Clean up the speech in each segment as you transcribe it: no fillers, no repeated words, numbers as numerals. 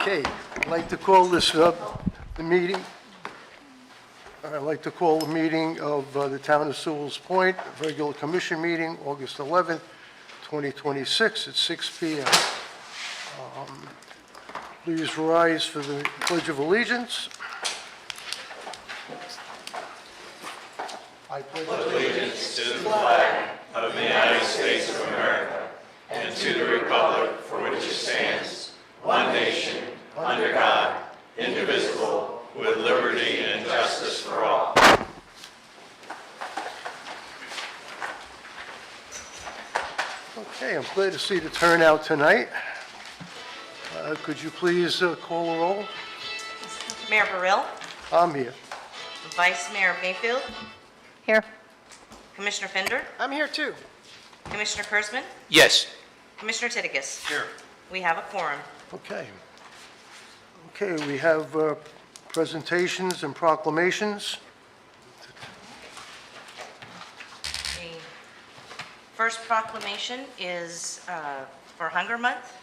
Okay, I'd like to call this the meeting. I'd like to call the meeting of the Town of Sewell's Point, regular commission meeting, August 11th, 2026 at 6 p.m. Please rise for the Pledge of Allegiance. I pledge Allegiance to the flag of the United States of America and to the republic for which it stands, one nation, under God, indivisible, with liberty and justice for all. Okay, I'm glad to see the turnout tonight. Could you please call the roll? Mayor Burrell, I'm here. Vice Mayor Mayfield, Here. Commissioner Fender, I'm here too. Commissioner Kurzman, Yes. Commissioner Titicus. Here. We have a quorum. Okay. Okay, we have presentations and proclamations. The first proclamation is for Hunger Month.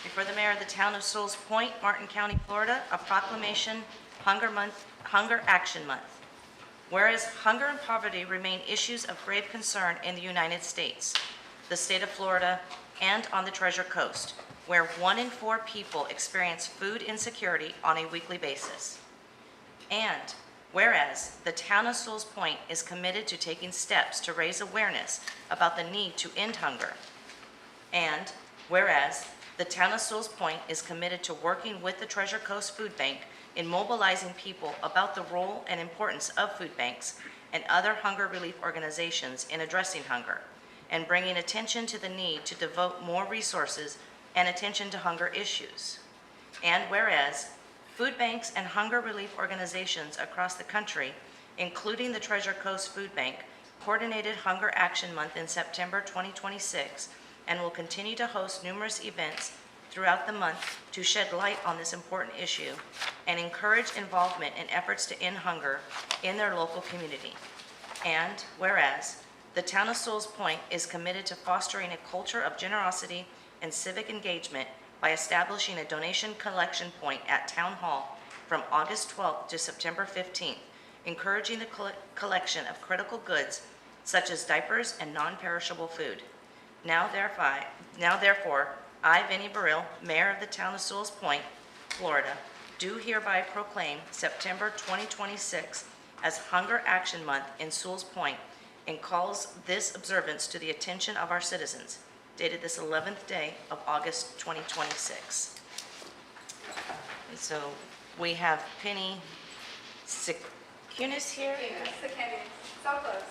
Before the mayor of the town of Sewell's Point, Martin County, Florida, a proclamation, Hunger Action Month. Whereas hunger and poverty remain issues of grave concern in the United States, the state of Florida, and on the Treasure Coast, where 1 in 4 people experience food insecurity on a weekly basis. And whereas the town of Sewell's Point is committed to taking steps to raise awareness about the need to end hunger. And whereas the town of Sewell's Point is committed to working with the Treasure Coast Food Bank in mobilizing people about the role and importance of food banks and other hunger relief organizations in addressing hunger, and bringing attention to the need to devote more resources and attention to hunger issues. And whereas food banks and hunger relief organizations across the country, including the Treasure Coast Food Bank, coordinated Hunger Action Month in September 2026 and will continue to host numerous events throughout the month to shed light on this important issue and encourage involvement in efforts to end hunger in their local community. And whereas the town of Sewell's Point is committed to fostering a culture of generosity and civic engagement by establishing a donation collection point at Town Hall from August 12th to September 15th, encouraging the collection of critical goods such as diapers and non-perishable food. Now therefore, I, Vinnie Burrell, Mayor of the town of Sewell's Point, Florida, do hereby proclaim September 2026 as Hunger Action Month in Sewell's Point and calls this observance to the attention of our citizens, dated this 11th day of August 2026. And so we have Penny Sikunis here. So close.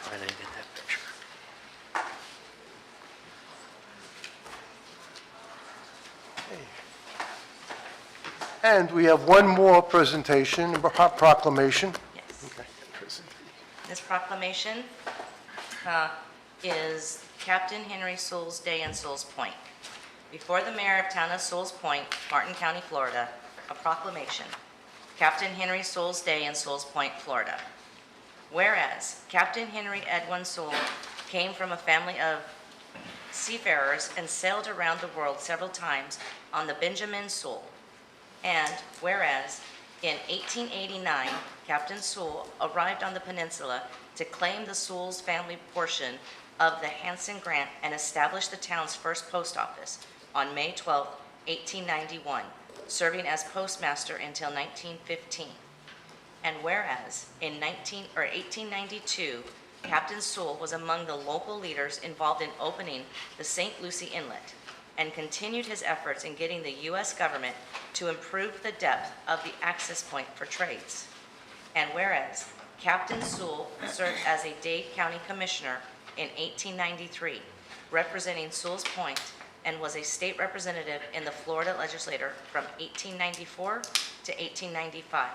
I didn't get that picture. And we have one more presentation, a proclamation. Yes. Okay. This proclamation is Captain Henry Sewell's Day in Sewell's Point. Before the mayor of town of Sewell's Point, Martin County, Florida, a proclamation. Captain Henry Sewell's Day in Sewell's Point, Florida. Whereas Captain Henry Edwin Sewell came from a family of seafarers and sailed around the world several times on the Benjamin Sewell. And whereas in 1889, Captain Sewell arrived on the peninsula to claim the Sewell's family portion of the Hanson Grant and establish the town's first post office on May 12, 1891, serving as postmaster until 1915. And whereas in 1892, Captain Sewell was among the local leaders involved in opening the St. Lucie Inlet and continued his efforts in getting the U.S. government to improve the depth of the access point for trades. And whereas Captain Sewell served as a Dade County Commissioner in 1893, representing Sewell's Point, and was a state representative in the Florida legislature from 1894 to 1895.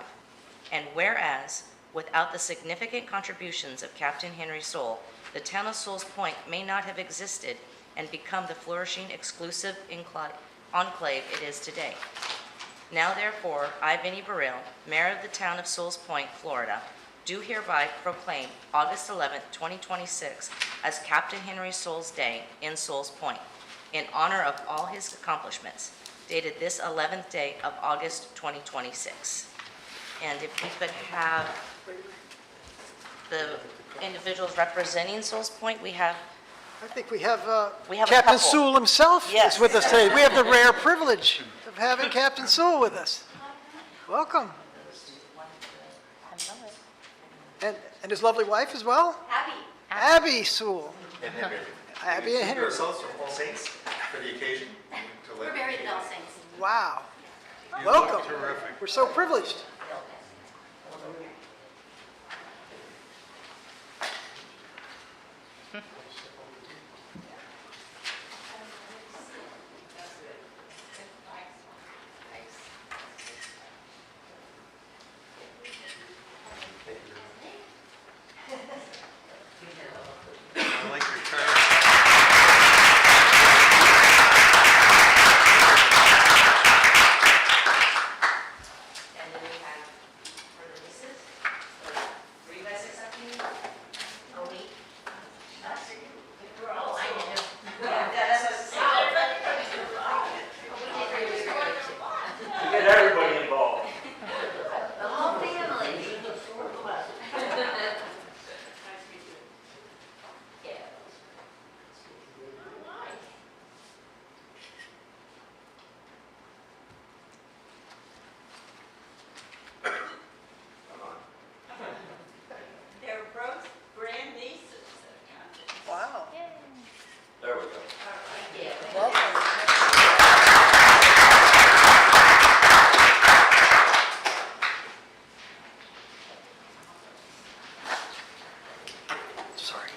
And whereas, without the significant contributions of Captain Henry Sewall, the town of Sewell's Point may not have existed and become the flourishing exclusive enclave it is today. Now therefore, I, Vinnie Burrell, Mayor of the town of Sewell's Point, Florida, do hereby proclaim August 11th, 2026 as Captain Henry Sewell's Day in Sewell's Point, in honor of all his accomplishments, dated this 11th day of August 2026. And if we could have the individuals representing Sewell's Point, we have I think we have We have a Captain couple. Sewell himself Yes. is with us today. We have the rare privilege of having Captain Sewell with us. Welcome. And his lovely wife as well? Abby Sewell. And Henry. Abby and Henry. Ourselves from All Saints for the occasion. We're married in All Saints. Wow. Welcome. Terrific. We're so privileged. I like your term. And then we have for the nieces, were you guys accepting a week? Oh, I didn't. Yeah, that's what Get everybody involved. the whole family. Yeah. They're both grand nieces of Captain. Wow. There we go. Sorry.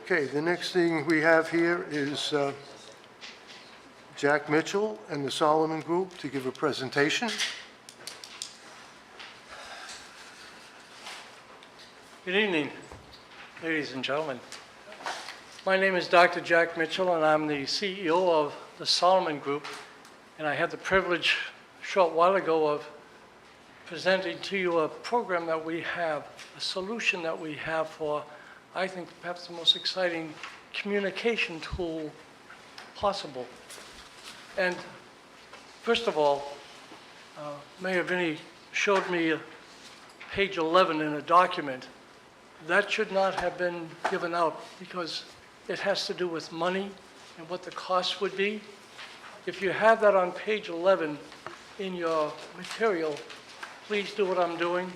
Okay, the next thing we have here is Jack Mitchell and the Solomon Group to give a presentation. Good evening, ladies and gentlemen. My name is Dr. Jack Mitchell, and I'm the CEO of the Solomon Group. And I had the privilege a short while ago of presenting to you a program that we have, a solution that we have for, I think, perhaps the most exciting communication tool possible. And first of all, Mayor Vinnie showed me page 11 in a document. That should not have been given out because it has to do with money and what the cost would be. If you have that on page 11 in your material, please do what I'm doing.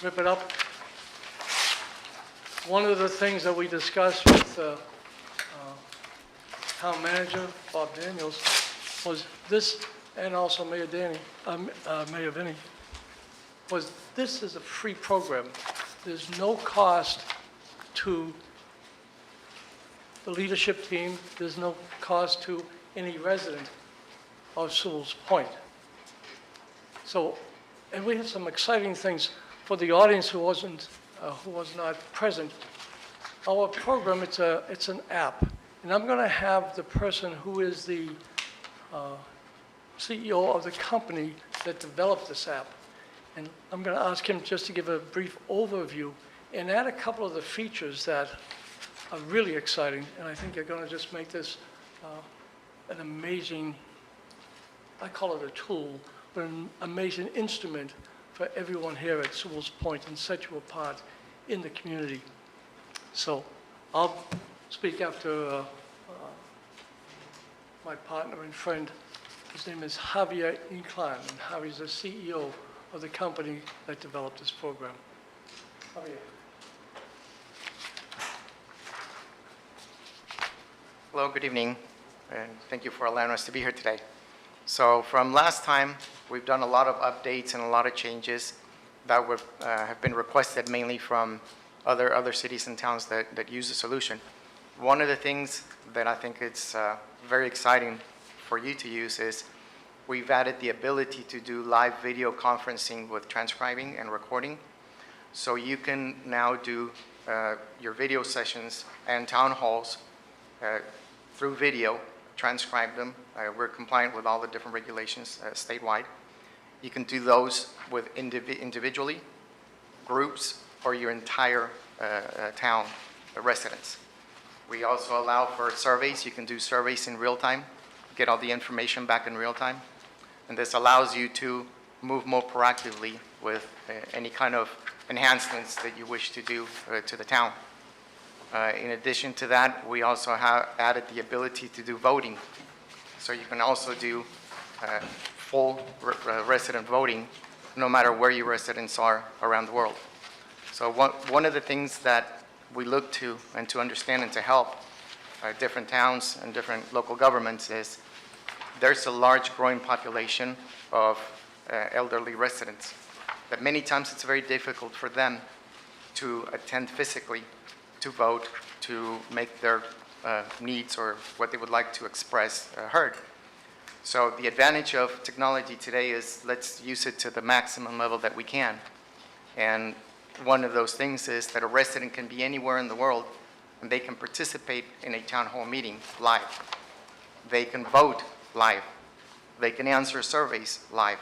Rip it up. One of the things that we discussed with town manager Bob Daniels was this, and also Mayor Vinnie, was this is a free program. There's no cost to the leadership team. There's no cost to any resident of Sewell's Point. So, and we have some exciting things for the audience who was not present. Our program, it's an app, and I'm going to have the person who is the CEO of the company that developed this app, and I'm going to ask him just to give a brief overview and add a couple of the features that are really exciting, and I think are going to just make this an amazing, I call it a tool, but an amazing instrument for everyone here at Sewell's Point and set you apart in the community. So I'll speak after my partner and friend. His name is Javier Inclán, and Javier's the CEO of the company that developed this program. Javier. Hello, good evening, and thank you for allowing us to be here today. So from last time, we've done a lot of updates and a lot of changes that have been requested mainly from other cities and towns that use the solution. One of the things that I think it's very exciting for you to use is we've added the ability to do live video conferencing with transcribing and recording. So you can now do your video sessions and town halls through video, transcribe them. We're compliant with all the different regulations statewide. You can do those with individually, groups, or your entire town residents. We also allow for surveys. You can do surveys in real time, get all the information back in real time. And this allows you to move more proactively with any kind of enhancements that you wish to do to the town. In addition to that, we also have added the ability to do voting. So you can also do full resident voting, no matter where your residents are around the world. So one of the things that we look to and to understand and to help different towns and different local governments is there's a large growing population of elderly residents that many times it's very difficult for them to attend physically, to vote, to make their needs or what they would like to express heard. So the advantage of technology today is let's use it to the maximum level that we can. And one of those things is that a resident can be anywhere in the world and they can participate in a town hall meeting live. They can vote live. They can answer surveys live.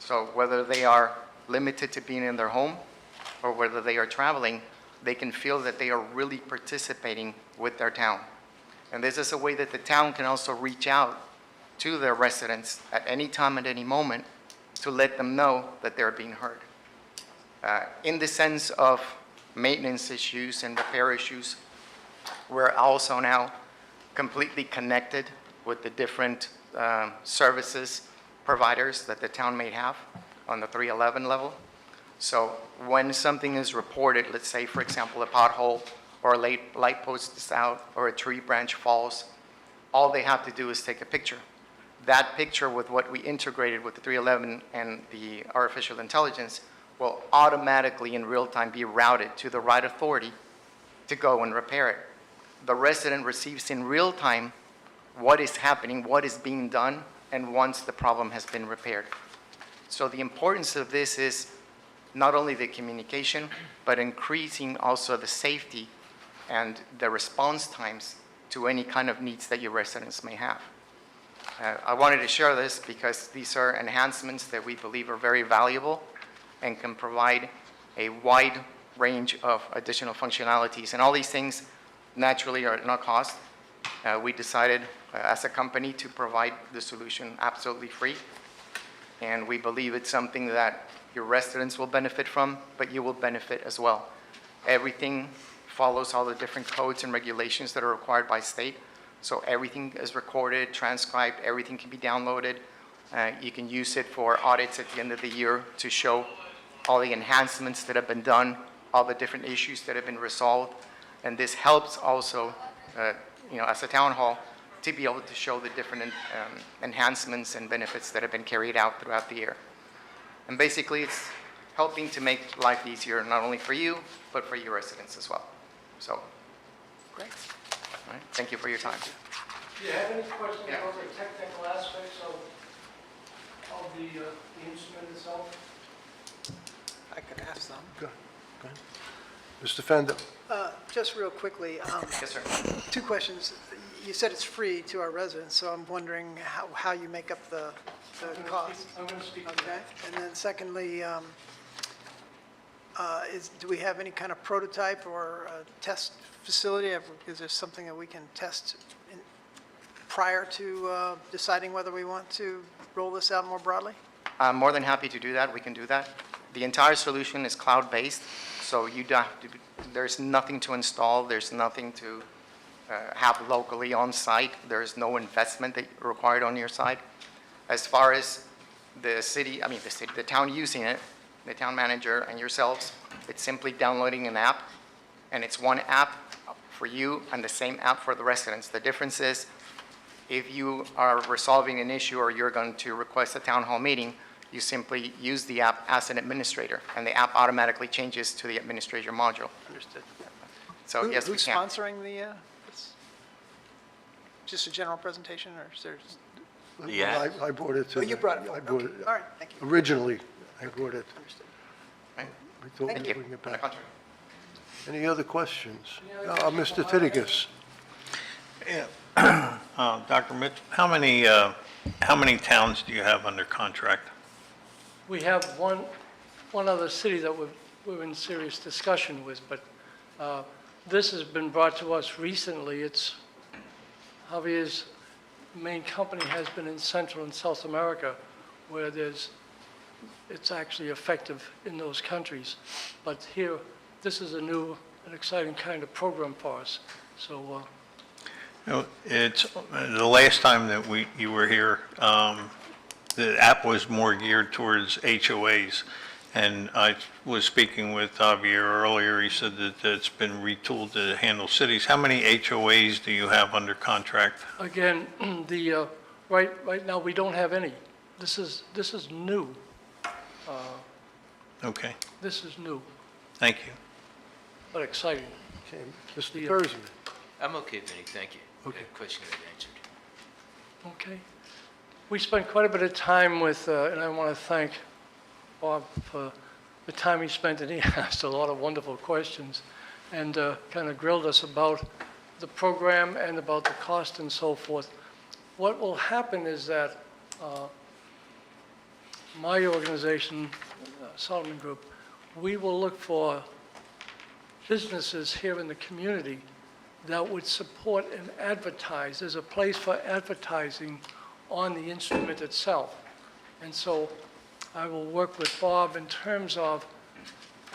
So whether they are limited to being in their home or whether they are traveling, they can feel that they are really participating with their town. And this is a way that the town can also reach out to their residents at any time, at any moment, to let them know that they're being heard. In the sense of maintenance issues and repair issues, we're also now completely connected with the different services providers that the town may have on the 311 level. So when something is reported, let's say, for example, a pothole or a light post is out or a tree branch falls, all they have to do is take a picture. That picture with what we integrated with the 311 and the artificial intelligence will automatically in real time be routed to the right authority to go and repair it. The resident receives in real time what is happening, what is being done, and once the problem has been repaired. So the importance of this is not only the communication, but increasing also the safety and the response times to any kind of needs that your residents may have. I wanted to share this because these are enhancements that we believe are very valuable and can provide a wide range of additional functionalities. And all these things naturally are at no cost. We decided as a company to provide the solution absolutely free. And we believe it's something that your residents will benefit from, but you will benefit as well. Everything follows all the different codes and regulations that are required by state. So everything is recorded, transcribed, everything can be downloaded. You can use it for audits at the end of the year to show all the enhancements that have been done, all the different issues that have been resolved. And this helps also, as a town hall, to be able to show the different enhancements and benefits that have been carried out throughout the year. And basically, it's helping to make life easier, not only for you, but for your residents as well. So, Great. all right, thank you for your time. Do you have any questions Yeah. about the technical aspects of the instrument itself? I could ask them. Go ahead. Mr. Fender? Just real quickly, Yes, sir. 2 questions. You said it's free to our residents, so I'm wondering how you make up the cost. I'm going to speak to Okay, that. and then secondly, do we have any kind of prototype or test facility? Is there something that we can test prior to deciding whether we want to roll this out more broadly? I'm more than happy to do that. We can do that. The entire solution is cloud-based, so you don't have to, there's nothing to install. There's nothing to have locally on site. There's no investment that required on your side. As far as the city, I mean, the city, the town using it, the town manager and yourselves, it's simply downloading an app, and it's one app for you and the same app for the residents. The difference is, if you are resolving an issue or you're going to request a town hall meeting, you simply use the app as an administrator, and the app automatically changes to the administrator module. Understood. So yes, we Who's can. sponsoring this? Just a general presentation, or is there? Yeah. I brought it to. Oh, you brought it I forward. brought Okay. it, All right, thank you. originally, I brought it. Understood. Right. We thought Thank we'd you. bring it On the back. contrary. Any other questions? Mr. Titigus? Dr. Mitchell, how many towns do you have under contract? We have one other city that we're in serious discussion with, but this has been brought to us recently. It's Javier's main company has been in Central and South America, where it's actually effective in those countries. But here, this is a new and exciting kind of program for us. So It's, the last time that you were here, the app was more geared towards HOAs. And I was speaking with Javier earlier, he said that it's been retooled to handle cities. How many HOAs do you have under contract? again, right now, we don't have any. This is new. Okay, This is new, thank you. but exciting. Okay, Mr. Yeah. Bergman? I'm okay, Vinnie, thank you. Okay. That question was answered. Okay. We spent quite a bit of time with, and I want to thank Bob for the time he spent, and he asked a lot of wonderful questions, and kind of grilled us about the program and about the cost and so forth. What will happen is that my organization, Solomon Group, we will look for businesses here in the community that would support and advertise. There's a place for advertising on the instrument itself. And so I will work with Bob in terms of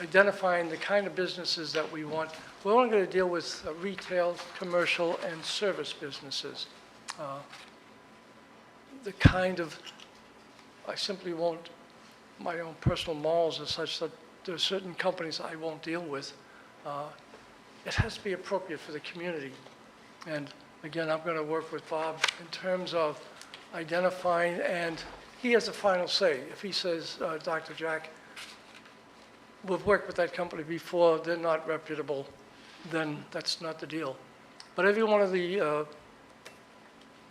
identifying the kind of businesses that we want. We're only going to deal with retail, commercial, and service businesses. The kind of, I simply won't, my own personal morals are such that there are certain companies I won't deal with. It has to be appropriate for the community. And again, I'm going to work with Bob in terms of identifying, and he has the final say. If he says, Dr. Jack, we've worked with that company before, they're not reputable, then that's not the deal. But every one of the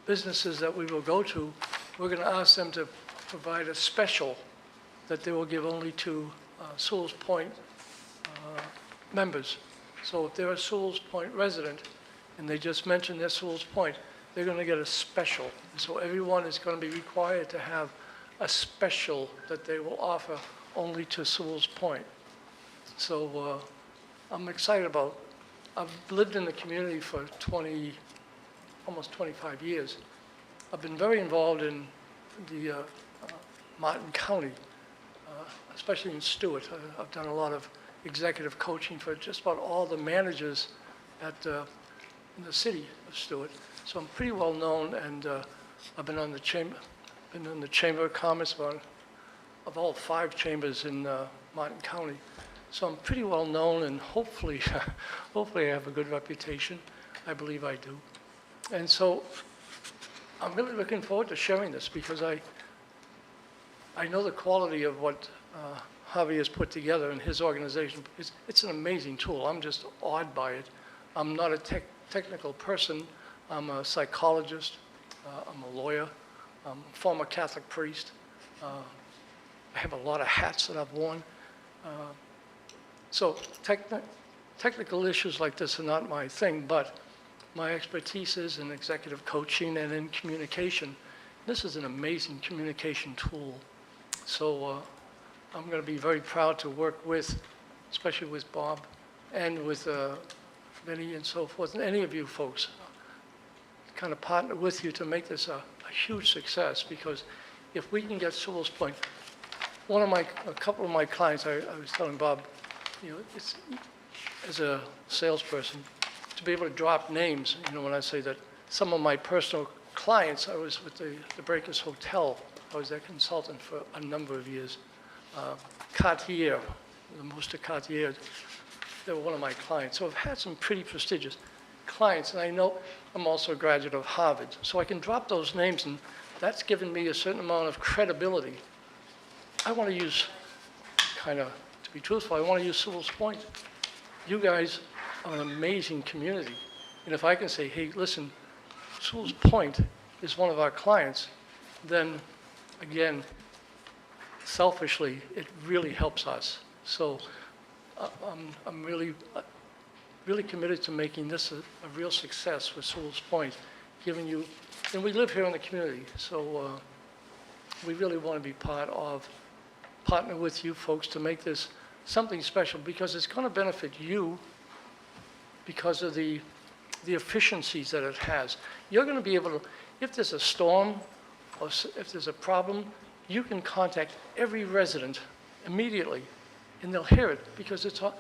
businesses that we will go to, we're going to ask them to provide a special that they will give only to Sewell's Point members. So if they're a Sewell's Point resident and they just mention their Sewell's Point, they're going to get a special. And so everyone is going to be required to have a special that they will offer only to Sewell's Point. So I'm excited about, I've lived in the community for almost 25 years. I've been very involved in the Martin County, especially in Stewart. I've done a lot of executive coaching for just about all the managers in the city of Stewart. So I'm pretty well known, and I've been in the Chamber of Commerce of all 5 chambers in Martin County. So I'm pretty well known, and hopefully, hopefully I have a good reputation. I believe I do. And so I'm really looking forward to sharing this, because I know the quality of what Javi has put together in his organization. It's an amazing tool. I'm just awed by it. I'm not a technical person. I'm a psychologist. I'm a lawyer. I'm a former Catholic priest. I have a lot of hats that I've worn. So technical issues like this are not my thing, but my expertise is in executive coaching and in communication. This is an amazing communication tool. So I'm going to be very proud to work with, especially with Bob and with Vinny and so forth, and any of you folks, kind of partner with you to make this a huge success, because if we can get Sewell's Point, a couple of my clients, I was telling Bob, you know, it's, as a salesperson, to be able to drop names, you know, when I say that some of my personal clients, I was with the Breakers Hotel I was their consultant for a number of years. Cartier, the Mouster Cartier, they were one of my clients. So I've had some pretty prestigious clients, and I know I'm also a graduate of Harvard. So I can drop those names, and that's given me a certain amount of credibility. I want to use, to be truthful, I want to use Sewell's Point. You guys are an amazing community. And if I can say, hey, listen, Sewell's Point is one of our clients, then again, selfishly, it really helps us. So I'm really committed to making this a real success with Sewell's Point, giving you, and we live here in the community, so we really want to be partner with you folks to make this something special, because it's going to benefit you because of the efficiencies that it has. You're going to be able to, if there's a storm or if there's a problem, you can contact every resident immediately, and they'll hear it, because it's all,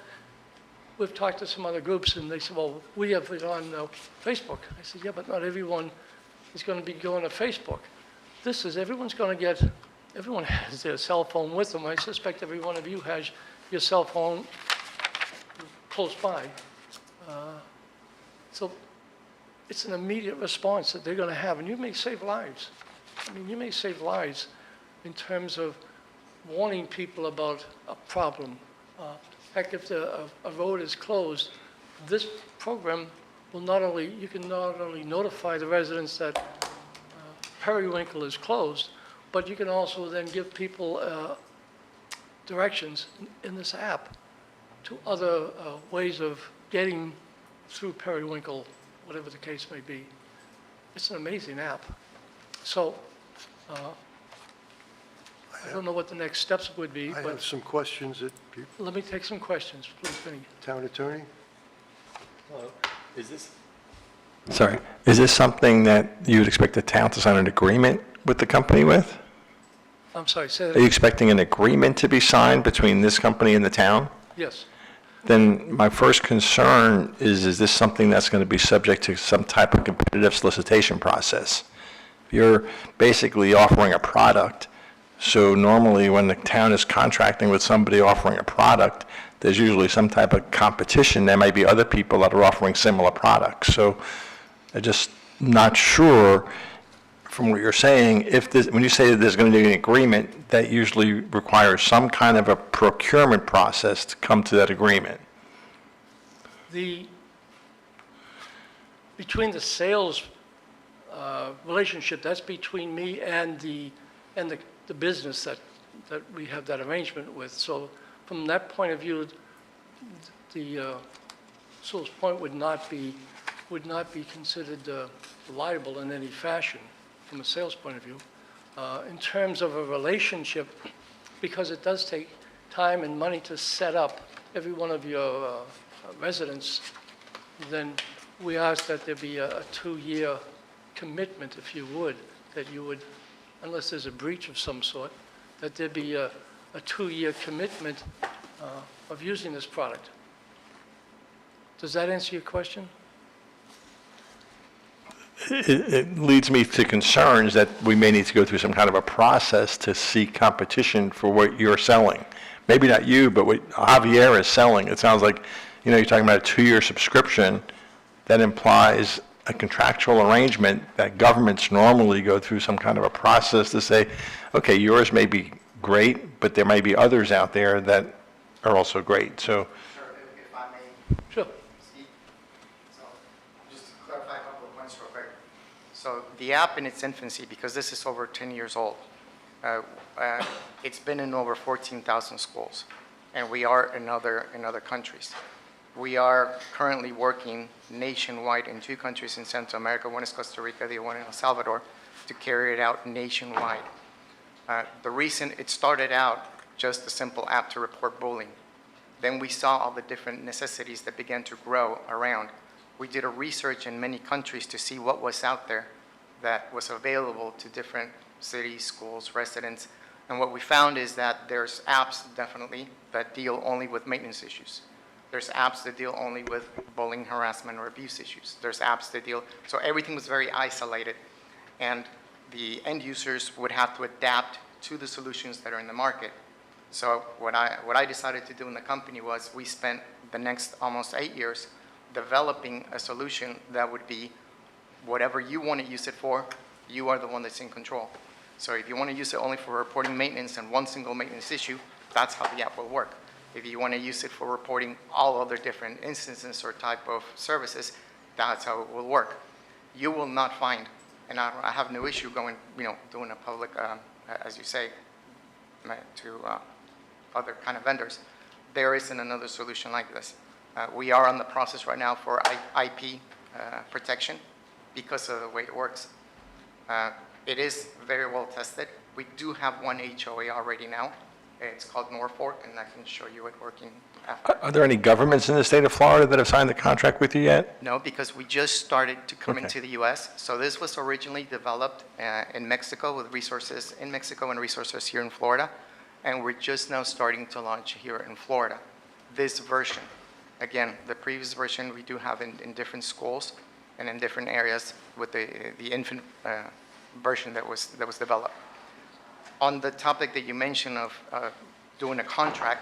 we've talked to some other groups, and they said, well, we have it on Facebook. I said, yeah, but not everyone is going to be going to Facebook. This is, everyone has their cell phone with them. I suspect every one of you has your cell phone close by. So it's an immediate response that they're going to have, and you may save lives. I mean, you may save lives in terms of warning people about a problem. Heck, if a road is closed, this program will you can not only notify the residents that Periwinkle is closed, but you can also then give people directions in this app to other ways of getting through Periwinkle, whatever the case may be. It's an amazing app. So I don't know what the next steps would be, I but have some questions that people, let me take some questions, please, Vinny. town attorney? Is this something that you would expect the town to sign an agreement with the company with? I'm sorry, say Are you that. expecting an agreement to be signed between this company and the town? Yes. Then my first concern is this something that's going to be subject to some type of competitive solicitation process? You're basically offering a product, so normally when the town is contracting with somebody offering a product, there's usually some type of competition. There might be other people that are offering similar products. So I'm just not sure from what you're saying, when you say that there's going to be an agreement, that usually requires some kind of a procurement process to come to that agreement. Between the sales relationship, that's between me and the business that we have that arrangement with. So from that point of view, the Sewell's Point would not be considered liable in any fashion from a sales point of view. In terms of a relationship, because it does take time and money to set up every one of your residents, then we ask that there be a 2-year commitment, if you would, that you would, unless there's a breach of some sort, that there be a 2-year commitment of using this product. Does that answer your question? It leads me to concerns that we may need to go through some kind of a process to seek competition for what you're selling. Maybe not you, but what Javier is selling. It sounds like, you're talking about a 2-year subscription. That implies a contractual arrangement that governments normally go through some kind of a process to say, okay, yours may be great, but there may be others out there that are also great. So, Sure, if I may. Sure. Steve? So, just to clarify a couple of points real quick. So the app in its infancy, because this is over 10 years old, it's been in over 14,000 schools, and we are in other countries. We are currently working nationwide in 2 countries in Central America. One is Costa Rica, the other one in El Salvador, to carry it out nationwide. The reason it started out just a simple app to report bullying. Then we saw all the different necessities that began to grow around. We did a research in many countries to see what was out there that was available to different cities, schools, residents. And what we found is that there's apps definitely that deal only with maintenance issues. There's apps that deal only with bullying, harassment, or abuse issues. There's apps that deal, so everything was very isolated. And the end users would have to adapt to the solutions that are in the market. So what I decided to do in the company was we spent the next almost 8 years developing a solution that would be whatever you want to use it for, you are the one that's in control. So if you want to use it only for reporting maintenance and one single maintenance issue, that's how the app will work. If you want to use it for reporting all other different instances or type of services, that's how it will work. You will not find, and I have no issue going, doing a public, as you say, to other kind of vendors. There isn't another solution like this. We are on the process right now for IP protection because of the way it works. It is very well tested. We do have one HOA already now. It's called Norfolk, and I can show you it working after. Are there any governments in the state of Florida that have signed the contract with you yet? No, because we just started to come Okay. into the U.S. So this was originally developed in Mexico with resources in Mexico and resources here in Florida. And we're just now starting to launch here in Florida. This version, again, the previous version we do have in different schools and in different areas with the infant version that was developed. On the topic that you mentioned of doing a contract,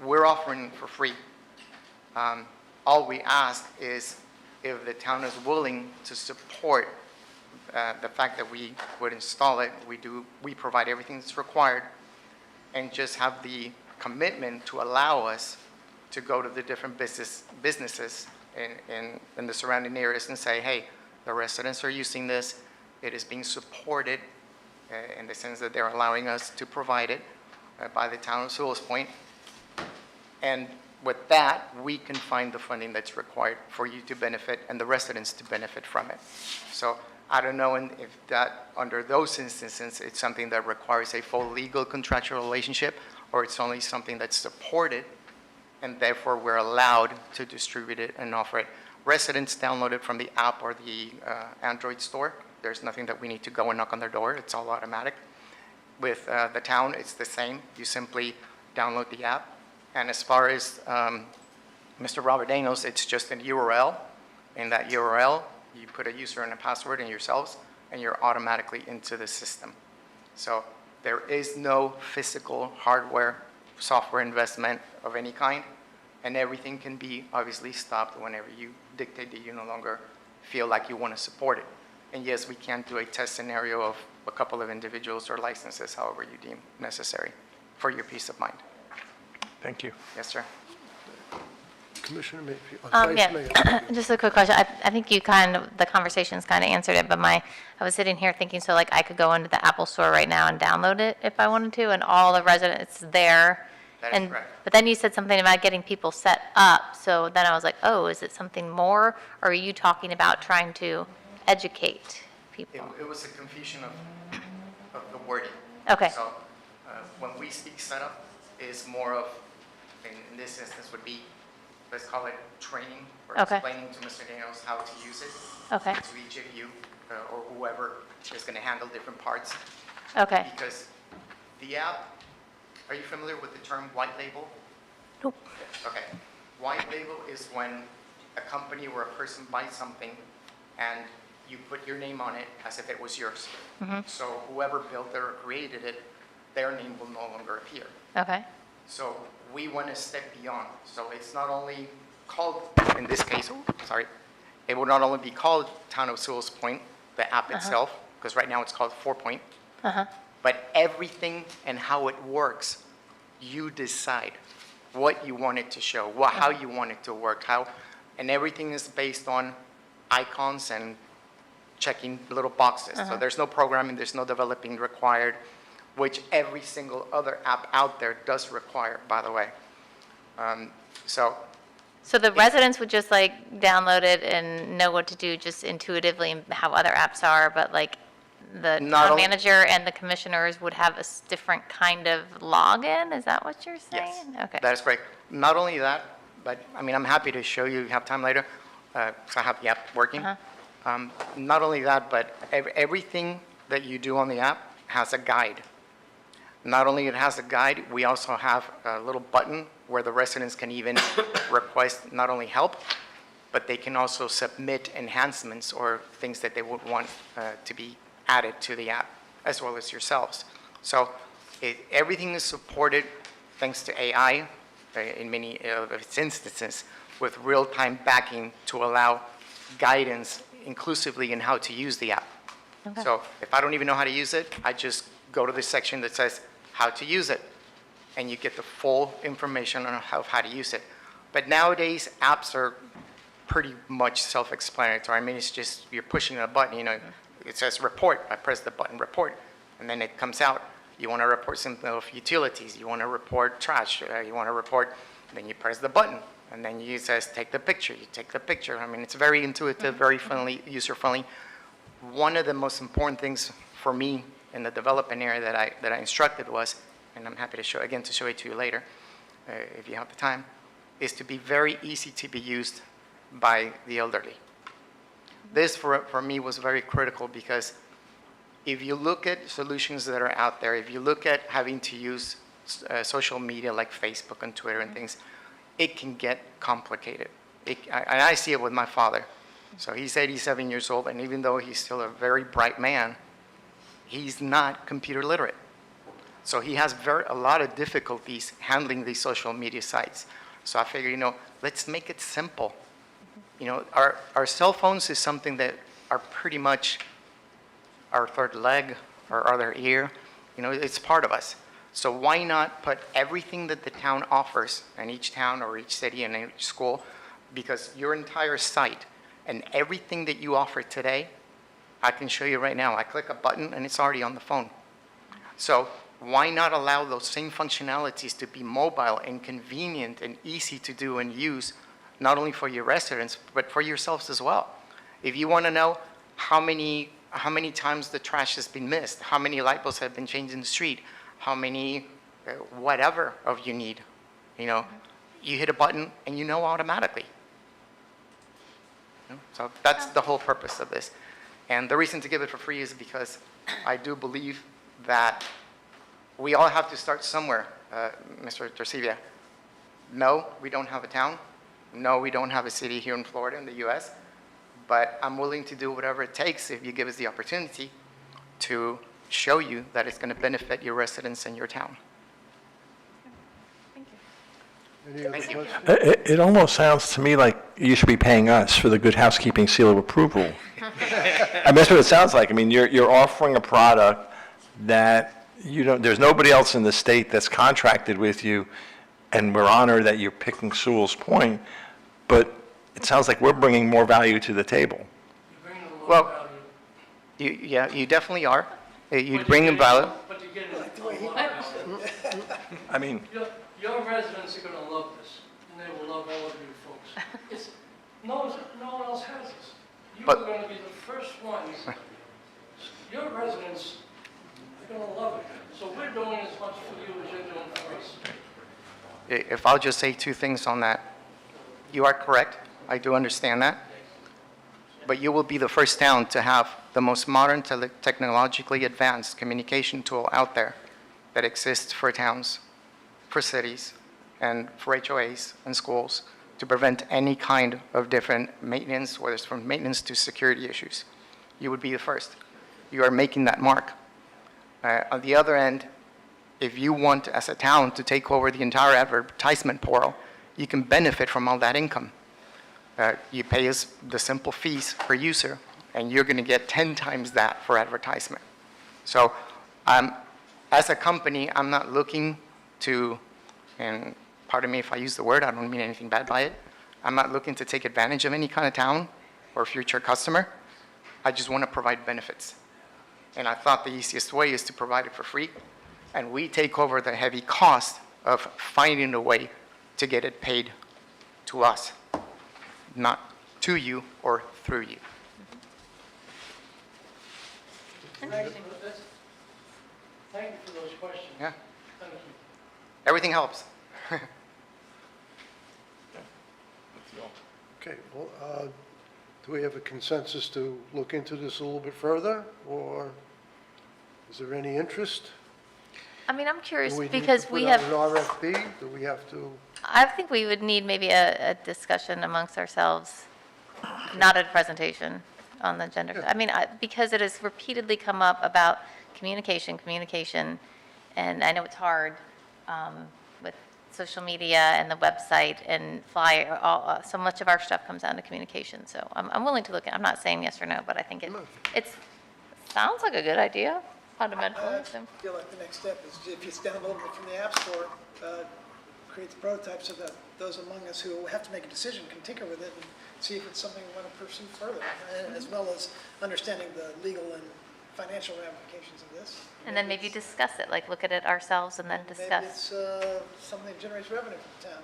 we're offering for free. All we ask is if the town is willing to support the fact that we would install it, we provide everything that's required, and just have the commitment to allow us to go to the different businesses in the surrounding areas and say, hey, the residents are using this, it is being supported in the sense that they're allowing us to provide it by the town of Sewell's Point. And with that, we can find the funding that's required for you to benefit and the residents to benefit from it. So I don't know if that, under those instances, it's something that requires a full legal contractual relationship, or it's only something that's supported, and therefore we're allowed to distribute it and offer it. Residents download it from the app or the Android store. There's nothing that we need to go and knock on their door. It's all automatic. With the town, it's the same. You simply download the app. And as far as Mr. Robert Daniels, it's just an URL. In that URL, you put a user and a password and yourselves, and you're automatically into the system. So there is no physical hardware, software investment of any kind, and everything can be obviously stopped whenever you dictate that you no longer feel like you want to support it. And yes, we can do a test scenario of a couple of individuals or licenses, however you deem necessary, for your peace of mind. Thank you. Yes, sir. Commissioner Mayfield. Vice Yeah, Mayor. just a quick question. I think the conversation's kind of answered it, but I was sitting here thinking, so like I could go into the Apple store right now and download it if I wanted to, and all the residents there. That is And correct. But then you said something about getting people set up, so then I was like, oh, is it something more? Or are you talking about trying to educate people? It was a confusion of the wording. Okay. So when we speak setup, is more of, in this instance would be, let's call it training or Okay. explaining to Mr. Daniels how to use it. Okay. To each of you or whoever is going to handle different parts. Okay. Because the app, are you familiar with the term white label? Nope. Okay. White label is when a company or a person buys something and you put your name on it as if it was yours. So whoever built it or created it, their name will no longer appear. Okay. So we went a step beyond. So it's not only called, in this case, it will not only be called Town of Sewell's Point, the app itself, because right now it's called 4Point, but everything and how it works, you decide what you want it to show, how you want it to work, and everything is based on icons and checking little boxes. So there's no programming, there's no developing required, which every single other app out there does require, by the way. So So the residents would just like download it and know what to do just intuitively and how other apps are, but like the Not town only- manager and the commissioners would have a different kind of login? Is that what you're saying? yes, Okay. that is correct. Not only that, but I mean, I'm happy to show you, have time later, because I have the app working. Not only that, but everything that you do on the app has a guide. Not only it has a guide, we also have a little button where the residents can even request not only help, but they can also submit enhancements or things that they would want to be added to the app, as well as yourselves. So everything is supported thanks to AI in many of its instances with real-time backing to allow guidance inclusively in how to use the app. Okay. So if I don't even know how to use it, I just go to the section that says how to use it, and you get the full information on how to use it. But nowadays, apps are pretty much self-explanatory. I mean, it's just you're pushing a button, it says report. I press the button report, and then it comes out. You want to report something of utilities. You want to report trash. You want to report, then you press the button, and then it says take the picture. You take the picture. I mean, it's very intuitive, very friendly, user-friendly. One of the most important things for me in the development area that I instructed was, and I'm happy to show it to you later, if you have the time, is to be very easy to be used by the elderly. This for me was very critical because if you look at solutions that are out there, if you look at having to use social media like Facebook and Twitter and things, it can get complicated. And I see it with my father. So he's 87 years old, and even though he's still a very bright man, he's not computer literate. So he has a lot of difficulties handling these social media sites. So I figured, let's make it simple. Our cell phones is something that are pretty much our third leg, our other ear. It's part of us. So why not put everything that the town offers, and each town or each city and each school, because your entire site and everything that you offer today, I can show you right now. I click a button and it's already on the phone. So why not allow those same functionalities to be mobile and convenient and easy to do and use, not only for your residents, but for yourselves as well? If you want to know how many times the trash has been missed, how many light bulbs have been changed in the street, how many whatever of you need, you hit a button and you know automatically. So that's the whole purpose of this. And the reason to give it for free is because I do believe that we all have to start somewhere, Mr. Torcivia. No, we don't have a town. No, we don't have a city here in Florida in the U.S., but I'm willing to do whatever it takes if you give us the opportunity to show you that it's going to benefit your residents and your town. Any other Thank you. questions? It almost sounds to me like you should be paying us for the good housekeeping seal of approval. I mean, that's what it sounds like. I mean, you're offering a product that there's nobody else in the state that's contracted with you, and we're honored that you're picking Sewell's Point, but it sounds like we're bringing more value to the table. Well, you definitely are. You bring in value. But you get it a lot of value. I mean, Your residents are going to love this, and they will love all of you folks. No one else has this. You are But- going to be the first ones. Your residents are going to love it. So we're doing as much for you as you're doing for us. If I'll just say two things on that. You are correct. I do understand that. But you will be the first town to have the most modern technologically advanced communication tool out there that exists for towns, for cities, and for HOAs and schools to prevent any kind of different maintenance, whether it's from maintenance to security issues. You would be the first. You are making that mark. On the other end, if you want, as a town, to take over the entire advertisement portal, you can benefit from all that income. You pay us the simple fees per user, and you're going to get 10 times that for advertisement. So as a company, I'm not looking to, and pardon me if I use the word, I don't mean anything bad by it, I'm not looking to take advantage of any kind of town or future customer. I just want to provide benefits. And I thought the easiest way is to provide it for free, and we take over the heavy cost of finding a way to get it paid to us, not to you or through you. Thank you for those questions. Yeah, Thank you. everything helps. Okay, well, do we have a consensus to look into this a little bit further, or is there any interest? I mean, I'm curious Do we need to because put we out have, an RFP? Do we have to? I think we would need maybe a discussion amongst ourselves, not a presentation. on the agenda. I mean, because it has repeatedly come up about communication, and I know it's hard with social media and the website and flyer, so much of our stuff comes down to communication. So I'm willing to look at, I'm not saying yes or no, but I think it sounds like a good idea fundamentally. I So. feel like the next step is if it's downloaded from the App Store, create the prototype so that those among us who have to make a decision can tinker with it and see if it's something we want to pursue further, as well as understanding the legal and financial ramifications of this. And then maybe discuss it, like look at it ourselves and then discuss. Maybe it's something that generates revenue for the town.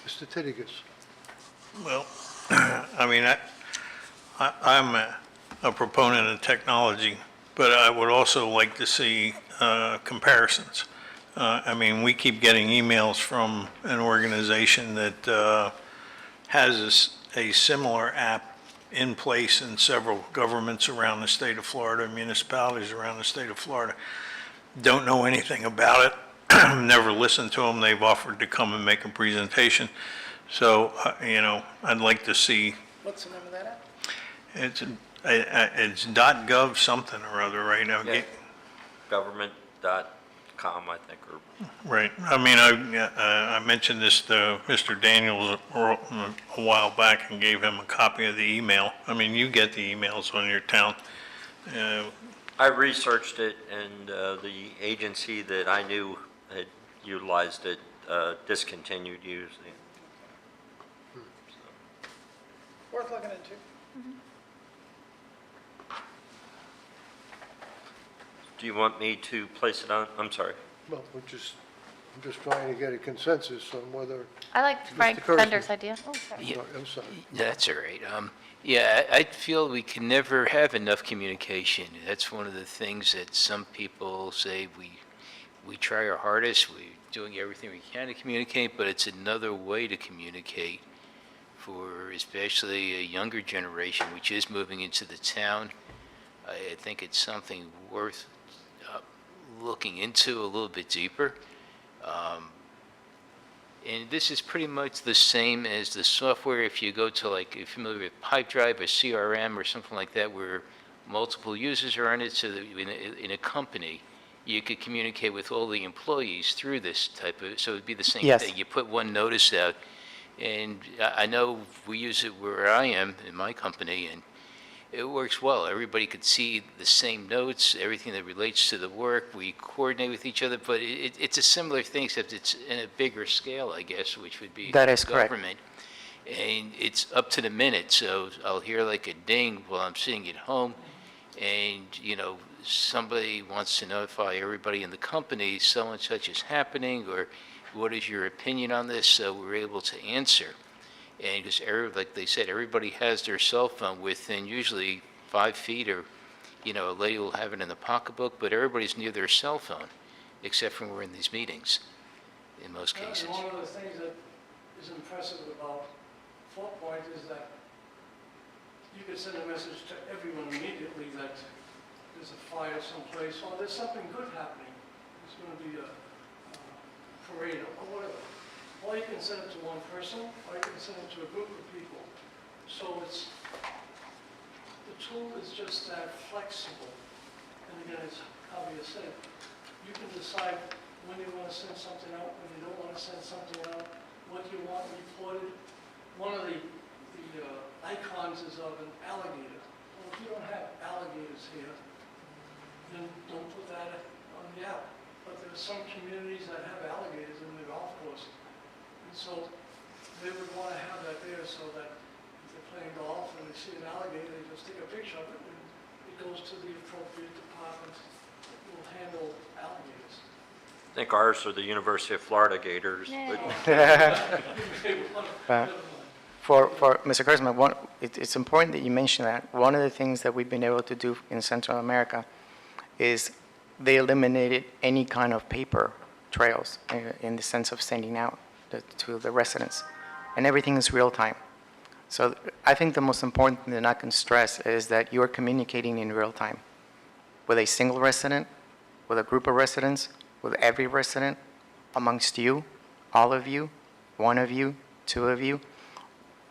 Mr. Titigus. Well, I mean, I'm a proponent of technology, but I would also like to see comparisons. I mean, we keep getting emails from an organization that has a similar app in place in several governments around the state of Florida, municipalities around the state of Florida. Don't know anything about it, never listened to them. They've offered to come and make a presentation. So, you know, I'd like to see, What's the name of that app? it's .gov something or other right now. Yeah. Government.com, I think, or Right. I mean, I mentioned this to Mr. Daniels a while back and gave him a copy of the email. I mean, you get the emails on your town. I researched it, and the agency that I knew had utilized it discontinued using it. Worth looking into. Do you want me to place it on? I'm sorry. Well, I'm just trying to get a consensus on whether, I like Frank Kurzman. Bender's idea. Oh, sorry. Yeah. I'm sorry. That's all right. Yeah, I feel we can never have enough communication. That's one of the things that some people say we try our hardest, we're doing everything we can to communicate, but it's another way to communicate for especially a younger generation, which is moving into the town. I think it's something worth looking into a little bit deeper. And this is pretty much the same as the software. If you go to, like, if you're familiar with Pipedrive or CRM or something like that, where multiple users are on it, so that in a company, you could communicate with all the employees through this type of, so it'd be the same Yes. thing. You put one notice out, and I know we use it where I am in my company, and it works well. Everybody could see the same notes, everything that relates to the work. We coordinate with each other, but it's a similar thing, except it's in a bigger scale, I guess, which would be That is correct. government. And it's up to the minute, so I'll hear like a ding while I'm sitting at home, and, you know, somebody wants to notify everybody in the company, so and such is happening, or what is your opinion on this? So we're able to answer. And because, like they said, everybody has their cell phone within usually 5 feet, or, you know, a lady will have it in the pocketbook, but everybody's near their cell phone, except when we're in these meetings, in most cases. And one of the things that is impressive about Fort Point is that you could send a message to everyone immediately that there's a fire someplace, or there's something good happening. There's going to be a parade or whatever. Or you can send it to one person, or you can send it to a group of people. So it's, the tool is just that flexible. And again, as Javier said, you can decide when you want to send something out, when you don't want to send something out, what you want reported. One of the icons is of an alligator. Well, if you don't have alligators here, then don't put that on the app. But there are some communities that have alligators in their golf course. And so they would want to have that there so that if they're playing golf and they see an alligator, they just take a picture of it and it goes to the appropriate department that will handle alligators. I think ours are the University of Florida Gators. But For Mr. Kurzman, it's important that you mention that. One of the things that we've been able to do in Central America is they eliminated any kind of paper trails in the sense of sending out to the residents. And everything is real time. So I think the most important thing that I can stress is that you are communicating in real time with a single resident, with a group of residents, with every resident, amongst you, all of you, one of you, two of you.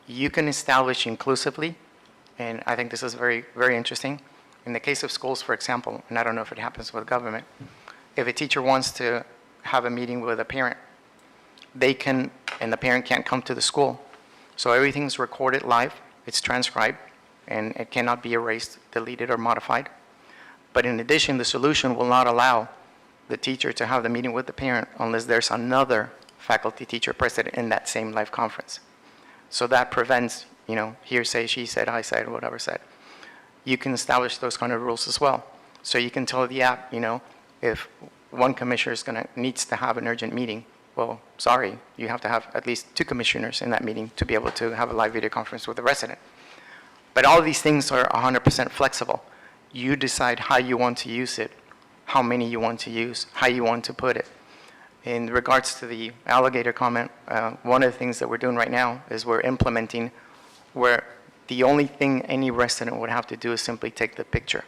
You can establish inclusively and I think this is very, very interesting. In the case of schools, for example, and I don't know if it happens with government, if a teacher wants to have a meeting with a parent, they can, and the parent can't come to the school. So everything's recorded live, it's transcribed, and it cannot be erased, deleted, or modified. But in addition, the solution will not allow the teacher to have the meeting with the parent unless there's another faculty teacher present in that same live conference. So that prevents, hearsay, she said, I said, whatever said. You can establish those kind of rules as well. So you can tell the app, if one commissioner needs to have an urgent meeting, well, sorry, you have to have at least 2 commissioners in that meeting to be able to have a live video conference with the resident. But all these things are 100% flexible. You decide how you want to use it, how many you want to use, how you want to put it. In regards to the alligator comment, one of the things that we're doing right now is we're implementing where the only thing any resident would have to do is simply take the picture.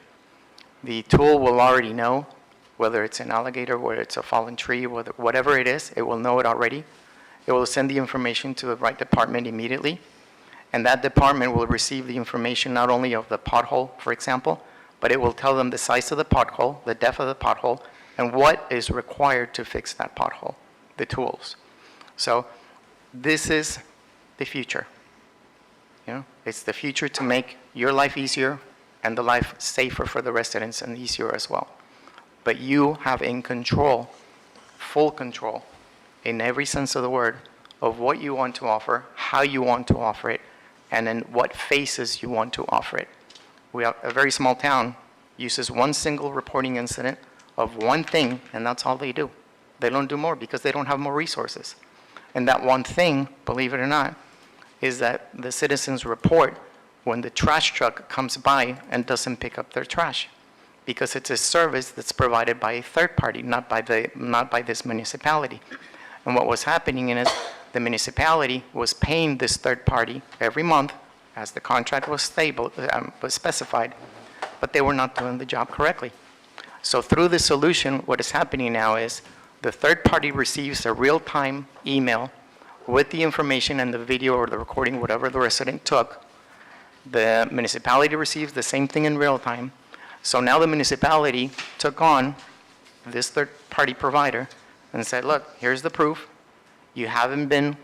The tool will already know whether it's an alligator, whether it's a fallen tree, whatever it is, it will know it already. It will send the information to the right department immediately, and that department will receive the information not only of the pothole, for example, but it will tell them the size of the pothole, the depth of the pothole, and what is required to fix that pothole, the tools. So this is the future. It's the future to make your life easier and the life safer for the residents and easier as well. But you have in control, full control, in every sense of the word, of what you want to offer, how you want to offer it, and in what phases you want to offer it. We have a very small town, uses one single reporting incident of one thing, and that's all they do. They don't do more because they don't have more resources. And that one thing, believe it or not, is that the citizens report when the trash truck comes by and doesn't pick up their trash, because it's a service that's provided by a third party, not by this municipality. And what was happening is the municipality was paying this third party every month, as the contract was specified, but they were not doing the job correctly. So through this solution, what is happening now is the third party receives a real-time email with the information and the video or the recording, whatever the resident took. The municipality receives the same thing in real time. So now the municipality took on this third-party provider and said, look, here's the proof. You haven't been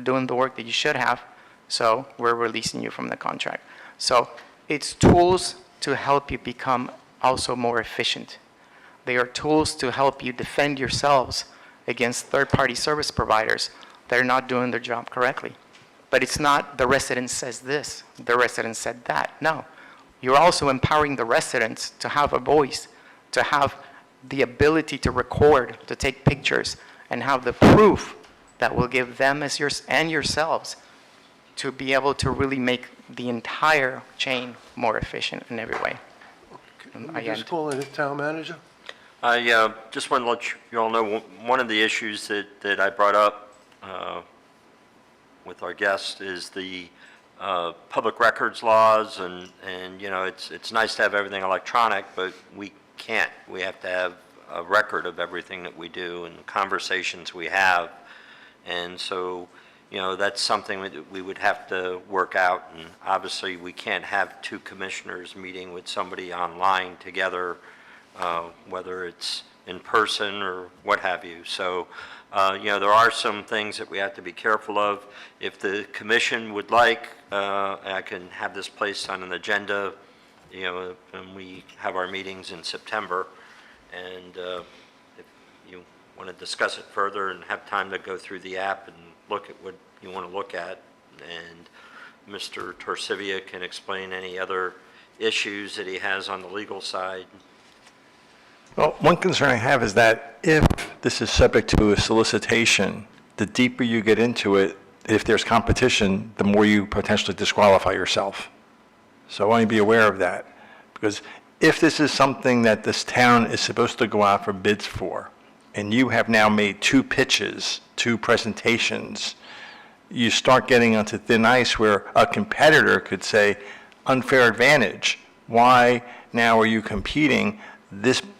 doing the work that you should have, so we're releasing you from the contract. So it's tools to help you become also more efficient. They are tools to help you defend yourselves against third-party service providers that are not doing their job correctly. But it's not the resident says this, the resident said that. No. You're also empowering the residents to have a voice, to have the ability to record, to take pictures, and have the proof that will give them and yourselves to be able to really make the entire chain more efficient in every way. Can we just call in the town manager? I just want to let you all know, one of the issues that I brought up with our guest is the public records laws, and it's nice to have everything electronic, but we can't. We have to have a record of everything that we do and the conversations we have. And so, that's something that we would have to work out, and obviously we can't have 2 commissioners meeting with somebody online together, whether it's in person or what have you. So, there are some things that we have to be careful of. If the commission would like, I can have this placed on an agenda, when we have our meetings in September. And if you want to discuss it further and have time to go through the app and look at what you want to look at, and Mr. Torcivia can explain any other issues that he has on the legal side. Well, one concern I have is that if this is subject to a solicitation, the deeper you get into it, if there's competition, the more you potentially disqualify yourself. So I want you to be aware of that. Because if this is something that this town is supposed to go out for bids for, and you have now made 2 pitches, 2 presentations, you start getting onto thin ice where a competitor could say, unfair advantage. Why now are you competing?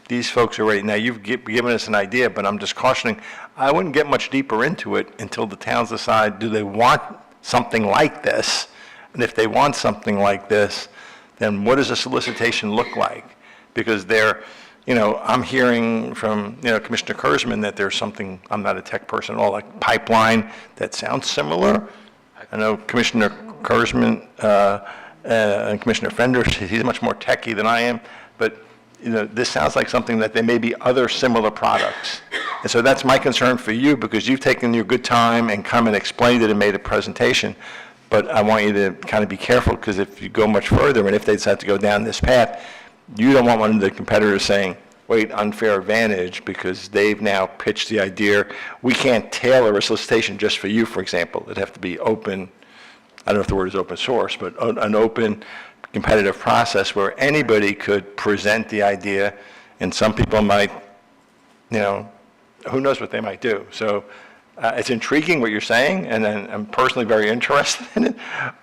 These folks are ready. Now, you've given us an idea, but I'm just cautioning, I wouldn't get much deeper into it until the towns decide, do they want something like this? And if they want something like this, then what does a solicitation look like? Because I'm hearing from, Commissioner Kurzman that there's something, I'm not a tech person at all, like pipeline that sounds similar. I know Commissioner Kurzman and Commissioner Fender, he's much more techy than I am, but, this sounds like something that there may be other similar products. And so that's my concern for you, because you've taken your good time and come and explained it and made a presentation. But I want you to kind of be careful, because if you go much further, and if they decide to go down this path, you don't want one of the competitors saying, wait, unfair advantage, because they've now pitched the idea, we can't tailor a solicitation just for you, for example. It'd have to be open, I don't know if the word is open source, but an open competitive process where anybody could present the idea, and some people might, who knows what they might do. So it's intriguing what you're saying, and I'm personally very interested in it,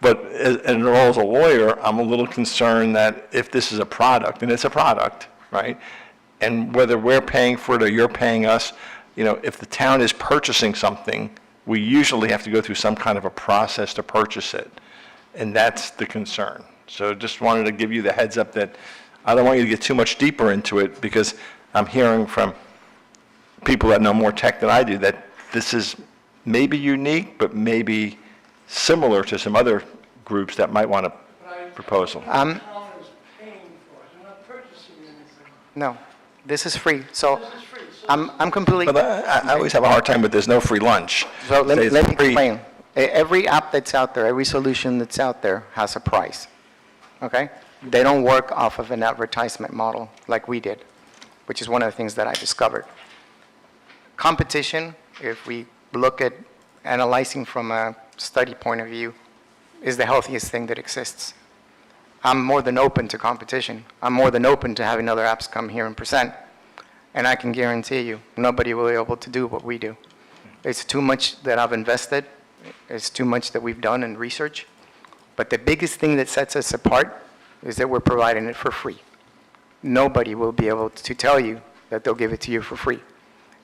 but and as a lawyer, I'm a little concerned that if this is a product, and it's a product, right, and whether we're paying for it or you're paying us, if the town is purchasing something, we usually have to go through some kind of a process to purchase it, and that's the concern. So just wanted to give you the heads up that I don't want you to get too much deeper into it, because I'm hearing from people that know more tech than I do that this is maybe unique, but maybe similar to some other groups that might want a proposal. The town is paying for it, they're not purchasing anything. No, this is free. So This is free, so I'm completely. But I always have a hard time with there's no free lunch. So let Say me it's let me free. explain. Every app that's out there, every solution that's out there has a price, okay? They don't work off of an advertisement model like we did, which is one of the things that I discovered. Competition, if we look at analyzing from a study point of view, is the healthiest thing that exists. I'm more than open to competition. I'm more than open to having other apps come here and present. And I can guarantee you, nobody will be able to do what we do. It's too much that I've invested. It's too much that we've done in research. But the biggest thing that sets us apart is that we're providing it for free. Nobody will be able to tell you that they'll give it to you for free,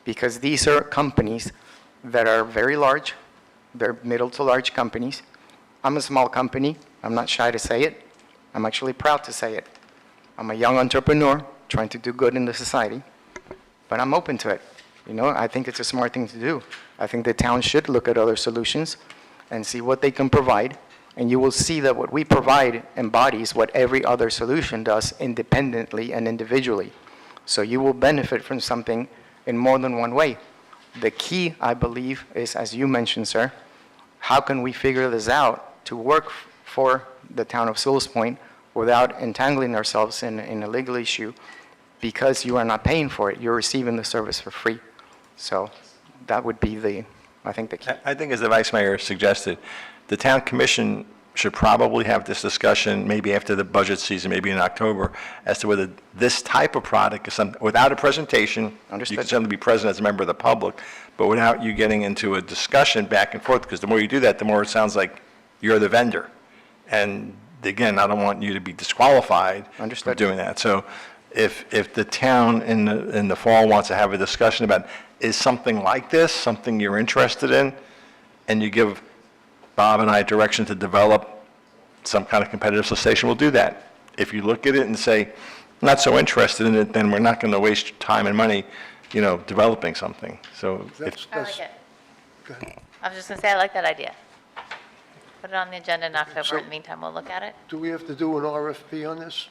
because these are companies that are very large. They're middle to large companies. I'm a small company. I'm not shy to say it. I'm actually proud to say it. I'm a young entrepreneur trying to do good in the society, but I'm open to it. I think it's a smart thing to do. I think the town should look at other solutions and see what they can provide, and you will see that what we provide embodies what every other solution does independently and individually. So you will benefit from something in more than one way. The key, I believe, is, as you mentioned, sir, how can we figure this out to work for the town of Sewell's Point without entangling ourselves in a legal issue, because you are not paying for it. You're receiving the service for free. So that would be I think the key. I think, as the Vice Mayor suggested, the Town Commission should probably have this discussion maybe after the budget season, maybe in October, as to whether this type of product is something, without a presentation. Understood. You can certainly be present as a member of the public, but without you getting into a discussion back and forth, because the more you do that, the more it sounds like you're the vendor. And again, I don't want you to be disqualified from Understood. doing that. So if the town in the fall wants to have a discussion about, is something like this something you're interested in, and you give Bob and I direction to develop some kind of competitive solicitation, we'll do that. If you look at it and say, not so interested in it, then we're not going to waste time and money, developing something. So if, I like it. Go ahead. I was just going to say, I like that idea. Put it on the agenda in October. So- In the meantime, we'll look at it. Do we have to do an RFP on this?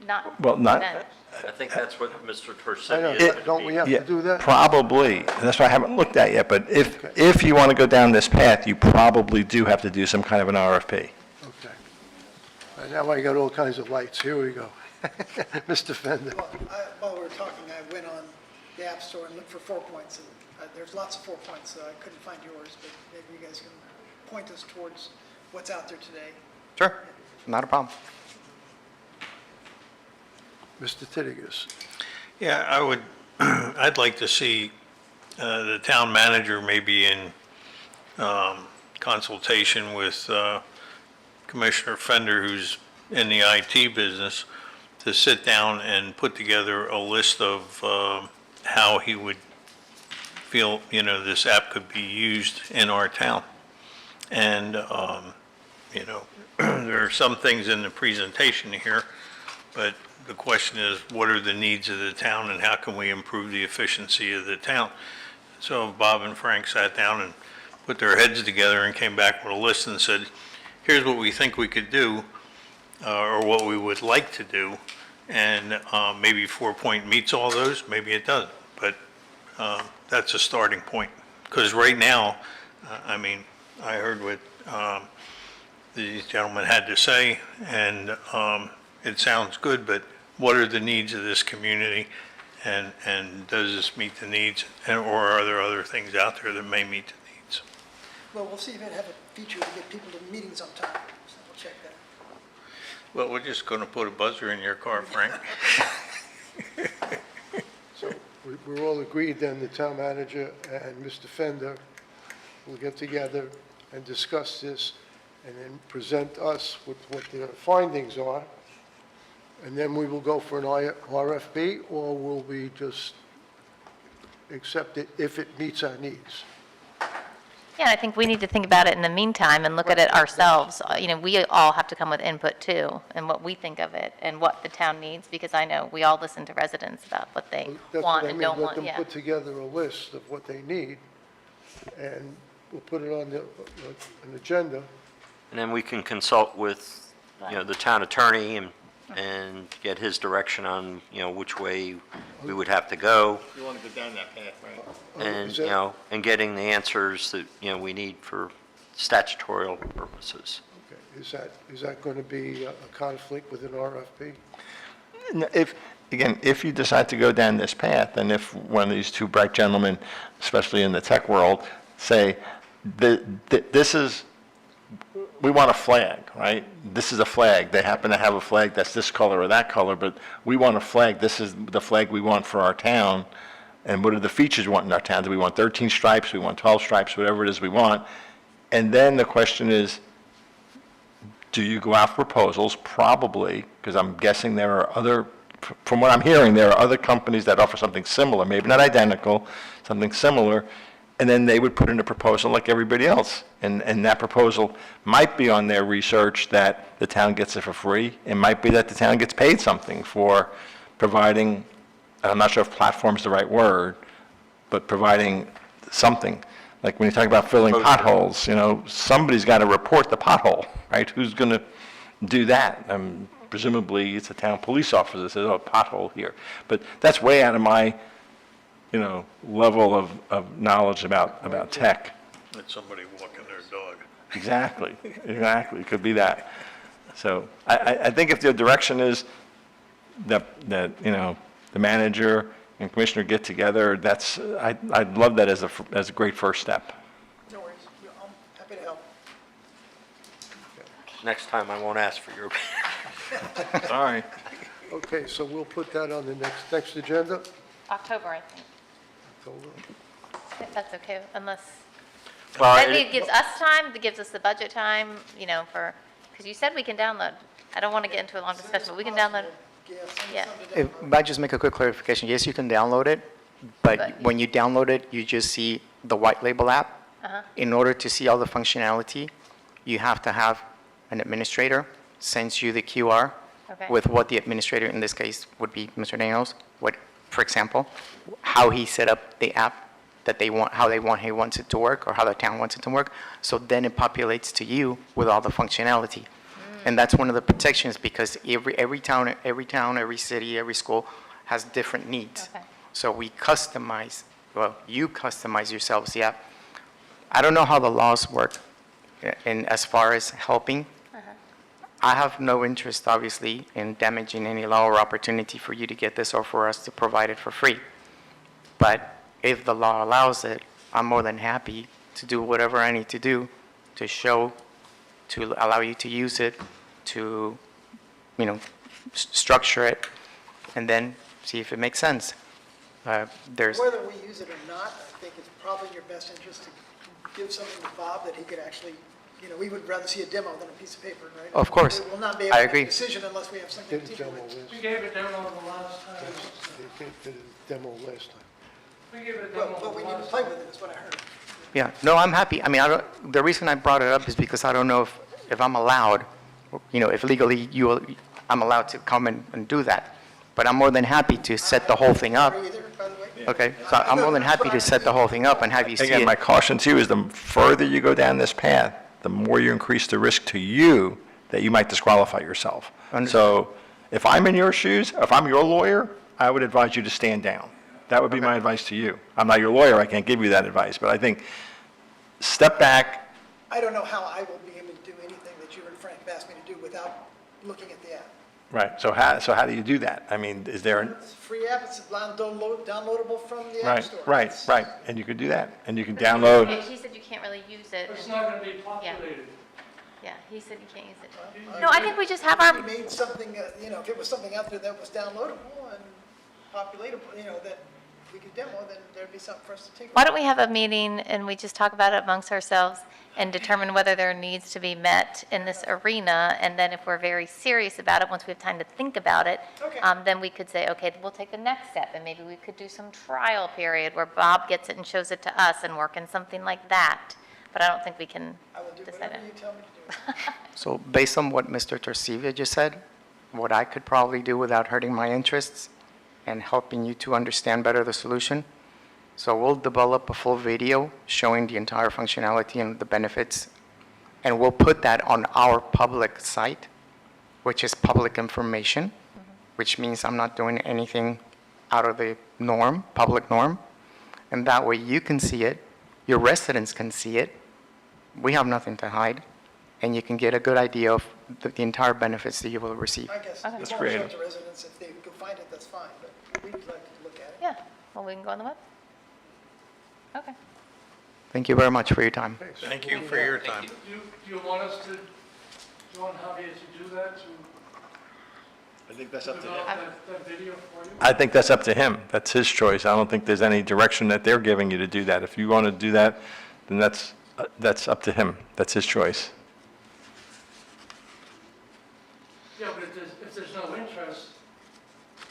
Not. Well, not- then. I think that's what Mr. I Torsivi know, is going to don't we be. have to do that? Probably. That's why I haven't looked at yet, but if you want to go down this path, you probably do have to do some kind of an RFP. Okay. Now I got all kinds of lights. Here we go. Mr. Fender. Well, while we were talking, I went on the App Store and looked for 4 points, and there's lots of 4 points, so I couldn't find yours, but maybe you guys can point us towards what's out there today. Sure, not a problem. Mr. Titigus. Yeah, I'd like to see the town manager maybe in consultation with Commissioner Fender, who's in the IT business, to sit down and put together a list of how he would feel, this app could be used in our town. And you know, there are some things in the presentation here, but the question is, what are the needs of the town and how can we improve the efficiency of the town? So Bob and Frank sat down and put their heads together and came back with a list and said, here's what we think we could do, or what we would like to do. And maybe 4 Point meets all those, maybe it doesn't. But that's a starting point. Because right now, I mean, I heard what these gentlemen had to say, and it sounds good, but what are the needs of this community? And does this meet the needs? Or are there other things out there that may meet the needs? Well, we'll see if it have a feature to get people to meetings on time, so we'll check that. Well, we're just going to put a buzzer in your car, Frank. So we're all agreed then, the town manager and Mr. Fender will get together and discuss this and then present us with what their findings are. And then we will go for an RFP, or will we just accept it if it meets our needs? Yeah, I think we need to think about it in the meantime and look at it ourselves. You know, we all have to come with input too, and what we think of it and what the town needs, because I know we all listen to residents about what they That's want what I and mean, don't want, Let yeah. them put together a list of what they need, and we'll put it on an agenda. And then we can consult with, you know, the town attorney and get his direction on, you know, which way we would have to go. You want to go down that path, right? And, Is you that- know, and getting the answers that, you know, we need for statutory purposes. Okay, is that going to be a conflict with an RFP? If you decide to go down this path, and if one of these two bright gentlemen, especially in the tech world, say, this is, we want a flag, right? This is a flag. They happen to have a flag that's this color or that color, but we want a flag. This is the flag we want for our town. And what are the features we want in our town? Do we want 13 stripes? We want 12 stripes? Whatever it is we want. And then the question is, do you go out for proposals? Probably, because I'm guessing there are other, from what I'm hearing, there are other companies that offer something similar, maybe not identical, something similar, and then they would put in a proposal like everybody else. And that proposal might be on their research that the town gets it for free. It might be that the town gets paid something for providing, I'm not sure if platform's the right word, but providing something. Like when you talk about filling potholes, you know, somebody's got to report the pothole, right? Who's going to do that? Presumably, it's a town police officer that says, oh, pothole here. But that's way out of my, you know, level of knowledge about tech. Let somebody walking their dog. Exactly, exactly, could be that. So I think if the direction is that, you know, the manager and commissioner get together, I'd love that as a great first step. No worries, I'm happy to help. Next time, I won't ask for your opinion. Sorry. Okay, so we'll put that on the next agenda. October, I think, if that's okay, unless, Well, that gives us time, that gives us the budget time, you know, for, because you said we can download. I don't want to get into a long discussion, but we can download. Yeah. If I just make a quick clarification, yes, you can download it, but when you download it, you just see the white label app. In order to see all the functionality, you have to have an administrator sends you the QR Okay. with what the administrator, in this case, would be Mr. Daniels, what, for example, how he set up the app that they want, how he wants it to work, or how the town wants it to work. So then it populates to you with all the functionality. And that's one of the protections, because every town, every city, every school has different needs. Okay. So we customize, well, you customize yourselves the app. I don't know how the laws work in as far as helping. I have no interest, obviously, in damaging any law or opportunity for you to get this or for us to provide it for free. But if the law allows it, I'm more than happy to do whatever I need to do to show, to allow you to use it, to, you know, structure it, and then see if it makes sense. There's, Whether we use it or not, I think it's probably in your best interest to give something to Bob that he could actually, you know, we would rather see a demo than a piece of paper, right? Of course. We'll not be able I to make agree. a decision unless we have something Did to a tinker demo with. last, We gave it down on the last time. they did a demo last time. We gave it a Well, demo but we the need to last play time. with it, is what I heard. yeah, no, I'm happy. I mean, the reason I brought it up is because I don't know if if I'm allowed, if legally I'm allowed to come and do that. But I'm more than happy to set the whole thing up. Either, by the way. Okay, so I'm more than happy to set the whole thing up and have you see Again, my it. caution to you is the further you go down this path, the more you increase the risk to you that you might disqualify yourself. Understood. So if I'm in your shoes, if I'm your lawyer, I would advise you to stand down. That would be my advice to you. I'm not your lawyer, I can't give you that advice, but I think step back. I don't know how I will be able to do anything that you and Frank have asked me to do without looking at the app. Right, so how do you do that? I mean, is there, It's a free app, it's downloadable from the App right, Store. right, It's- right, and you could do that, and you can download. He said you can't really use it. It's not going to be populated. Yeah, he said you can't use it. No, I think we just have our, We made something, if it was something out there that was downloadable and populatable, that we could demo, then there'd be something for us to take. why don't we have a meeting and we just talk about it amongst ourselves and determine whether there needs to be met in this arena, and then if we're very serious about it, once we have time to think about it, Okay. then we could say, okay, we'll take the next step, and maybe we could do some trial period where Bob gets it and shows it to us and work in something like that. But I don't think we can I will do decide whatever it. you tell me to do. So based on what Mr. Torcivia just said, what I could probably do without hurting my interests and helping you to understand better the solution. So we'll develop a full video showing the entire functionality and the benefits, and we'll put that on our public site, which is public information, which means I'm not doing anything out of the norm, public norm. And that way you can see it, your residents can see it, we have nothing to hide, and you can get a good idea of the entire benefits that you will receive. I guess, we won't show it creative. to residents. If they go find it, that's fine, but we'd like to look at it. Yeah, well, we can go on the web. Okay. Thank you very much for your time. Thank you for your time. Do you want us to, join Javier to do that, to I think that's up develop that video for you? I think that's up to him. That's his choice. I don't think there's any direction that they're giving you to do that. If you want to do that, then that's up to him. That's his choice. Yeah, but if there's no interest,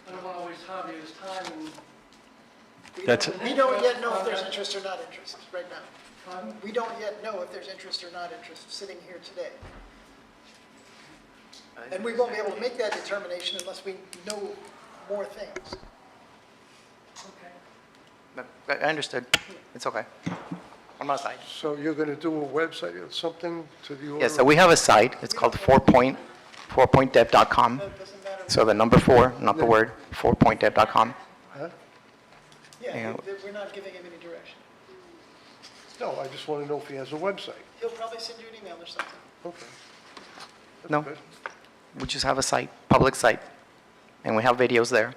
I don't want to waste Javier's time and. That's- We don't yet know if there's interest or not interest right now. Pardon? We don't yet know if there's interest or not interest sitting here today. And we won't be able to make that determination unless we know more things. Okay. I understood. It's okay. On my side. So you're going to do a website or something to the order? Yes, so we have a site. It's called 4pointdev.com. That doesn't matter. So the number 4, not the word, 4pointdev.com. Huh? Yeah, we're not giving him any direction. No, I just want to know if he has a website. He'll probably send you an email or something. Okay. That's No. good. We just have a site, public site, and we have videos there,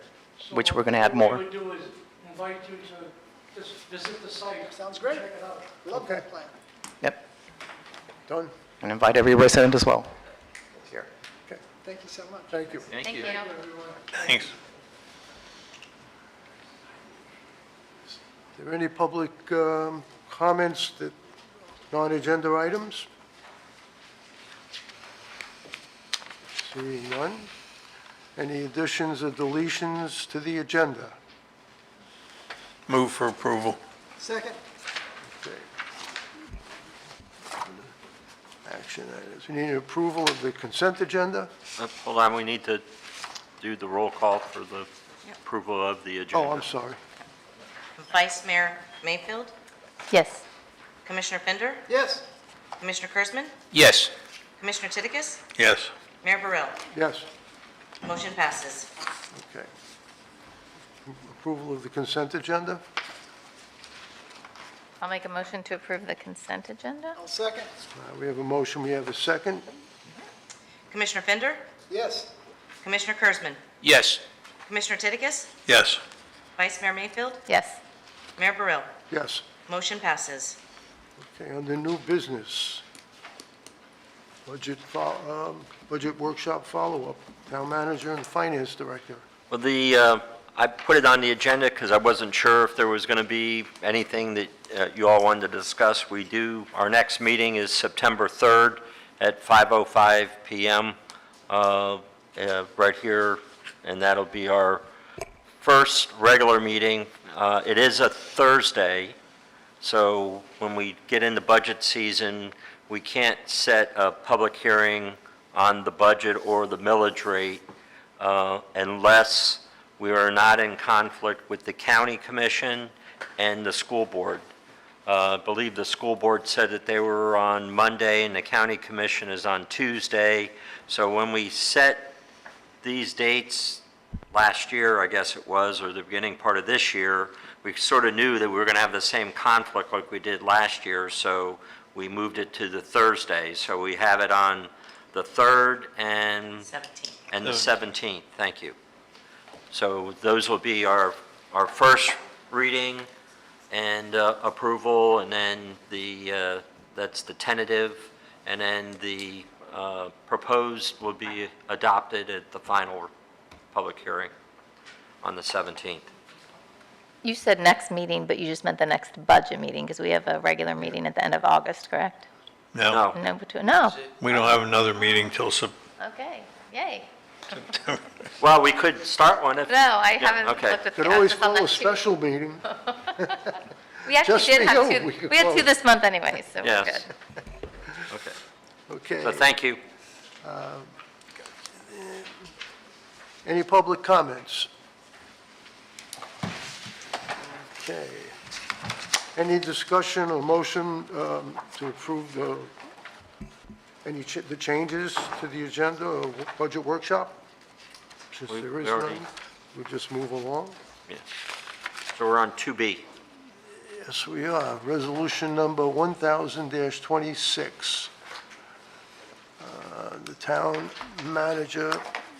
which we're going to add more. What we do is invite you to just visit the site. Sounds great. Check it out. Love Okay. that plan. Yep, Done? and invite every resident as well. Here. Okay, Thank you so much. thank you. Thank you. Thanks. Are there any public comments that, non-agenda items? Seeing none. Any additions or deletions to the agenda? Move for approval. Second, Okay. Action items. We need approval of the consent agenda? Hold on, we need to do the roll call for the approval of the agenda. Oh, I'm sorry. Vice Mayor Mayfield, Yes. Commissioner Pinder, yes. Commissioner Kurzman, Yes. Commissioner Titicus, Yes. Mayor Burrell. Yes, Motion passes. okay. Approval of the consent agenda? I'll make a motion to approve the consent agenda. I'll second, We have a motion, we have a second. Commissioner Pinder, yes. Commissioner Kurzman, Yes. Commissioner Titicus, Yes. Vice Mayor Mayfield, Yes. Mayor Burrell. Yes. Motion passes. Okay, under new business, budget workshop follow-up, town manager and finance director. Well, I put it on the agenda because I wasn't sure if there was going to be anything that you all wanted to discuss. Our next meeting is September 3rd at 5:05 PM right here, and that'll be our first regular meeting. It is a Thursday, so when we get into budget season, we can't set a public hearing on the budget or the millage rate unless we are not in conflict with the county commission and the school board. I believe the school board said that they were on Monday and the county commission is on Tuesday. So when we set these dates last year, I guess it was, or the beginning part of this year, we sort of knew that we were going to have the same conflict like we did last year, so we moved it to the Thursday. So we have it on the 3rd and 17th. and the 17th. Thank you. So those will be our first reading and approval, and then that's the tentative, and then the proposed will be adopted at the final public hearing on the 17th. You said next meeting, but you just meant the next budget meeting, because we have a regular meeting at the end of August, correct? No, No. we don't have another meeting till Okay, yay. Well, we could start one if... No, I haven't okay. looked at the Could always calendar. call a special meeting. We actually just did for have you, two. we could We had call two it. this month anyway, so we're Yes. good. Okay. Okay. So thank you. Any public comments? Okay. Any discussion or motion to approve the changes to the agenda or budget workshop? Since We- there is we already- none, we'll just move along. Yeah. So we're on 2B. Yes, we are. Resolution number 1000-26. The town manager,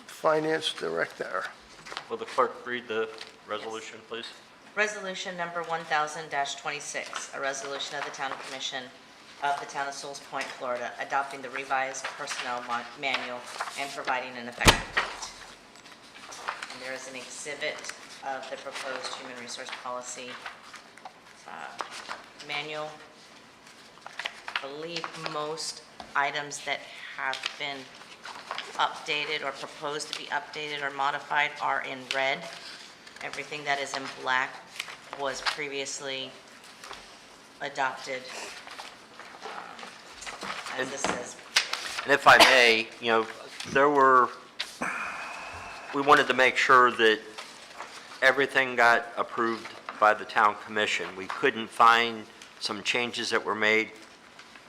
finance director. Will the clerk read the resolution, please? Resolution number 1000-26, a resolution of the Town Commission of the Town of Sewell Point, Florida, adopting the revised personnel manual and providing an effective date. And there is an exhibit of the proposed human resource policy manual. I believe most items that have been updated or proposed to be updated or modified are in red. Everything that is in black was previously adopted, as this says. And if I may, we wanted to make sure that everything got approved by the town commission. We couldn't find some changes that were made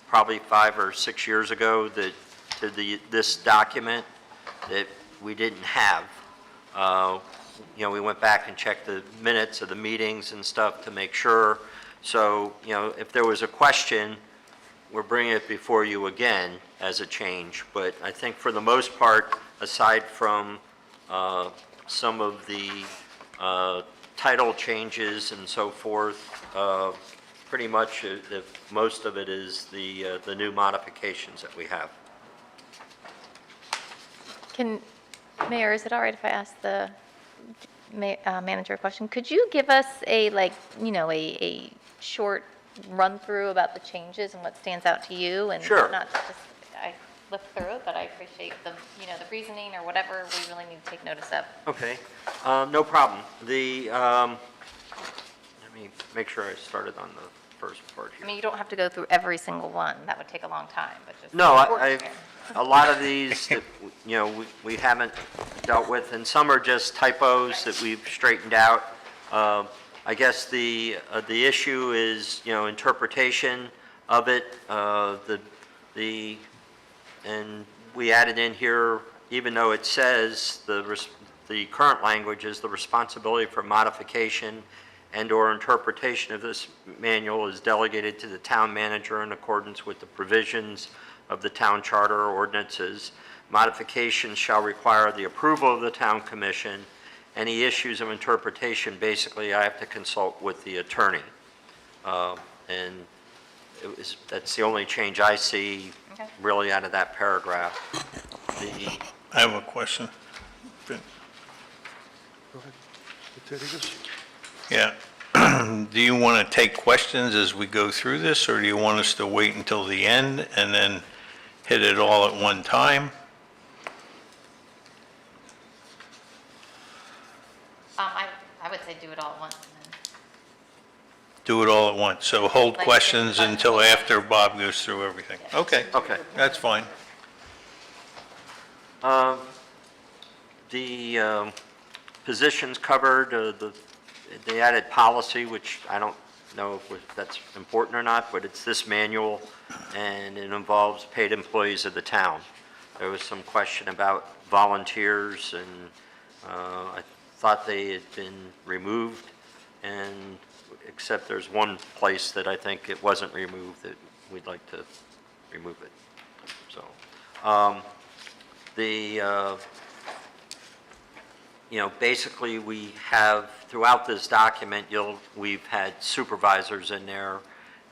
probably 5 or 6 years ago this document that we didn't have. We went back and checked the minutes of the meetings and stuff to make sure. So, if there was a question, we're bringing it before you again as a change. But I think for the most part, aside from some of the title changes and so forth, pretty much most of it is the new modifications that we have. Mayor, is it all right if I ask the manager a question? Could you give us a short run-through about the changes and what stands out to you? And Sure. not just, I looked through it, but I appreciate the reasoning or whatever we really need to take notice of. Okay, no problem. Let me make sure I started on the first part I here. mean, you don't have to go through every single one. That would take a long time, but just. No, short here. a lot of these that, we haven't dealt with, and some are just typos that we've straightened out. I guess the issue is, interpretation of it, and we added in here, even though it says the current language is the responsibility for modification and/or interpretation of this manual is delegated to the town manager in accordance with the provisions of the town charter or ordinances. Modifications shall require the approval of the town commission. Any issues of interpretation, basically, I have to consult with the attorney. And that's the only change I see Okay. really out of that paragraph. I have a question. Go ahead. Leviticus? Yeah. Do you want to take questions as we go through this, or do you want us to wait until the end and then hit it all at one time? I would say do it all at once. And then. do it all at once. So hold Like questions budget. until after Bob goes through everything. Okay. Okay. That's fine. The positions covered, they added policy, which I don't know if that's important or not, but it's this manual, and it involves paid employees of the town. There was some question about volunteers, and I thought they had been removed, and except there's one place that I think it wasn't removed, that we'd like to remove it. So, basically, we have, throughout this document, we've had supervisors in there,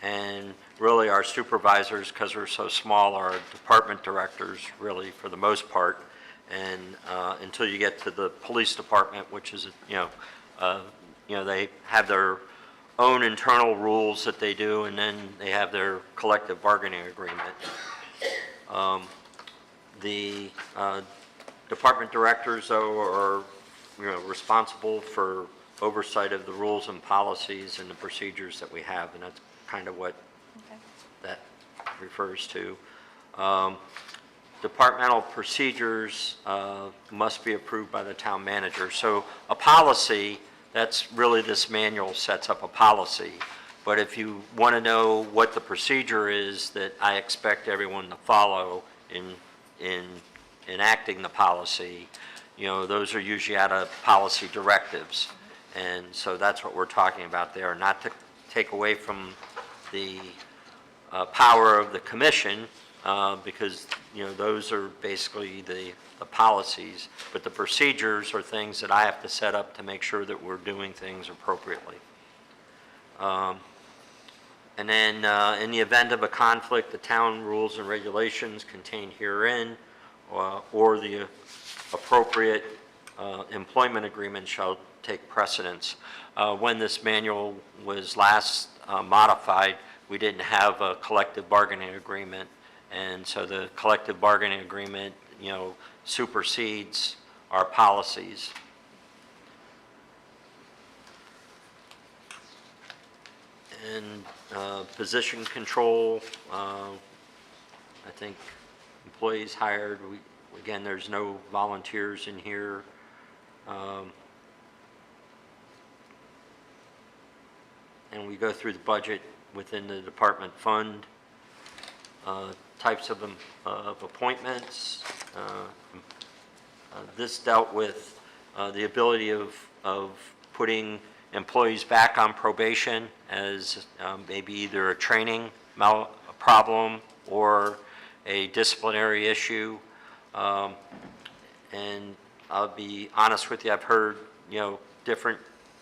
and really our supervisors, because they're so small, are department directors, really, for the most part, and until you get to the police department, which is, they have their own internal rules that they do, and then they have their collective bargaining agreement. The department directors, though, are responsible for oversight of the rules and policies and the procedures that we have, and that's kind of what that refers to. Departmental procedures must be approved by the town manager. So a policy, that's really, this manual sets up a policy. But if you want to know what the procedure is that I expect everyone to follow in enacting the policy, those are usually out of policy directives. And so that's what we're talking about there, not to take away from the power of the commission, because, those are basically the policies, but the procedures are things that I have to set up to make sure that we're doing things appropriately. And then in the event of a conflict, the town rules and regulations contained herein or the appropriate employment agreement shall take precedence. When this manual was last modified, we didn't have a collective bargaining agreement, and so the collective bargaining agreement, supersedes our policies. And position control, I think employees hired, again, there's no volunteers in here. And we go through the budget within the department fund, types of appointments. This dealt with the ability of putting employees back on probation as maybe either a training problem or a disciplinary issue. And I'll be honest with you, I've heard,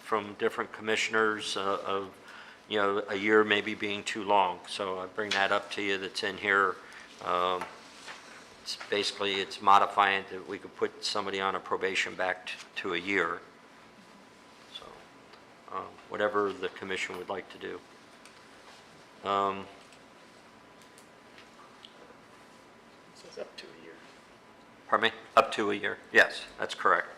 from different commissioners of, a year maybe being too long. So I bring that up to you, that's in here. It's modifying that we could put somebody on a probation back to a year. So whatever the commission would like to do. It's up to a year. Pardon me? Up to a year. Yes, that's correct.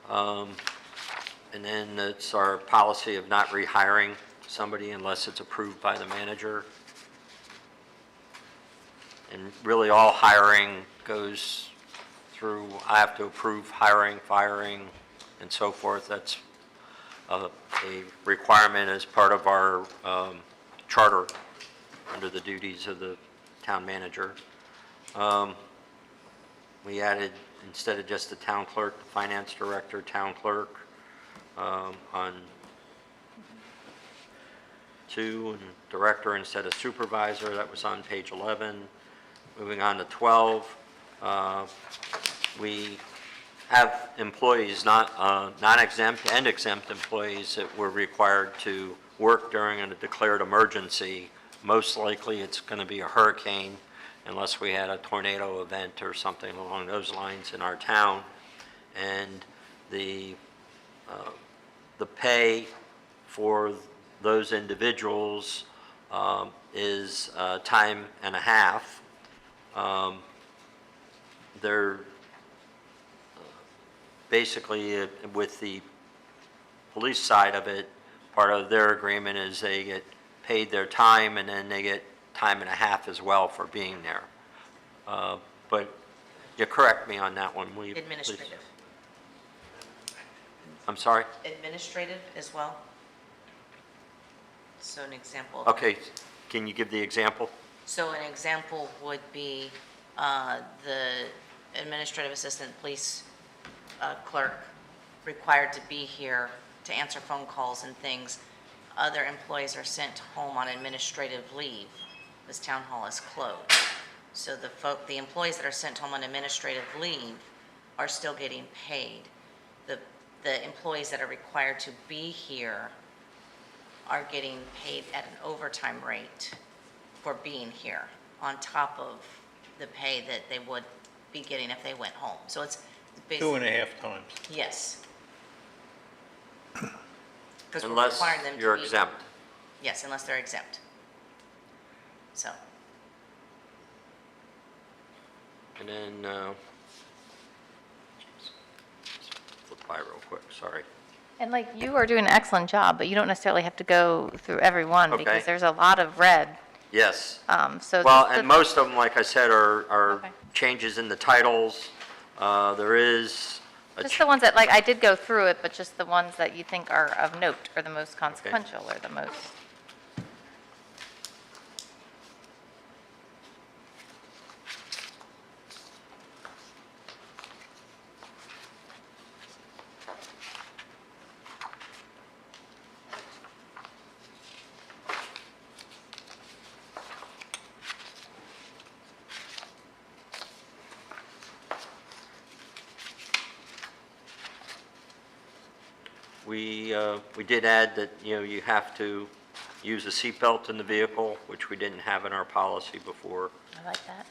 And then it's our policy of not rehiring somebody unless it's approved by the manager. And really all hiring goes through, I have to approve hiring, firing, and so forth. That's a requirement as part of our charter under the duties of the town manager. We added, instead of just the town clerk, the finance director, town clerk, on 2, and director instead of supervisor. That was on page 11. Moving on to 12, we have employees, non-exempt and exempt employees, that were required to work during a declared emergency. Most likely it's going to be a hurricane, unless we had a tornado event or something along those lines in our town. And the pay for those individuals is time and a half. They're basically, with the police side of it, part of their agreement is they get paid their time, and then they get time and a half as well for being there. But you correct me on that one, will you? please? Administrative. I'm sorry? Administrative as well. So an example. Okay, can you give the example? So an example would be the administrative assistant police clerk required to be here to answer phone calls and things. Other employees are sent home on administrative leave. This town hall is closed. So the employees that are sent home on administrative leave are still getting paid. The employees that are required to be here are getting paid at an overtime rate for being here, on top of the pay that they would be getting if they went home. So it's basically... 2.5 times. Yes. Because we're Unless requiring them to be... you're exempt. Yes, unless they're exempt. So, And then, flip by real quick, sorry. And like, you are doing an excellent job, but you don't necessarily have to go through every one Okay. because there's a lot of red. Yes. So Well, just and the- most of them, like I said, are Okay. changes in the titles. There is a Just the ones that, like, I did go through it, but just the ones that you think are of note or the most consequential or the most. We did add that, you have to use a seatbelt in the vehicle, which we didn't have in our policy before. I like that.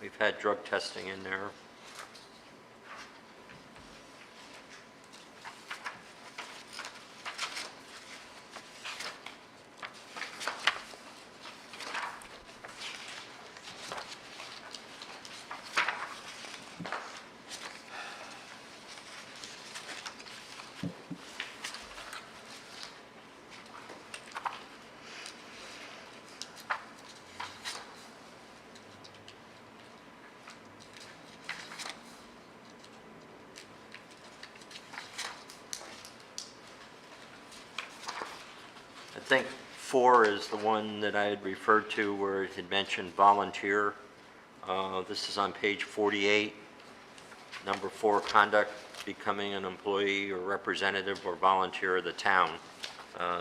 We've had drug testing in there. I think 4 is the one that I had referred to where it had mentioned volunteer. This is on page 48. Number 4, conduct becoming an employee or representative or volunteer of the town.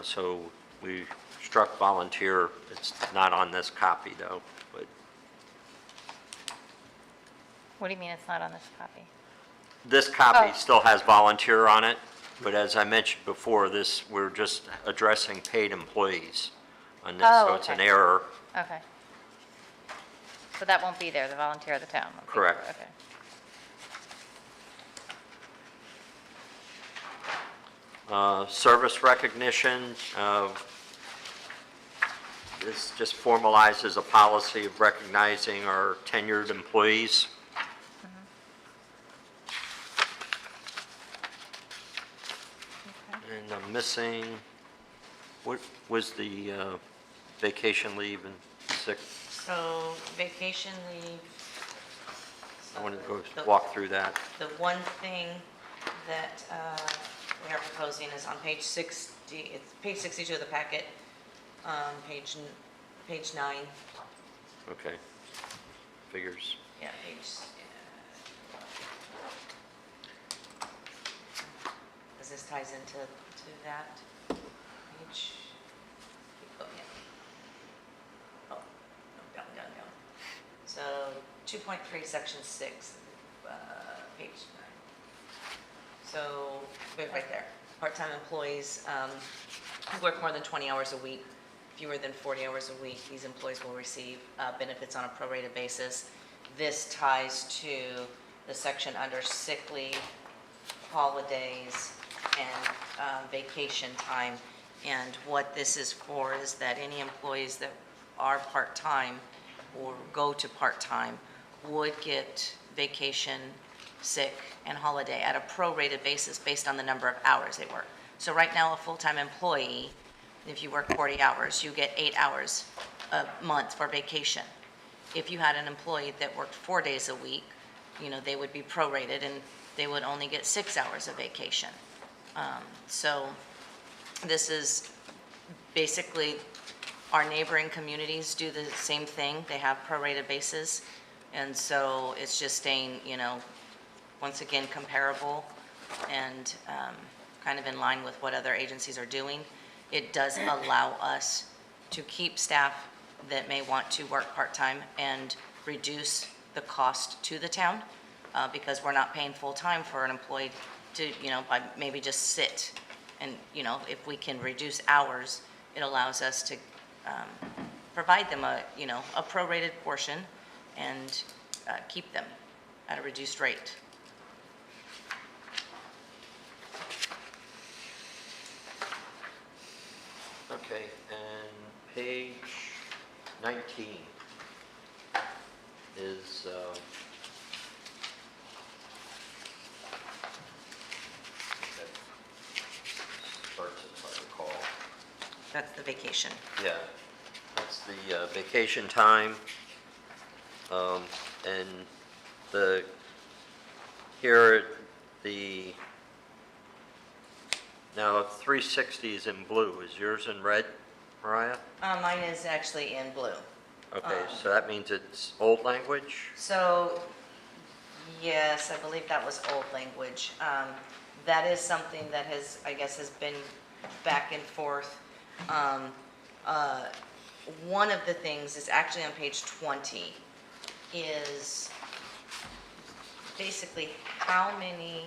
So we struck volunteer. It's not on this copy though, but What do you mean it's not on this copy? this copy Oh. still has volunteer on it. But as I mentioned before, we're just addressing paid employees on this, Oh, so it's an okay. error. Okay. So that won't be there, the volunteer of the town? won't be there, Correct. Okay. Service recognition, this just formalizes a policy of recognizing our tenured employees. And I'm missing, what was the vacation leave and sick? so vacation leave. I wanted to The- go walk through that. The one thing that we are proposing is on page 60, it's page 62 of the packet, page 9, Okay. Figures. yeah, because this ties into that page. Keep going, yeah. Oh, no, down. So 2.3, section 6, page 9. So, right there, part-time employees who work more than 20 hours a week, fewer than 40 hours a week, these employees will receive benefits on a prorated basis. This ties to the section under sick leave holidays and vacation time. And what this is for is that any employees that are part-time or go to part-time would get vacation, sick, and holiday at a prorated basis based on the number of hours they work. So right now, a full-time employee, if you work 40 hours, you get 8 hours a month for vacation. If you had an employee that worked 4 days a week, they would be prorated and they would only get 6 hours of vacation. So this is basically, our neighboring communities do the same thing. They have prorated basis. And so it's just staying, once again, comparable and kind of in line with what other agencies are doing. It does allow us to keep staff that may want to work part-time and reduce the cost to the town because we're not paying full-time for an employee to, by maybe just sit. And, if we can reduce hours, it allows us to provide them a prorated portion and keep them at a reduced rate. Okay, and page 19 is, that starts it, if I recall. That's the vacation. Yeah, that's the vacation time. And here, now 360 is in blue. Is yours in red, Mariah? Mine is actually in blue. Okay, so that means it's old language? So, yes, I believe that was old language. That is something that I guess, has been back and forth. One of the things is actually on page 20, is basically how many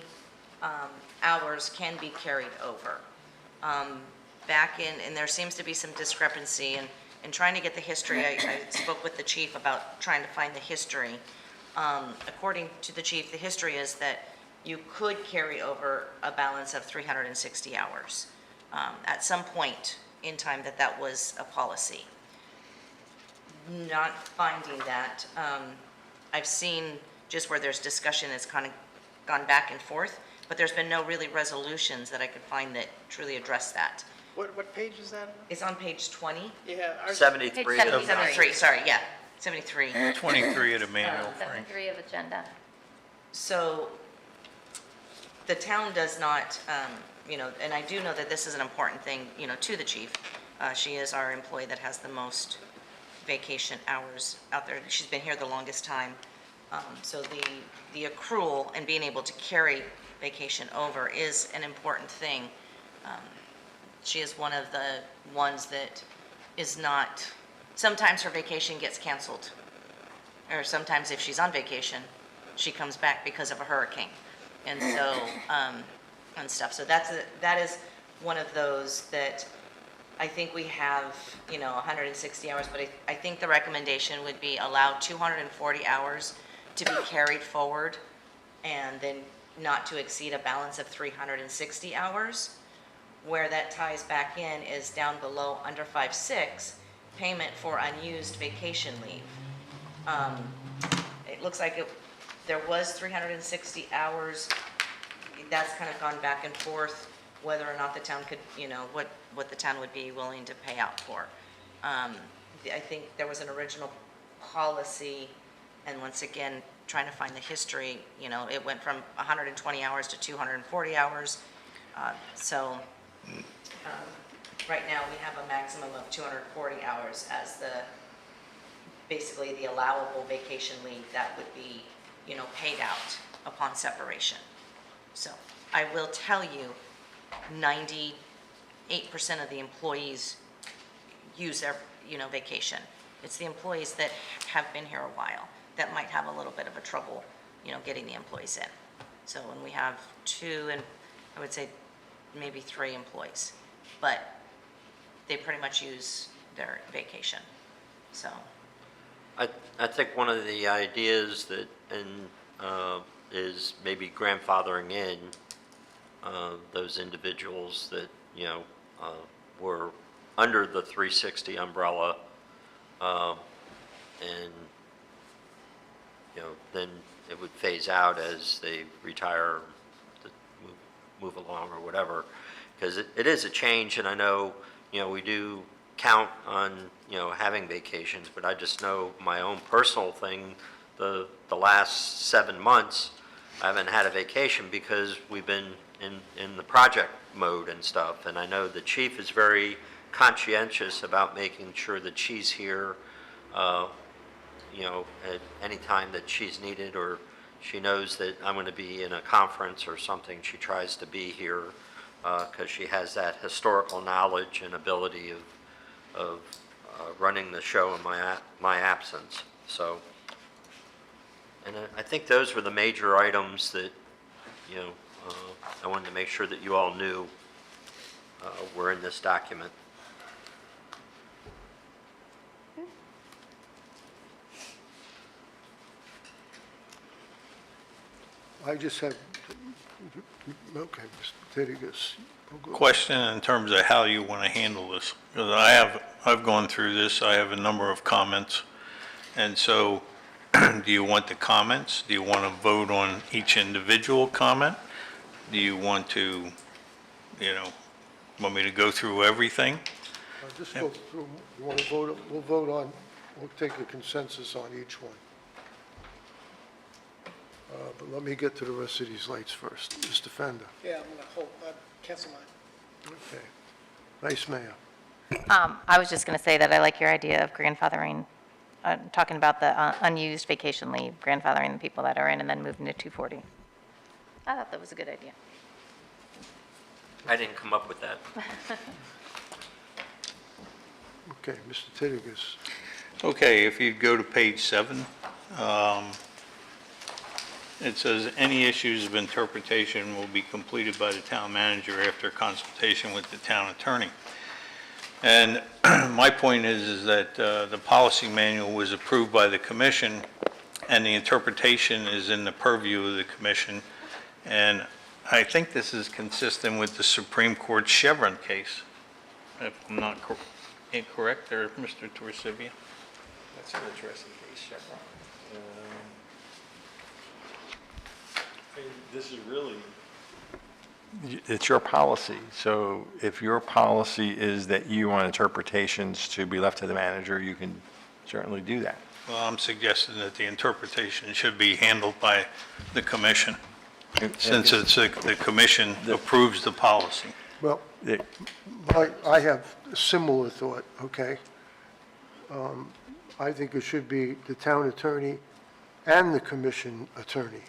hours can be carried over. And there seems to be some discrepancy in trying to get the history. I spoke with the chief about trying to find the history. According to the chief, the history is that you could carry over a balance of 360 hours. At some point in time that was a policy. Not finding that. I've seen just where there's discussion, it's kind of gone back and forth, but there's been no really resolutions that I could find that truly address that. What page is that? It's on page 20? Yeah. 73 Page of 73, sorry, yeah, 73. 23 of the manual, Frank. 73 of agenda. So the town does not, and I do know that this is an important thing, to the chief. She is our employee that has the most vacation hours out there. She's been here the longest time. So the accrual and being able to carry vacation over is an important thing. She is one of the ones that is not, sometimes her vacation gets canceled. Or sometimes if she's on vacation, she comes back because of a hurricane. And so, and stuff. So that is one of those that I think we have, 160 hours, but I think the recommendation would be allow 240 hours to be carried forward and then not to exceed a balance of 360 hours. Where that ties back in is down below under 5.6, payment for unused vacation leave. It looks like there was 360 hours. That's kind of gone back and forth, whether or not the town could, what the town would be willing to pay out for. I think there was an original policy, and once again, trying to find the history, it went from 120 hours to 240 hours. Right now, we have a maximum of 240 hours as basically the allowable vacation leave that would be, paid out upon separation. So I will tell you, 98% of the employees use their, vacation. It's the employees that have been here a while that might have a little bit of a trouble, getting the employees in. So when we have 2 and I would say maybe 3 employees, but they pretty much use their vacation. So I think one of the ideas that, is maybe grandfathering in those individuals that, were under the 360 umbrella, and, then it would phase out as they retire, move along or whatever, because it is a change, and I know, we do count on, having vacations, but I just know my own personal thing, the last 7 months, I haven't had a vacation because we've been in the project mode and stuff, and I know the chief is very conscientious about making sure that she's here, at any time that she's needed, or she knows that I'm going to be in a conference or something, she tries to be here, because she has that historical knowledge and ability of running the show in my absence. So, and I think those were the major items that, I wanted to make sure that you all knew were in this document. I just have, okay, Mr. Titigus. Question in terms of how you want to handle this, because I've gone through this, I have a number of comments, and so do you want the comments? Do you want to vote on each individual comment? Do you want to, want me to go through everything? Just go through, you want to vote, we'll take a consensus on each one. But let me get to the rest of these lights first. Mr. Fender. Yeah, I'm going to cancel mine. Okay. Vice Mayor. I was just going to say that I like your idea of grandfathering, talking about the unused vacation leave, grandfathering the people that are in and then moving to 240. I thought that was a good idea. I didn't come up with that. Okay, Mr. Titigus. Okay, if you go to page 7, it says, "Any issues of interpretation will be completed by the town manager after consultation with the town attorney." And my point is that the policy manual was approved by the commission, and the interpretation is in the purview of the commission. And I think this is consistent with the Supreme Court Chevron case, if I'm not incorrect there, Mr. Torcivia. That's an interesting case, Chevron. This is really... It's your policy, so if your policy is that you want interpretations to be left to the manager, you can certainly do that. Well, I'm suggesting that the interpretation should be handled by the commission, since it's the commission approves the policy. Well, I have a similar thought, okay? I think it should be the town attorney and the commission attorney.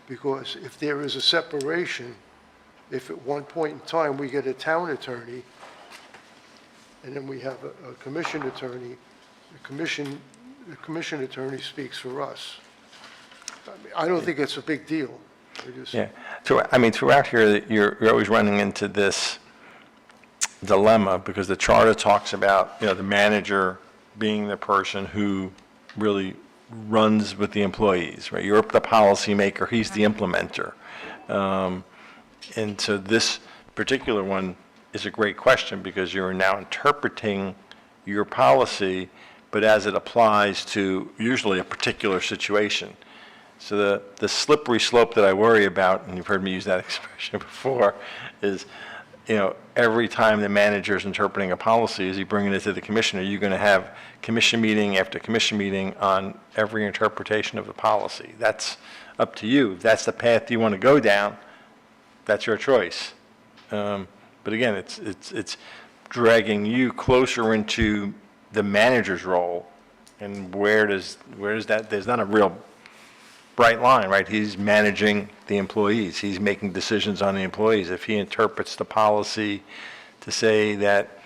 Because if there is a separation, if at one point in time we get a town attorney, and then we have a commission attorney, the commission attorney speaks for us. I don't think it's a big deal. Yeah, so, I mean, throughout here, you're always running into this dilemma, because the charter talks about, the manager being the person who really runs with the employees, right? You're the policymaker, he's the implementer. And so this particular one is a great question, because you're now interpreting your policy, but as it applies to usually a particular situation. So the slippery slope that I worry about, and you've heard me use that expression before, is, every time the manager is interpreting a policy, is he bringing it to the commission? Are you going to have commission meeting after commission meeting on every interpretation of the policy? That's up to you. If that's the path you want to go down, that's your choice. But again, it's dragging you closer into the manager's role, and where does that? There's not a real bright line, right? He's managing the employees. He's making decisions on the employees. If he interprets the policy to say that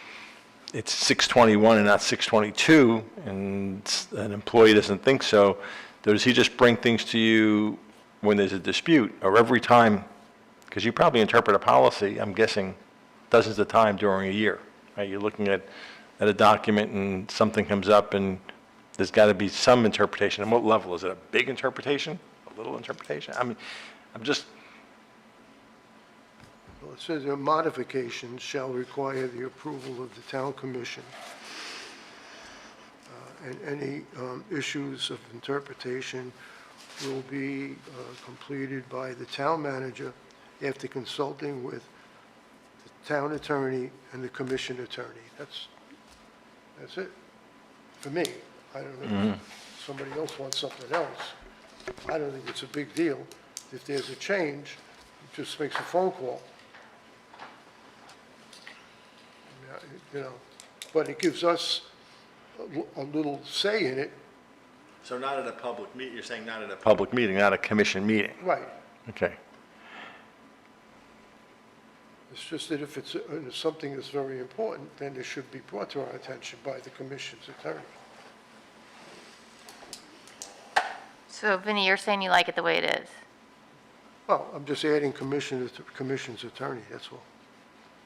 it's 621 and not 622, and an employee doesn't think so, does he just bring things to you when there's a dispute, or every time? Because you probably interpret a policy, I'm guessing, dozens of times during a year, right? You're looking at a document and something comes up, and there's got to be some interpretation. And what level? Is it a big interpretation? A little interpretation? I mean, it says that modifications shall require the approval of the town commission. And any issues of interpretation will be completed by the town manager after consulting with the town attorney and the commission attorney. That's it, for me. I don't know if somebody else wants something else. I don't think it's a big deal. If there's a change, it just makes a phone call. You know, but it gives us a little say in it. So not at a public meeting, you're saying not at a public meeting, not a commission meeting? Right. Okay. It's just that if it's something that's very important, then it should be brought to our attention by the commission's attorney. So Vinnie, you're saying you like it the way it is? Well, I'm just adding commission's attorney, that's all.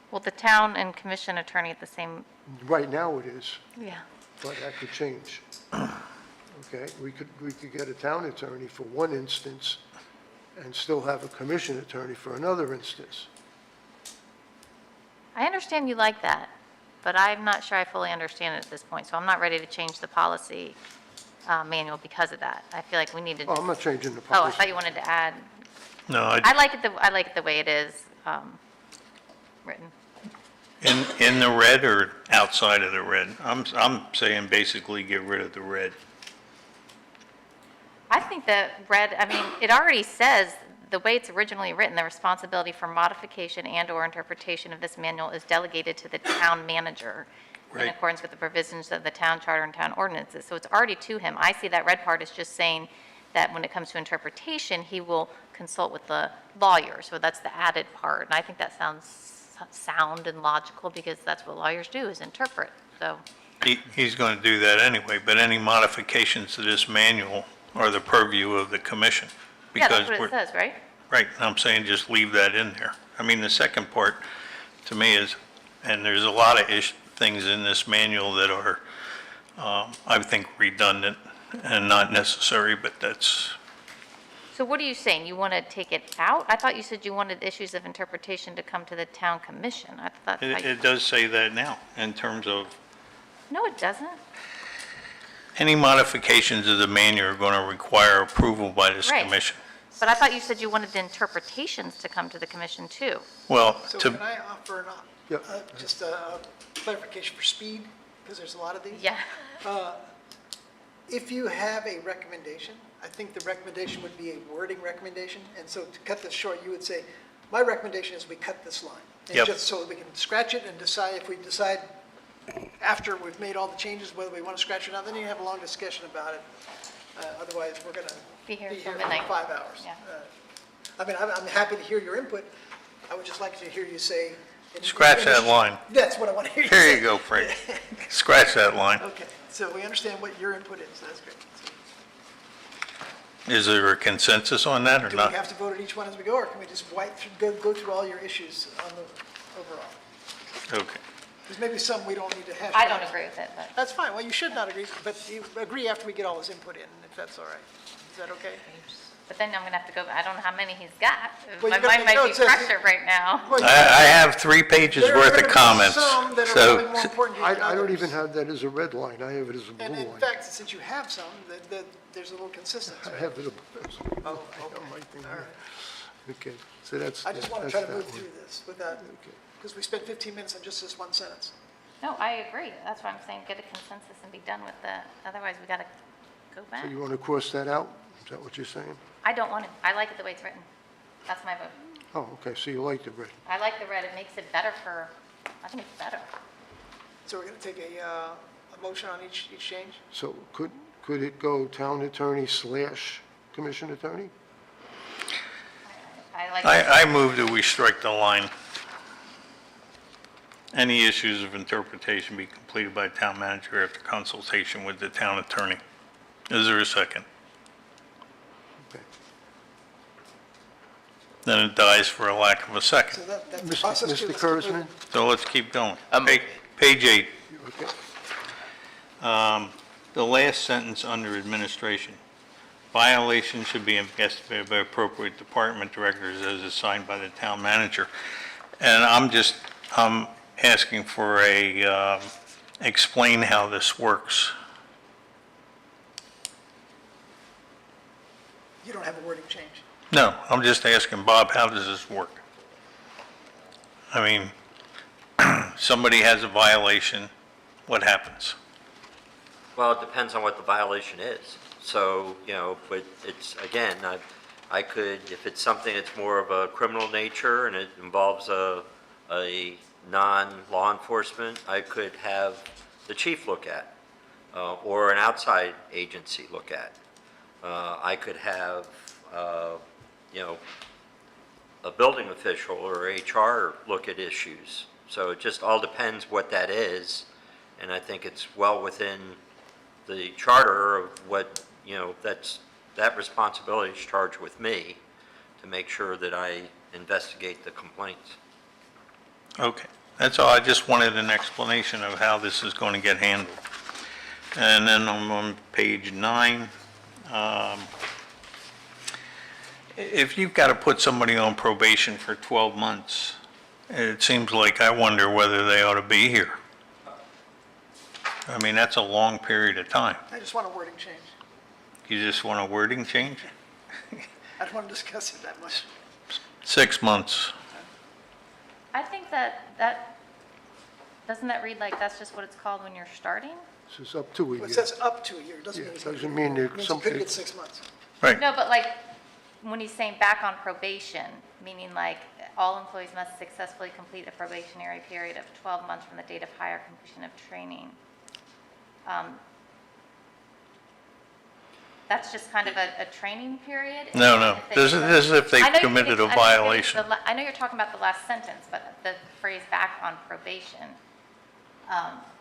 Well, the town and commission attorney at the same, Right now it is, yeah. but that could change. Okay, we could get a town attorney for one instance and still have a commission attorney for another instance. I understand you like that, but I'm not sure I fully understand it at this point, so I'm not ready to change the policy manual because of that. I feel like we need to. Oh, I'm not changing the Oh, I policy. thought you wanted to add. No, I like it the way it is written. in the red or outside of the red? I'm saying basically get rid of the red. I think that red, I mean, it already says, the way it's originally written, the responsibility for modification and/or interpretation of this manual is delegated to the town manager in Right. accordance with the provisions of the town charter and town ordinances. So it's already to him. I see that red part is just saying that when it comes to interpretation, he will consult with the lawyer. So that's the added part. And I think that sounds sound and logical because that's what lawyers do, is interpret. So, He's going to do that anyway, but any modifications to this manual are the purview of the commission. yeah, that's because what we're- it says, right? Right, I'm saying just leave that in there. I mean, the second part, to me, is, and there's a lot of things in this manual that are, I think, redundant and not necessary, but that's, So what are you saying? You want to take it out? I thought you said you wanted issues of interpretation to come to the town commission. I thought, it does say that now, in terms of no, it doesn't. any modifications of the manual are going to require approval by this Right. commission. But I thought you said you wanted the interpretations to come to the commission too. Well, So to, can I offer Yep. just a clarification for speed, because there's a lot of these? Yeah. If you have a recommendation, I think the recommendation would be a wording recommendation, and so to cut this short, you would say, my recommendation is we cut this line. And Yep. just so that we can scratch it and decide, if we decide after we've made all the changes, whether we want to scratch it or not, then you can have a long discussion about it. Otherwise, we're going to Be here till for midnight. 5 hours. Yeah. I mean, I'm happy to hear your input. I would just like to hear you say. Scratch that line. That's what I want to hear you say. here you go, Frank. Scratch that line. Okay, so we understand what your input is, that's great. Is there a consensus on that or Do we not? have to vote at each one as we go, or can we just go through all your issues on the overall? Okay. There's maybe some we don't need to hash I don't out. agree with it, but That's fine, well, you should not agree, but you agree after we get all this input in, if that's all right. Is that okay? then I'm going to have to go, I don't know how many he's got. Well, My you gotta mind make might be notes as- pressure right now. Well, I have 3 pages there are worth gonna of be comments, some that are so, probably more important to you than I don't others. even have that as a red line, I have it as a blue And in line. fact, since you have some, there's a little consistency. I have it as a blue. Oh, I okay. have my thing All there. right. Okay, so that's. I just want to that's try to that move one. through this without, because we spent 15 minutes on just this one sentence. No, I agree. That's why I'm saying get a consensus and be done with the, otherwise we got to go back. So you want to cross that out? Is that what you're saying? I don't want to. I like it the way it's written. That's my vote. Oh, okay, so you like the red. I like the red. It makes it better for, I think it's better. So we're going to take a motion on each change? So could it go town attorney / commission attorney? I like. I move that we strike the line. Any issues of interpretation be completed by town manager after consultation with the town attorney. Is there a second? Okay. Then it dies for a lack of a So second. that's the Mr. process. too. Mr. Let's keep moving. Kurzman? So let's keep going. Okay. Page 8. Okay. The last sentence under administration. Violations should be investigated by appropriate department directors as assigned by the town manager. And I'm asking for explain how this works. You don't have a wording change. No, I'm just asking Bob, how does this work? I mean, somebody has a violation, what happens? Well, it depends on what the violation is. So, but it's, again, I could, if it's something that's more of a criminal nature and it involves a non-law enforcement, I could have the chief look at, or an outside agency look at. I could have, a building official or HR look at issues. So it just all depends what that is. And I think it's well within the charter of what, that responsibility is charged with me to make sure that I investigate the complaints. Okay, that's all. I just wanted an explanation of how this is going to get handled. And then I'm on page 9. If you've got to put somebody on probation for 12 months, it seems like I wonder whether they ought to be here. I mean, that's a long period of time. I just want a wording change. You just want a wording change? I don't want to discuss it that much. 6 months. I think doesn't that read like that's just what it's called when you're starting? This is up to a Well, year. it says up to a year, it doesn't Yeah, mean. it doesn't mean that It means you something- could get 6 months. Right. No, but like, when he's saying back on probation, meaning like, all employees must successfully complete a probationary period of 12 months from the date of hire completion of training. That's just kind of a training period? No. If they- This is if they've I know you're committed a thinking- I know you're violation. thinking I know you're talking about the last sentence, but the phrase back on probation,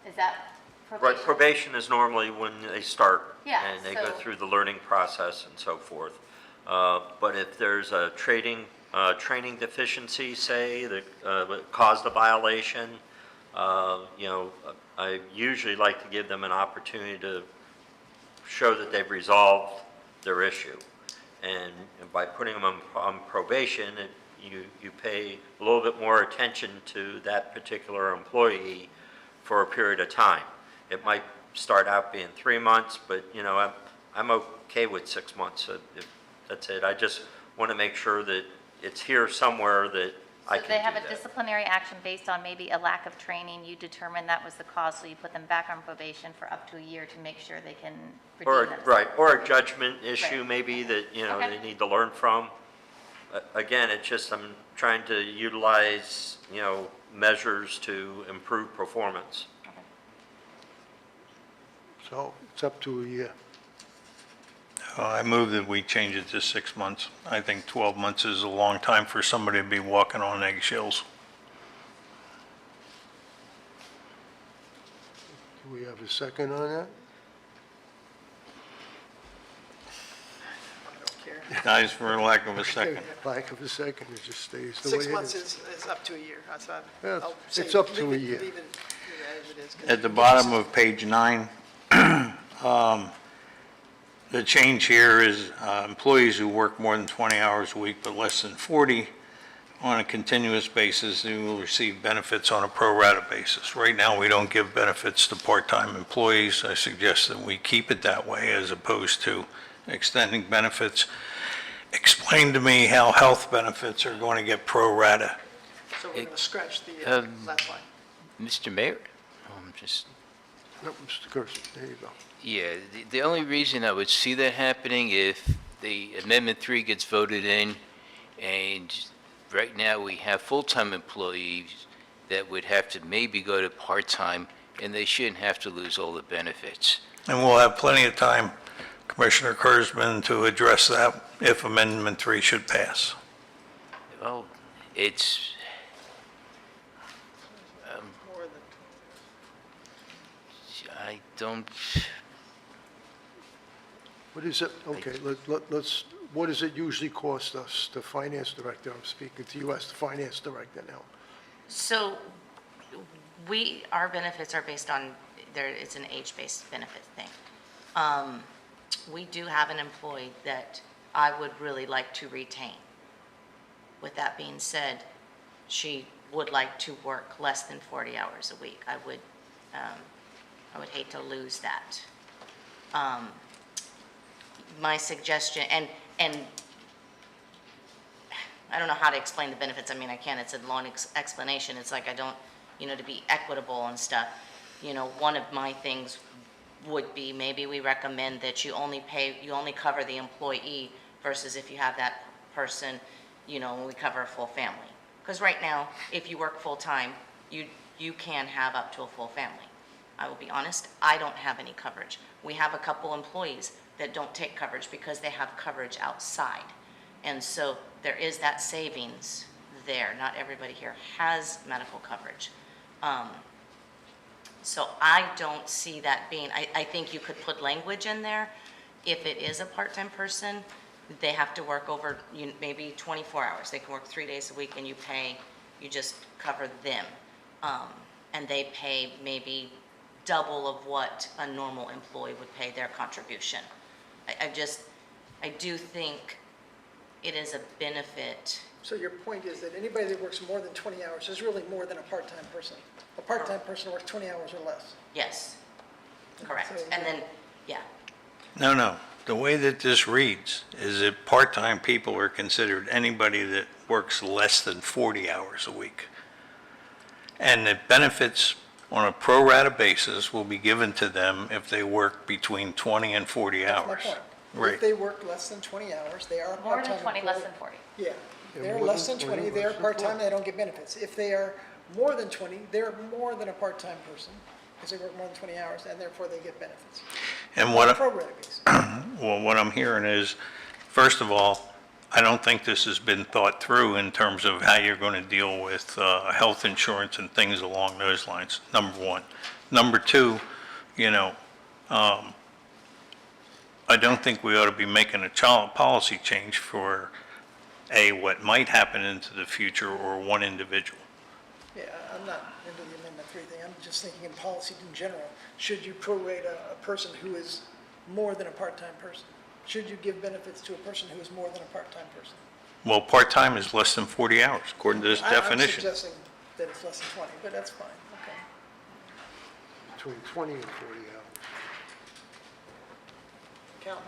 is that Right, probation? probation is normally when they start. Yeah, And they go so- through the learning process and so forth. But if there's a training deficiency, say, that caused a violation, I usually like to give them an opportunity to show that they've resolved their issue. And by putting them on probation, you pay a little bit more attention to that particular employee for a period of time. It might start out being 3 months, but, I'm okay with 6 months, if that's it. I just want to make sure that it's here somewhere that I So can they have do a that. disciplinary action based on maybe a lack of training, you determine that was the cause, so you put them back on probation for up to a year to make sure they can redeem Or, themselves. right, or a judgment issue Right. maybe that, Okay. they need to learn from. Again, it's just I'm trying to utilize, measures to improve performance. Okay. So it's up to a year. I move that we change it to 6 months. I think 12 months is a long time for somebody to be walking on eggshells. Do we have a second on that? I don't care. Guys, for lack of a second. Lack of a second, it just stays the way it is. 6 months is up to a year. That's not. Yeah, I'll say it's up to leave a it- year. Leave it as it is. 'cause At the bottom of page 9, the change here is employees who work more than 20 hours a week but less than 40 on a continuous basis, who will receive benefits on a pro rata basis. Right now, we don't give benefits to part-time employees. I suggest that we keep it that way as opposed to extending benefits. Explain to me how health benefits are going to get pro rata. So we're going to scratch the last line. Mr. Mayor, just, No, Mr. Cursor, there you go. yeah, the only reason I would see that happening if the Amendment 3 gets voted in, and right now we have full-time employees that would have to maybe go to part-time, and they shouldn't have to lose all the benefits. And we'll have plenty of time, Commissioner Kurzman, to address that if Amendment 3 should pass. Well, it's, More than. I don't, What is it, okay, let's, what does it usually cost us, the finance director? I'm speaking to you as the finance director now. So our benefits are based on, it's an age-based benefit thing. We do have an employee that I would really like to retain. With that being said, she would like to work less than 40 hours a week. I would hate to lose that. My suggestion, and I don't know how to explain the benefits. I mean, I can, it's a long explanation. It's like I don't, to be equitable and stuff. One of my things would be maybe we recommend that you only cover the employee versus if you have that person, we cover a full family. Because right now, if you work full-time, you can have up to a full family. I will be honest, I don't have any coverage. We have a couple employees that don't take coverage because they have coverage outside. And so there is that savings there. Not everybody here has medical coverage. So I don't see that being, I think you could put language in there. If it is a part-time person, they have to work over maybe 24 hours. They can work 3 days a week and you just cover them. And they pay maybe double of what a normal employee would pay their contribution. I do think it is a benefit. So your point is that anybody that works more than 20 hours is really more than a part-time person. A part-time person works 20 hours or less. Yes, correct. So- And then, yeah, No. The way that this reads is that part-time people are considered anybody that works less than 40 hours a week. And the benefits on a pro rata basis will be given to them if they work between 20 and 40 That's hours. my point. Right. If they work less than 20 hours, they are a More part-time than 20, employee. less than 40. Yeah, they're more less than than 20, 20, they're less than part-time, 40. they don't get benefits. If they are more than 20, they're more than a part-time person, because they work more than 20 hours, and therefore they get benefits. And On what, a prorated basis. well, what I'm hearing is, first of all, I don't think this has been thought through in terms of how you're going to deal with health insurance and things along those lines, number one. Number two, I don't think we ought to be making a policy change for, what might happen into the future or one individual. Yeah, I'm not into the Amendment 3 thing, I'm just thinking in policy in general. Should you prorate a person who is more than a part-time person? Should you give benefits to a person who is more than a part-time person? Well, part-time is less than 40 hours, according to this I'm definition. suggesting that it's less than 20, but that's fine, okay. Between 20 and 40 hours. Count.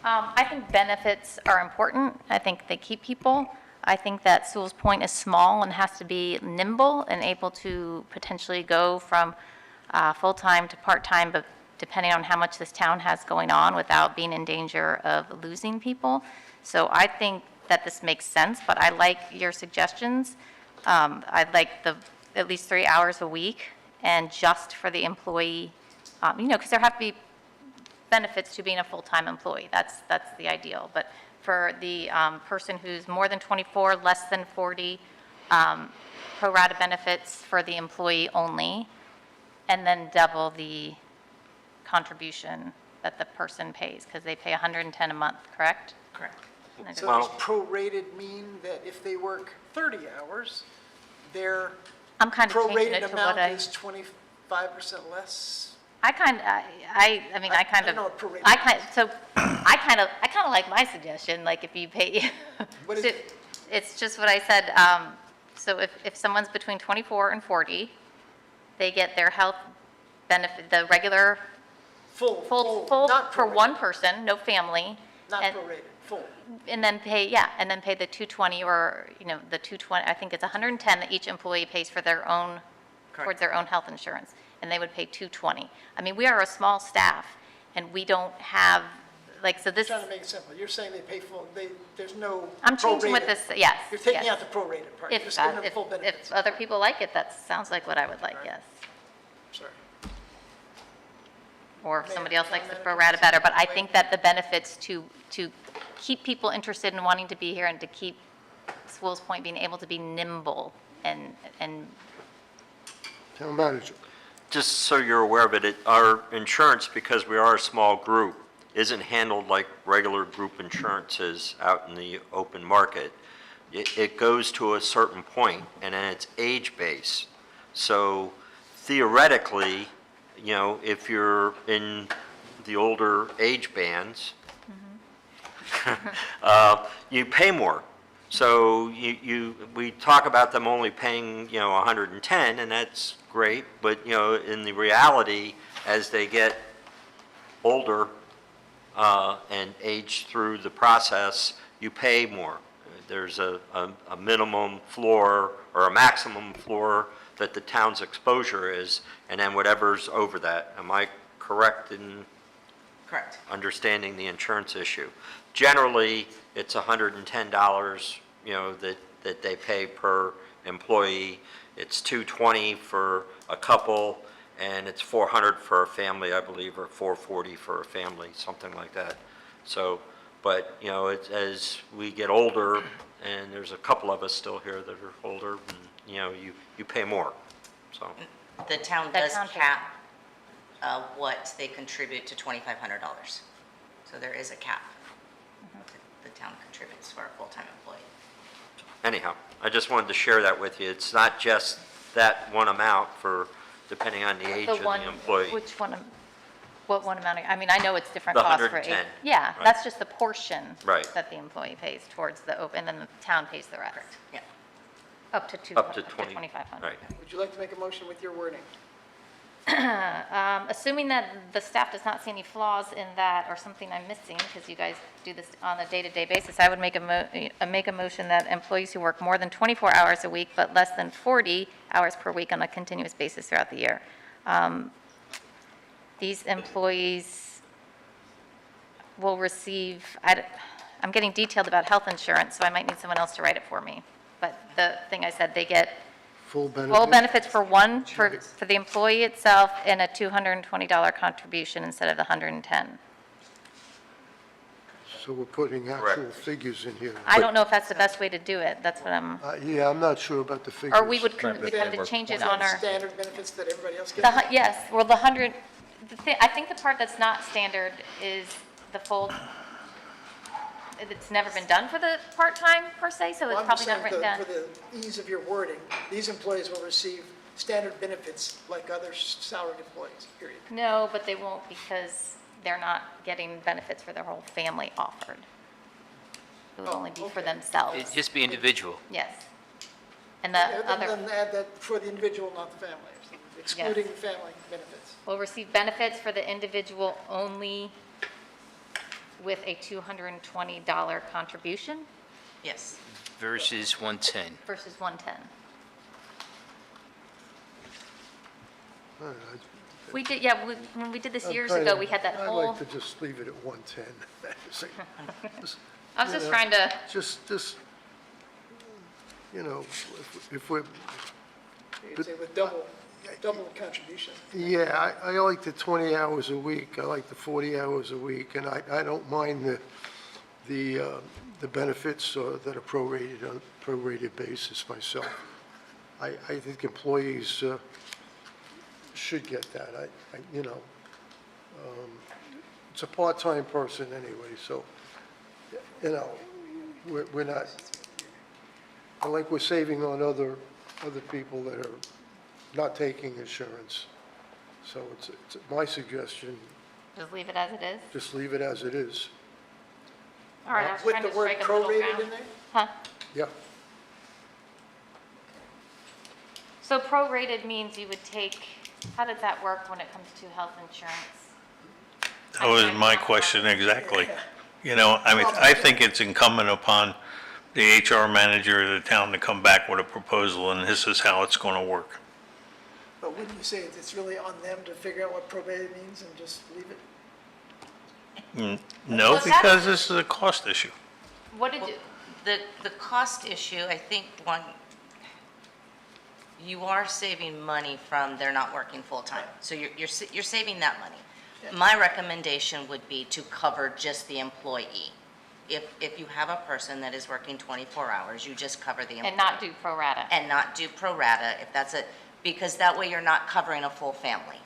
I think benefits are important. I think they keep people. I think that Sewell's Point is small and has to be nimble and able to potentially go from full-time to part-time, but depending on how much this town has going on without being in danger of losing people. So I think that this makes sense, but I like your suggestions. I'd like at least 3 hours a week and just for the employee, because there have to be benefits to being a full-time employee. That's the ideal. But for the person who's more than 24, less than 40, pro rata benefits for the employee only, and then double the contribution that the person pays, because they pay $110 a month, correct? correct. So Well- does prorated mean that if they work 30 hours, their I'm kind of changing prorated it to amount what is 25% less? I kind of like my suggestion, like if you pay, What is so it? it's just what I said, so if someone's between 24 and 40, they get their health benefit, the regular, full, not for prorated, one person, no family. Not and- prorated, full. And then pay the 220 or, the 220, I think it's 110 that each employee pays for their own, towards their own health insurance, and they would pay 220. I mean, we are a small staff, and we don't have, so this, Trying to make it simple. You're saying they pay full, there's no I'm changing with prorated. this, yes. You're taking yes. out the prorated part. You're If, just giving them if, full benefits. if other people like it, that sounds like what I would like, yes. Sorry. Or if Mayor, somebody else town likes the manager, pro rata better, but I wait. think that the benefits to keep people interested in wanting to be here and to keep Sewell's Point being able to be nimble and Town manager. Just so you're aware of it, our insurance, because we are a small group, isn't handled like regular group insurance is out in the open market. It goes to a certain point, and then it's age-based. So theoretically, if you're in the older age bands, you pay more. So we talk about them only paying, 110, and that's great, but, in the reality, as they get older and age through the process, you pay more. There's a minimum floor or a maximum floor that the town's exposure is, and then whatever's over that. Am I correct in Correct. understanding the insurance issue? Generally, it's $110, that they pay per employee. It's $220 for a couple, and it's $400 for a family, I believe, or $440 for a family, something like that. So, but, as we get older, and there's a couple of us still here that are older, and, you pay more, so. The town The does town pays cap what they contribute to $2,500. So there is a cap that the town contributes for a full-time employee. Anyhow, I just wanted to share that with you. It's not just that one amount for, depending on the age The of one, the employee. which one, what one amount, I mean, I know it's different The costs for 110, Yeah, right. that's just the portion Right. that the employee pays towards the open, and then the town pays the rest. Yeah. Up to 20, 2,500. right. Would you like to make a motion with your wording? Assuming that the staff does not see any flaws in that or something I'm missing, because you guys do this on a day-to-day basis, I would make a motion that employees who work more than 24 hours a week but less than 40 hours per week on a continuous basis throughout the year. These employees will receive, I'm getting detailed about health insurance, so I might need someone else to write it for me. But the thing I said, they get Full benefit. full benefits for the employee itself, and a $220 contribution instead of the 110. So we're putting actual figures in here. I don't know if that's the best way to do it. That's what I'm, Yeah, I'm not sure about the figures. or we would have to change it on our, Standard benefits that everybody else gets? yes, well, the 100, I think the part that's not standard is the full, it's never been done for the part-time per se, so Well, it's I'm probably just not saying written down. for the ease of your wording, these employees will receive standard benefits like other salaried employees, period. No, but they won't, because they're not getting benefits for their whole family offered. It would only be for okay. themselves, It'd just be individual. yes. And the Yeah, other. Then add that for the individual, not the family, or something, excluding the family benefits. Will receive benefits for the individual only with a $220 contribution Yes. Versus 110. versus 110. We did, yeah, when we did this years ago, we had that I'd whole, like to just leave it at 110. I was just trying to, Just, if we're, You'd say with double contribution. yeah, I like the 20 hours a week, I like the 40 hours a week, and I don't mind the benefits that are prorated on a prorated basis myself. I think employees should get that. It's a part-time person anyway, so, we're not, I like we're saving on other people that are not taking insurance. So it's my suggestion, just leave it as it is. just leave it as it is. All right, I was With trying the to word strike a middle prorated ground. in there? Huh? Yeah, So prorated means you would take, how does that work when it comes to health insurance? That was my question exactly. I think it's incumbent upon the HR manager of the town to come back with a proposal, and this is how it's going to work. But wouldn't you say it's really on them to figure out what prorated means and just leave it? No, What's that? because this is a cost issue. What did you, The cost issue, I think, one, you are saving money from they're not working full-time. So you're saving that money. My recommendation would be to cover just the employee. If you have a person that is working 24 hours, you just cover the employee. and not do pro rata? And not do pro rata, if that's it, because that way you're not covering a full family.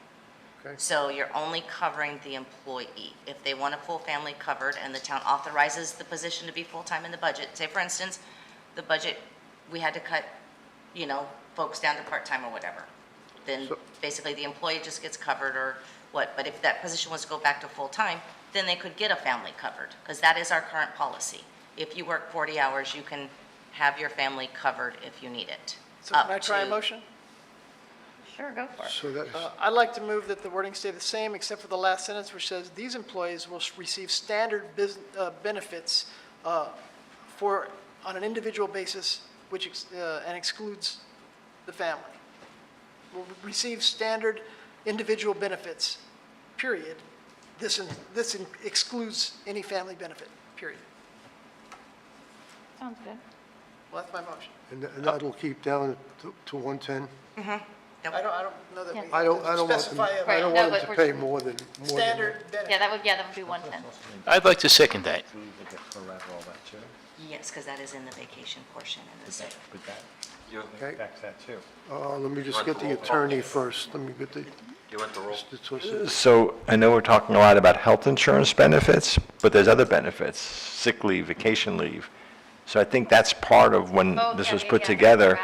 okay. So you're only covering the employee. If they want a full family covered and the town authorizes the position to be full-time in the budget, say for instance, the budget, we had to cut, folks down to part-time or whatever, then So- basically the employee just gets covered or what. But if that position was to go back to full-time, then they could get a family covered, because that is our current policy. If you work 40 hours, you can have your family covered if you need it. So can Up I try a to- motion? Sure, go for it. So that's, I'd like to move that the wording stay the same, except for the last sentence, which says, "These employees will receive standard benefits on an individual basis, and excludes the family. Will receive standard individual benefits, period. This excludes any family benefit, period." Sounds good. Well, that's my motion. and that'll keep down to 110? I don't know that we I don't have to want them, specify a I don't Right, no, want them but to we're- pay more than that. standard benefit. Yeah, that would be 110. I'd like to second that. Yes, because that is in the vacation portion in the state. Okay, that too. let me just get the attorney first. Let me get the, You want the roll? Mr. Twisted. So I know we're talking a lot about health insurance benefits, but there's other benefits, sick leave, vacation leave. So I think that's part of when Oh, this yeah, was yeah, put yeah, together,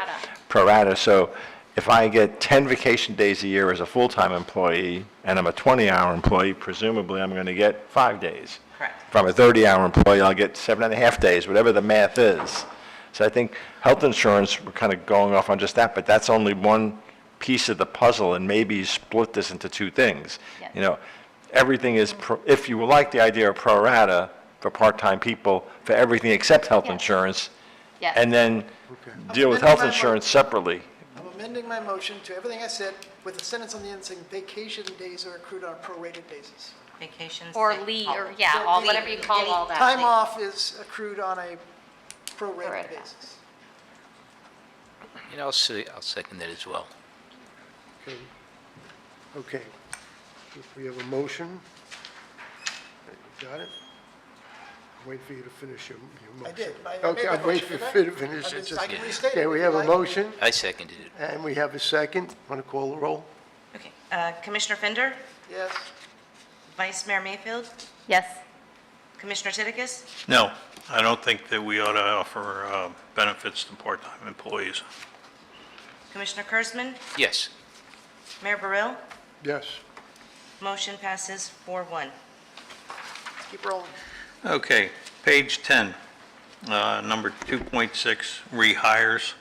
pro pro rata. So if I get 10 vacation days a year as a full-time employee, and I'm a 20-hour employee, presumably I'm going to get 5 days. Correct. If I'm a 30-hour employee, I'll get 7.5 days, whatever the math is. So I think health insurance, we're kind of going off on just that, but that's only one piece of the puzzle, and maybe you split this into two things. Yes. You know, everything is, if you like the idea of pro rata for part-time people, for everything except health Yes. insurance, Yes. and then deal with health insurance separately. I'm amending my motion to everything I said with a sentence on the end saying vacation days are accrued on a prorated basis. Vacations. Or sick, leave, all- or, yeah, all, Leave. whatever you call all that. Time off is accrued on a prorated Prorated. basis. And I'll second that as well. Okay. We have a motion. Got it? Wait for you to finish your I motion. did. I made Okay, my I'll wait motion, for didn't you to finish I it. just- Just- I can restate it Okay, we if have you a like. motion, I seconded it. and we have a second. Want to call the roll? Okay, Commissioner Fender, Yes. Vice Mayor Mayfield, Yes. Commissioner Titicus, No, I don't think that we ought to offer benefits to part-time employees. Commissioner Kurzman, Yes. Mayor Burrell. Yes. Motion passes 4-1. Keep rolling. Okay, page 10, number 2.6, rehires.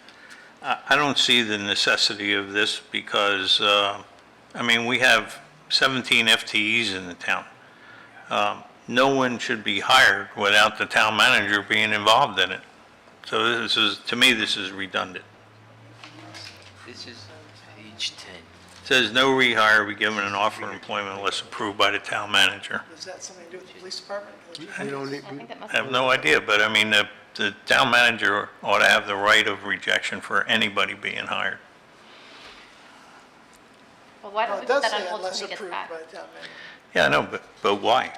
I don't see the necessity of this because, we have 17 FTEs in the town. No one should be hired without the town manager being involved in it. So to me, this is redundant. This is page 10. It says no rehire be given an offer of employment unless approved by the town manager. Is that something to do with the police department? We don't need, I think that must I have no idea, but the town manager ought to have the right of rejection for anybody being hired. Well, why Well, don't we it put does that say on hold unless till he gets approved back? by the town manager. Yeah, I know, but why?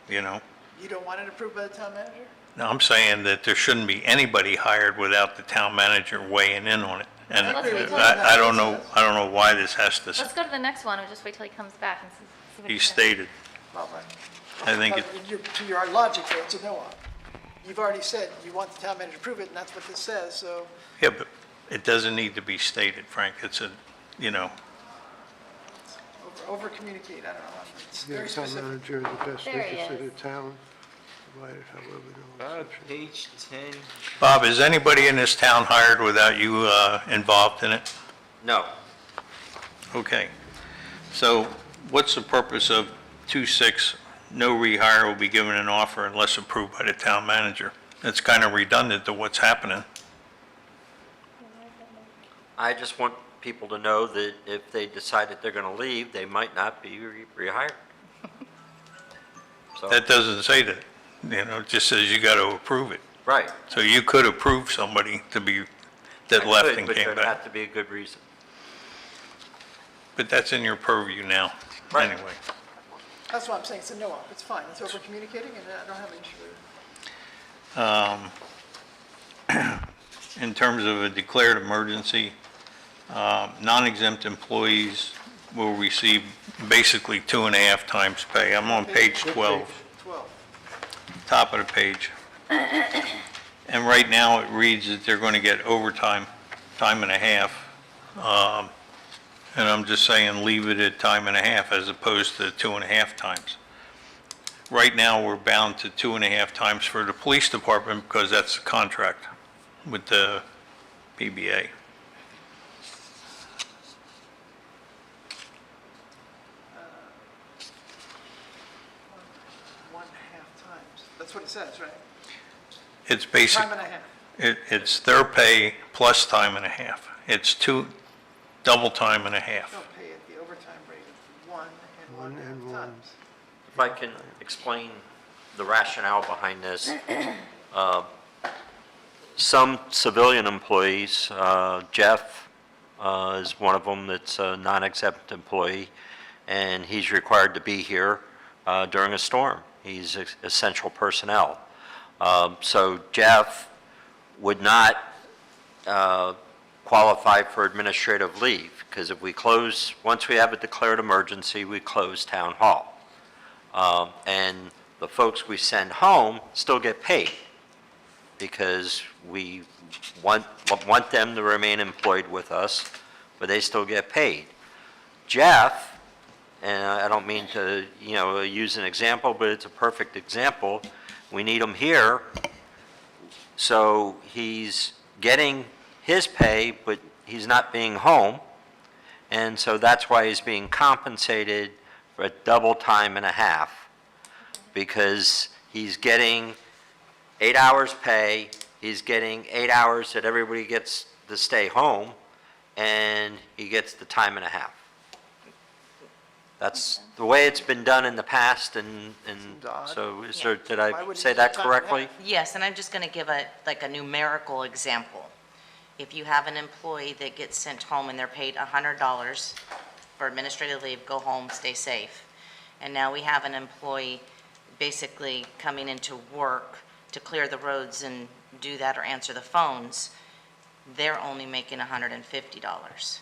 You know? You don't want it approved by the town manager? No, I'm saying that there shouldn't be anybody hired without the town manager weighing in on it. And Let's wait till I don't know why this has to Let's go to the next one and just wait till he comes back and see what be he says. stated. Well, I think it, To your logic, though, it's a no-op. You've already said you want the town manager to approve it, and that's what this says, so yeah, but it doesn't need to be stated, Frank. It's over-communicate, I don't know. It's the very town specific. manager in the best There he interest of the is. town, provided however. no exception. Page 10. Bob, is anybody in this town hired without you involved in it? No. Okay. So what's the purpose of 2.6, no rehire will be given an offer unless approved by the town manager? It's kind of redundant to what's happening. I just want people to know that if they decide that they're going to leave, they might not be rehired. So, That doesn't say that, it just says you got to approve it. right. So you could approve somebody that left and But came there'd have back. to be a good reason. But that's in your purview now, Right. anyway. That's why I'm saying it's a no-op, it's fine, it's over-communicating, and I don't have an issue with it. In terms of a declared emergency, non-exempt employees will receive basically 2.5 times pay. I'm on page 12. 12. Top of the page. And right now, it reads that they're going to get overtime, time and a half. And I'm just saying, leave it at time and a half as opposed to 2.5 times. Right now, we're bound to 2.5 times for the police department because that's the contract. with the PBA. 1.5 times. That's what it says, right? It's basic, Time and a half. it's their pay plus time and a half. It's double time and a half. They'll pay at the overtime rate of 1.5 times. If I can explain the rationale behind this, some civilian employees, Jeff is one of them that's a non-exempt employee, and he's required to be here during a storm. He's essential personnel. So Jeff would not qualify for administrative leave, because if we close, once we have a declared emergency, we close town hall. And the folks we send home still get paid, because we want them to remain employed with us, but they still get paid. Jeff, and I don't mean to, use an example, but it's a perfect example. We need him here, so he's getting his pay, but he's not being home, and so that's why he's being compensated for a double time and a half, because he's getting 8 hours pay, he's getting 8 hours that everybody gets to stay home, and he gets the time and a half. That's the way it's been done in the past, and so, sir, did Why I would he say get that time and a half? correctly? Yes, and I'm just going to give a numerical example. If you have an employee that gets sent home and they're paid $100 for administrative leave, go home, stay safe, and now we have an employee basically coming into work to clear the roads and do that or answer the phones, they're only making $150.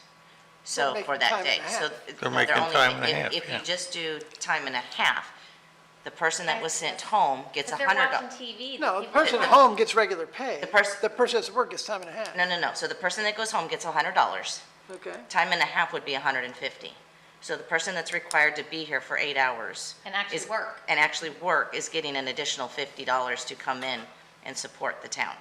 So They're for making that time day. and a So half. They're making time and a half, If you yeah. just do time and a half, the person that was sent home gets Because they're watching $100. TV. No, the people- person at home gets regular pay. The pers- The person that's at work gets time and a half. No. So the person that goes home gets $100. Okay. Time and a half would be $150. So the person that's required to be here for 8 hours. And actually is- work. And actually work is getting an additional $50 to come in and support the town.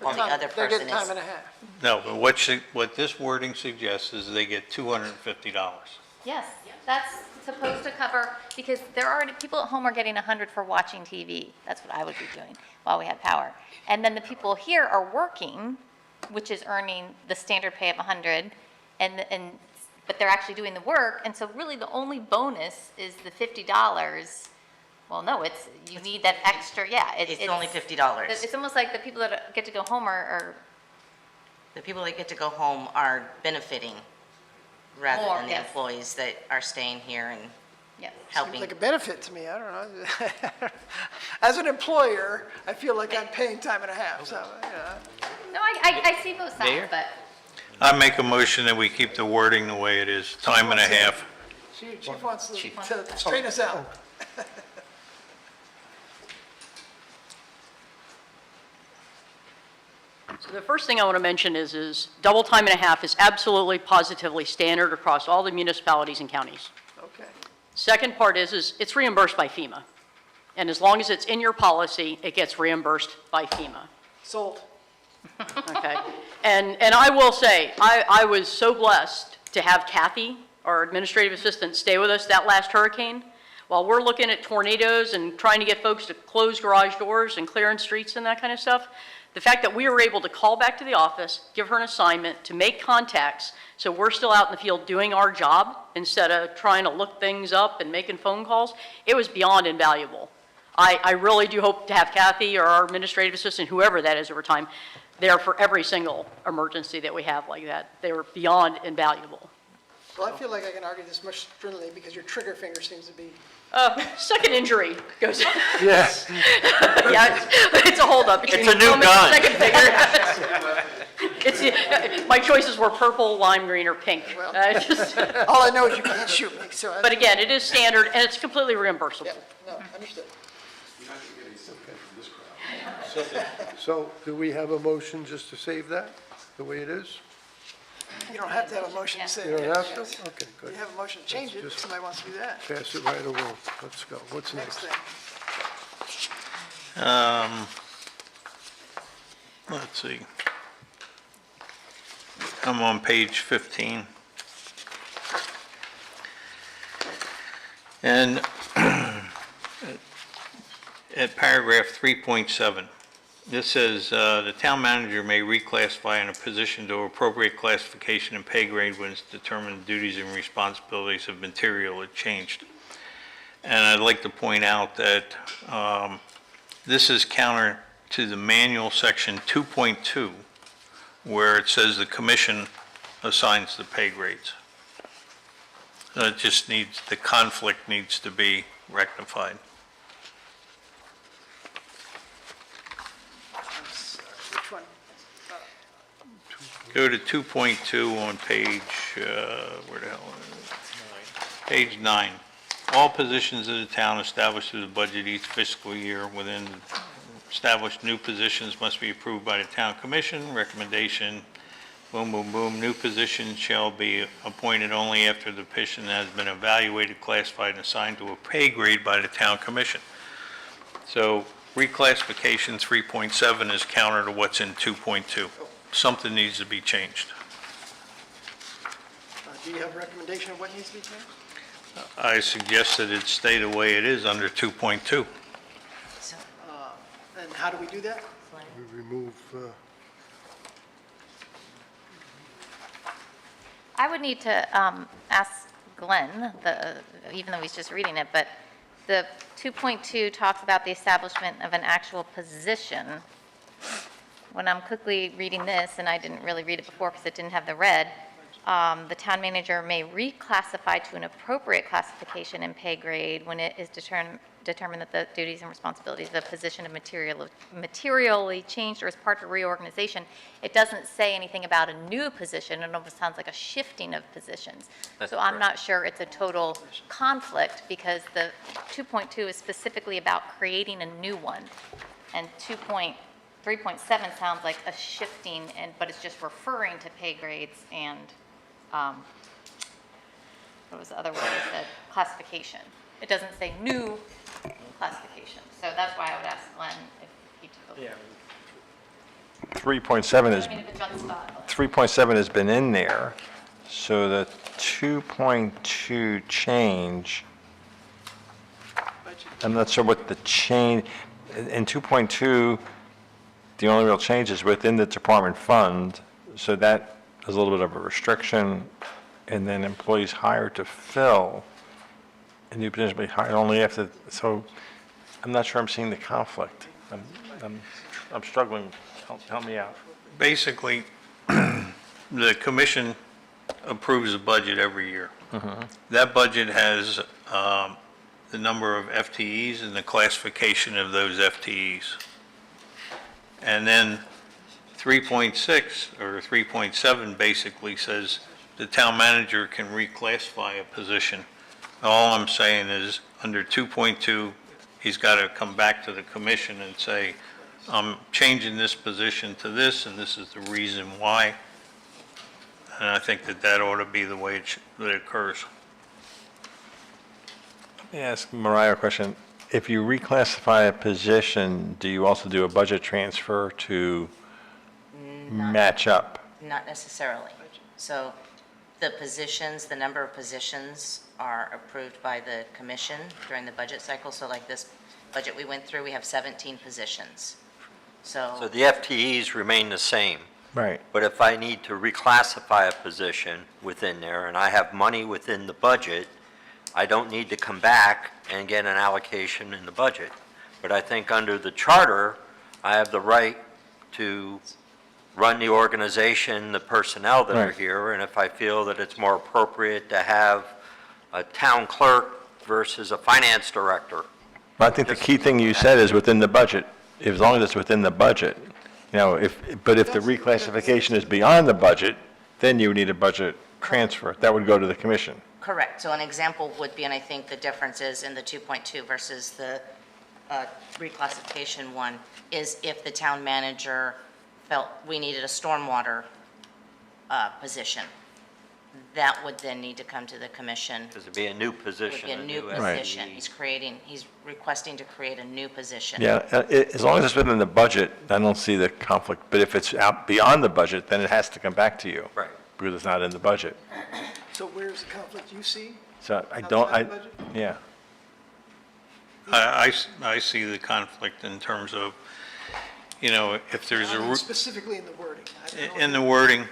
While the other They person get time is, and a half. No, but what this wording suggests is they get $250. Yes, that's supposed to cover, because there are already, people at home are getting 100 for watching TV. That's what I would be doing while we have power. And then the people here are working, which is earning the standard pay of 100, but they're actually doing the work, and so really the only bonus is the $50. Well, no, you need that extra, yeah. it's only $50. It's almost like the people that get to go home are The people that get to go home are benefiting rather More, than the yes. employees that are staying here and yeah. helping. Seems like a benefit to me, I don't know. As an employer, I feel like I'm paying time and a half, so, No, I see both sides, Mayor? but I make a motion that we keep the wording the way it is, time and a half. Chief wants to straighten us out. So the first thing I want to mention is double time and a half is absolutely positively standard across all the municipalities and counties. Okay. Second part is it's reimbursed by FEMA. And as long as it's in your policy, it gets reimbursed by FEMA. Sold. Okay? And I will say, I was so blessed to have Kathy, our administrative assistant, stay with us that last hurricane. While we're looking at tornadoes and trying to get folks to close garage doors and clearing streets and that kind of stuff, the fact that we were able to call back to the office, give her an assignment to make contacts, so we're still out in the field doing our job instead of trying to look things up and making phone calls, it was beyond invaluable. I really do hope to have Kathy or our administrative assistant, whoever that is over time, there for every single emergency that we have like that. They were beyond invaluable. Well, I feel like I can argue this much stridently because your trigger finger seems to be, Second injury goes, Yes. yeah, it's a holdup. between It's a new thumb and gun. Second finger. It's, my choices were purple, lime green, or pink. Just- all I know is you can't shoot me, so. But again, it is standard, and it's completely reimbursable. Yeah, no, understood. So do we have a motion just to save that, the way it is? You don't have to have a motion to say You don't that. have to? Okay, good. You have a motion to change it, if Just- somebody wants to do that. Pass it right along. Let's go. What's Next next? thing. Let's see. I'm on page 15. And at paragraph 3.7, this says, "The town manager may reclassify in a position to appropriate classification and pay grade when it's determined duties and responsibilities have materially changed." And I'd like to point out that this is counter to the manual section 2.2, where it says the commission assigns the pay grades. It just needs, the conflict needs to be rectified. Which one? Go to 2.2 on page, where the hell is it? Page 9. All positions of the town established through the budget each fiscal year within established new positions must be approved by the town commission. Recommendation, boom, boom, boom. New positions shall be appointed only after the position has been evaluated, classified, and assigned to a pay grade by the town commission. So reclassification 3.7 is counter to what's in 2.2. Something needs to be changed. Do you have a recommendation of what needs to be changed? I suggest that it stay the way it is under 2.2. So, And how do we do that? We remove, I would need to ask Glenn, even though he's just reading it, but the 2.2 talks about the establishment of an actual position. When I'm quickly reading this, and I didn't really read it before because it didn't have the red, the town manager may reclassify to an appropriate classification and pay grade when it is determined that the duties and responsibilities of the position have materially changed or as part of a reorganization. It doesn't say anything about a new position. It almost sounds like a shifting of positions. So I'm not sure it's a total conflict because the 2.2 is specifically about creating a new one. And 3.7 sounds like a shifting, but it's just referring to pay grades and what was the other word I said? Classification. It doesn't say new classification. So that's why I would ask Glenn if he took a look. 3.7 is, I mean, if it's on the spot. 3.7 has been in there, so the 2.2 change, I'm not sure what the change, in 2.2, the only real change is within the department fund, so that is a little bit of a restriction, and then employees hired to fill, and you potentially hired only after, so I'm not sure I'm seeing the conflict. I'm struggling, help me out. Basically, the commission approves the budget every year. That budget has the number of FTEs and the classification of those FTEs. And then 3.6 or 3.7 basically says the town manager can reclassify a position. All I'm saying is, under 2.2, he's got to come back to the commission and say, I'm changing this position to this, and this is the reason why. And I think that that ought to be the way that it occurs. Let me ask Mariah a question. If you reclassify a position, do you also do a budget transfer to match up? not necessarily. So the positions, the number of positions are approved by the commission during the budget cycle. So like this budget we went through, we have 17 positions. So the FTEs remain the same. Right. But if I need to reclassify a position within there and I have money within the budget, I don't need to come back and get an allocation in the budget. But I think under the charter, I have the right to run the organization, the personnel that are Right. here, and if I feel that it's more appropriate to have a town clerk versus a finance director. I think the key thing you said is within the budget, as long as it's within the budget. You know, but if the reclassification is beyond the budget, then you would need a budget transfer. That would go to the commission. Correct. So an example would be, and I think the difference is in the 2.2 versus the reclassification one, is if the town manager felt we needed a stormwater position. that would then need to come to the commission. Because it'd be a new It would position. be a new Right. position. He's requesting to create a new position. Yeah, as long as it's within the budget, I don't see the conflict. But if it's out beyond the budget, then it has to come back to you. Right. Because it's not in the budget. So where's the conflict you see? So I don't, Outside the budget? yeah. I see the conflict in terms of, if there's I mean, a, specifically in the wording. I don't know. in the wording,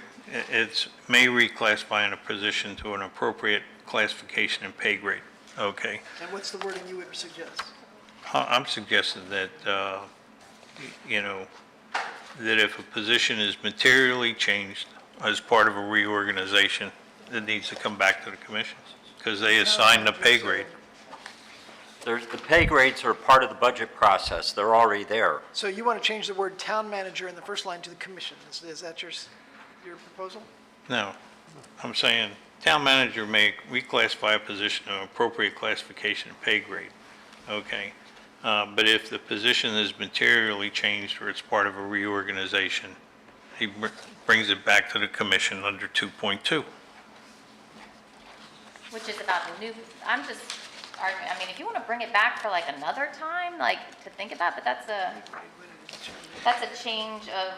it's may reclassify in a position to an appropriate classification and pay grade, okay? And what's the wording you would suggest? I'm suggesting that, that if a position is materially changed as part of a reorganization, it needs to come back to the commission, because they assign the pay grade. The pay grades are part of the budget process. They're already there. So you want to change the word town manager in the first line to the commission. Is that your proposal? No, I'm saying town manager may reclassify a position to an appropriate classification and pay grade, okay? But if the position is materially changed or it's part of a reorganization, he brings it back to the commission under 2.2. Which is about the new, I'm just arguing, I mean, if you want to bring it back for like another time, like to think about, but that's a change of,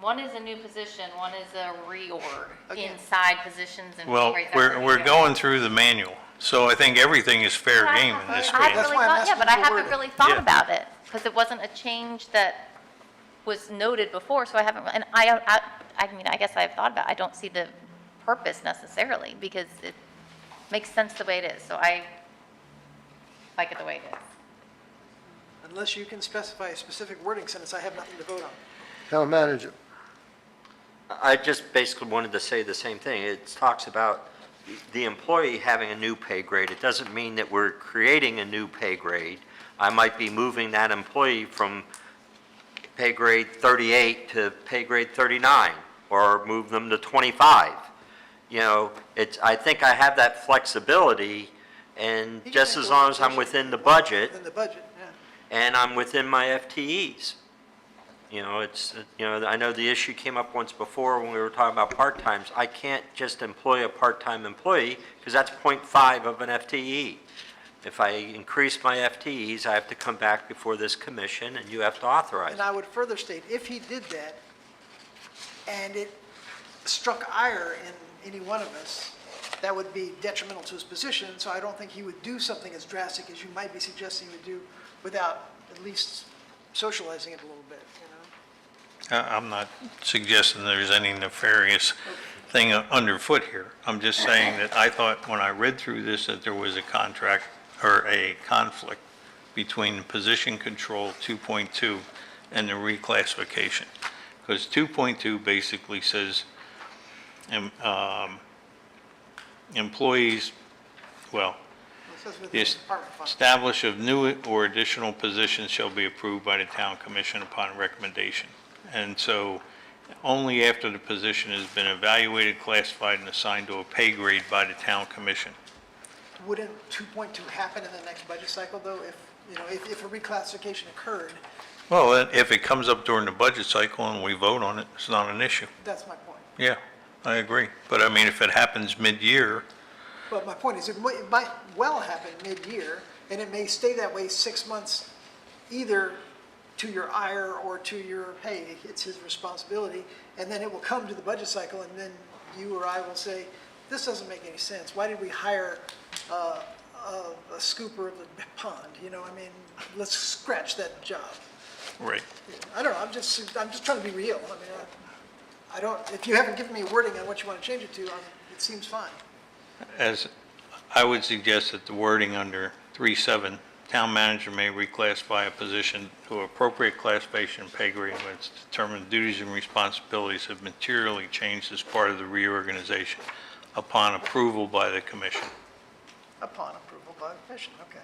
one is a new position, one is a reorg Again. inside positions and. Well, pay grades. we're going through the manual, so I think everything is fair game in this I case. haven't That's really why I'm thought, yeah, asking but I for haven't wording. really thought Yeah. about it, because it wasn't a change that was noted before, so I haven't, and I mean, I guess I've thought about it. I don't see the purpose necessarily, because it makes sense the way it is, so I like it the way it is. Unless you can specify a specific wording sentence, I have nothing to vote on. Town manager. I just basically wanted to say the same thing. It talks about the employee having a new pay grade. It doesn't mean that we're creating a new pay grade. I might be moving that employee from pay grade 38 to pay grade 39, or move them to 25. I think I have that flexibility, and You can just make as long as I'm modifications within the if you want budget, Within the budget, yeah. and I'm within my FTEs. I know the issue came up once before when we were talking about part-times. I can't just employ a part-time employee, because that's 0.5 of an FTE. If I increase my FTEs, I have to come back before this commission, and you have to authorize And it. I would further state, if he did that, and it struck ire in any one of us, that would be detrimental to his position, so I don't think he would do something as drastic as you might be suggesting he would do without at least socializing it a little bit, I'm not suggesting there's any nefarious thing underfoot here. I'm just saying that I thought when I read through this that there was a contract or a conflict between position control 2.2 and the reclassification. Because 2.2 basically says employees, well, It says within the the department fund. establish of new or additional positions shall be approved by the town commission upon recommendation. And so only after the position has been evaluated, classified, and assigned to a pay grade by the town commission. Wouldn't 2.2 happen in the next budget cycle, though, if a reclassification occurred? Well, if it comes up during the budget cycle and we vote on it, it's not an issue. That's my point. Yeah, I agree. But I mean, if it happens mid-year, But my point is, it might well happen mid-year, and it may stay that way 6 months, either to your ire or to your, hey, it's his responsibility, and then it will come to the budget cycle, and then you or I will say, this doesn't make any sense. Why did we hire a scooper of the pond? Let's scratch that job. right. I don't know, I'm just trying to be real. I don't, if you haven't given me wording on what you want to change it to, it seems fine. As I would suggest that the wording under 3.7, town manager may reclassify a position to appropriate classification and pay grade when it's determined duties and responsibilities have materially changed as part of the reorganization upon approval by the commission. Upon approval by the commission, okay.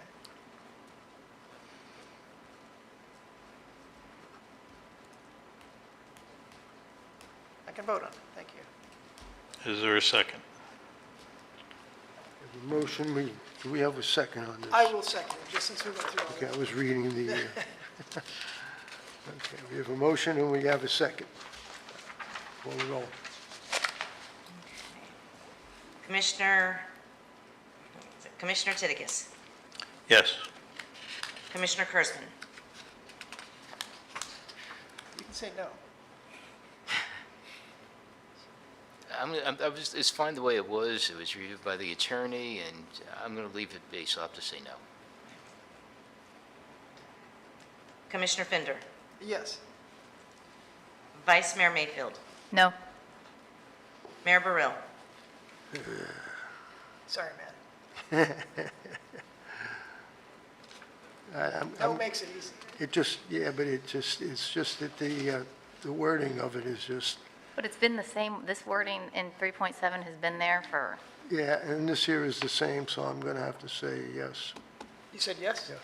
I can vote on it, thank you. Is there a second? The motion, do we have a second on this? I will second it, just since we went through all Okay, that. I was reading the, okay, we have a motion and we have a second. Call the roll. Commissioner Titicus, Yes. Commissioner Kurzman, You can say no. It's fine the way it was. It was reviewed by the attorney, and I'm going to leave it be, so I'll have to say no. Commissioner Finder, Yes. Vice Mayor Mayfield, No. Mayor Burrill, Sorry, man. I'm- No I'm- makes it easy. It just, yeah, but it's just that the wording of it is just, But it's been the same, this wording in 3.7 has been there for, yeah, and this here is the same, so I'm going to have to say yes. You said yes? Yeah.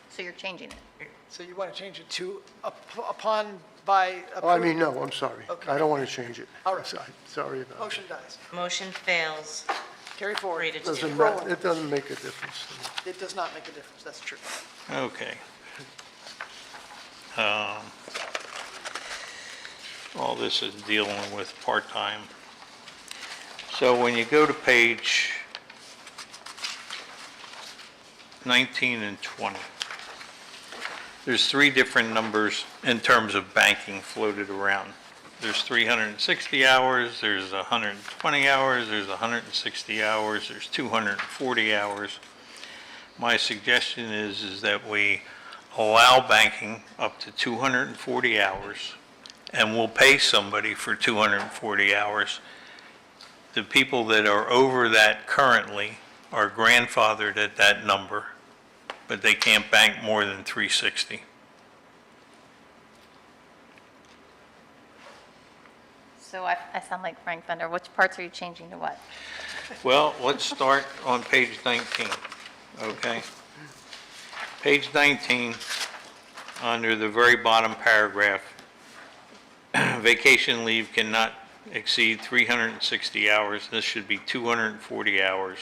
so you're changing it. So you want to change it to upon by Oh, I approval? mean, no, I'm sorry. Okay. I don't want to change it. All right. Sorry about it. Motion dies. motion fails. Carry forward. 3 to 2. It doesn't make a difference to me. It does not make a difference, that's true. Okay. All this is dealing with part-time. So when you go to page 19 and 20, there's 3 different numbers in terms of banking floated around. There's 360 hours, there's 120 hours, there's 160 hours, there's 240 hours. My suggestion is that we allow banking up to 240 hours, and we'll pay somebody for 240 hours. The people that are over that currently are grandfathered at that number, but they can't bank more than 360. So I sound like Frank Thunder. Which parts are you changing to what? Well, let's start on page 19, okay? Page 19, under the very bottom paragraph, vacation leave cannot exceed 360 hours. This should be 240 hours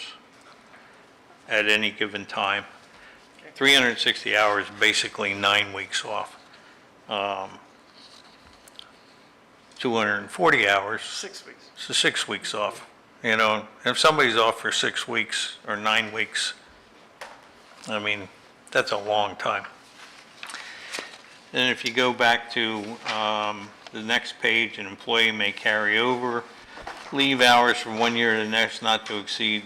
at any given time. 360 hours, basically 9 weeks off. 240 hours. 6 weeks. So 6 weeks off. You know, if somebody's off for 6 weeks or 9 weeks, I mean, that's a long time. Then if you go back to the next page, an employee may carry over leave hours from 1 year to the next not to exceed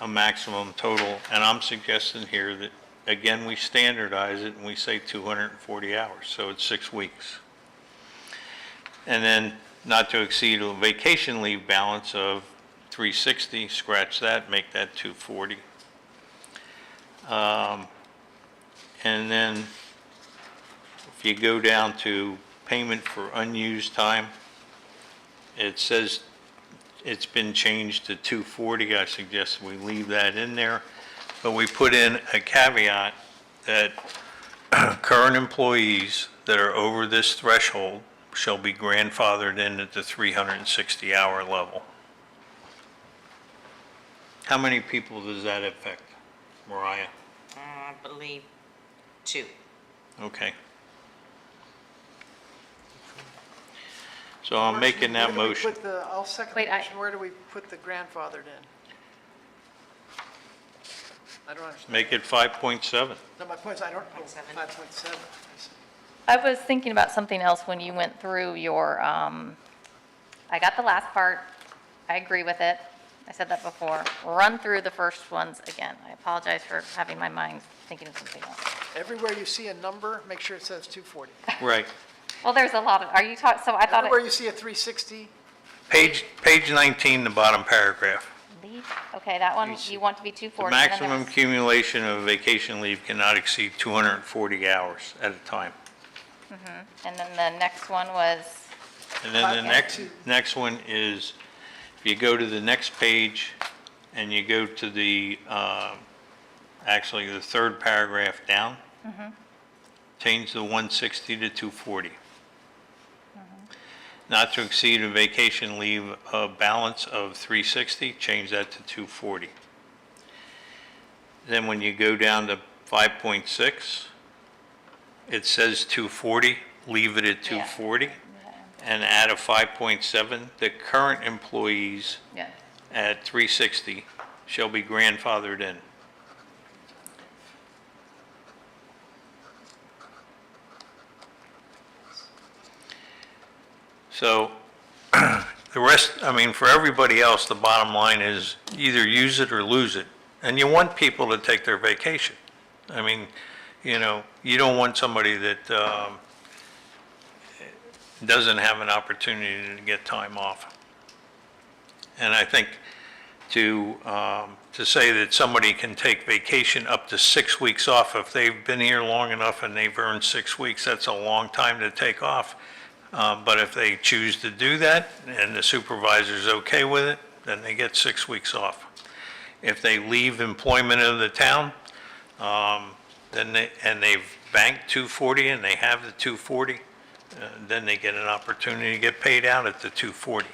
a maximum total. And I'm suggesting here that, again, we standardize it and we say 240 hours, so it's 6 weeks. And then not to exceed a vacation leave balance of 360, scratch that, make that 240. And then if you go down to payment for unused time, it says it's been changed to 240. I suggest we leave that in there, but we put in a caveat that current employees that are over this threshold shall be grandfathered in at the 360-hour level. How many people does that affect, Mariah? I believe 2. Okay. So I'm making that motion. I'll second the Wait, motion. Where do we put the grandfathered in? I don't understand. Make it 5.7. No, my point is, I don't, 5.7. 5.7. I was thinking about something else when you went through your, I got the last part. I agree with it. I said that before. Run through the first ones again. I apologize for having my mind thinking of something else. Everywhere you see a number, make sure it says 240. Right. Well, there's a lot of, are you talking, so I thought Everywhere it, you see a 360, Page 19, the bottom paragraph. leave, okay, that one, you want to be The 240. and then maximum there's- accumulation of vacation leave cannot exceed 240 hours at a time. And then the next one was, And then the 5.2. next one is, if you go to the next page and you go to the, actually the third paragraph down, change the 160 to 240. Not to exceed a vacation leave balance of 360, change that to 240. Then when you go down to 5.6, it says 240, leave it at 240, and add a 5.7, the current employees yeah, at 360 shall be grandfathered in. So the rest, I mean, for everybody else, the bottom line is either use it or lose it. And you want people to take their vacation. I mean, you know, you don't want somebody that doesn't have an opportunity to get time off. And I think to say that somebody can take vacation up to 6 weeks off, if they've been here long enough and they've earned 6 weeks, that's a long time to take off. But if they choose to do that and the supervisor's okay with it, then they get 6 weeks off. If they leave employment of the town, then they've banked 240 and they have the 240, then they get an opportunity to get paid out at the 240.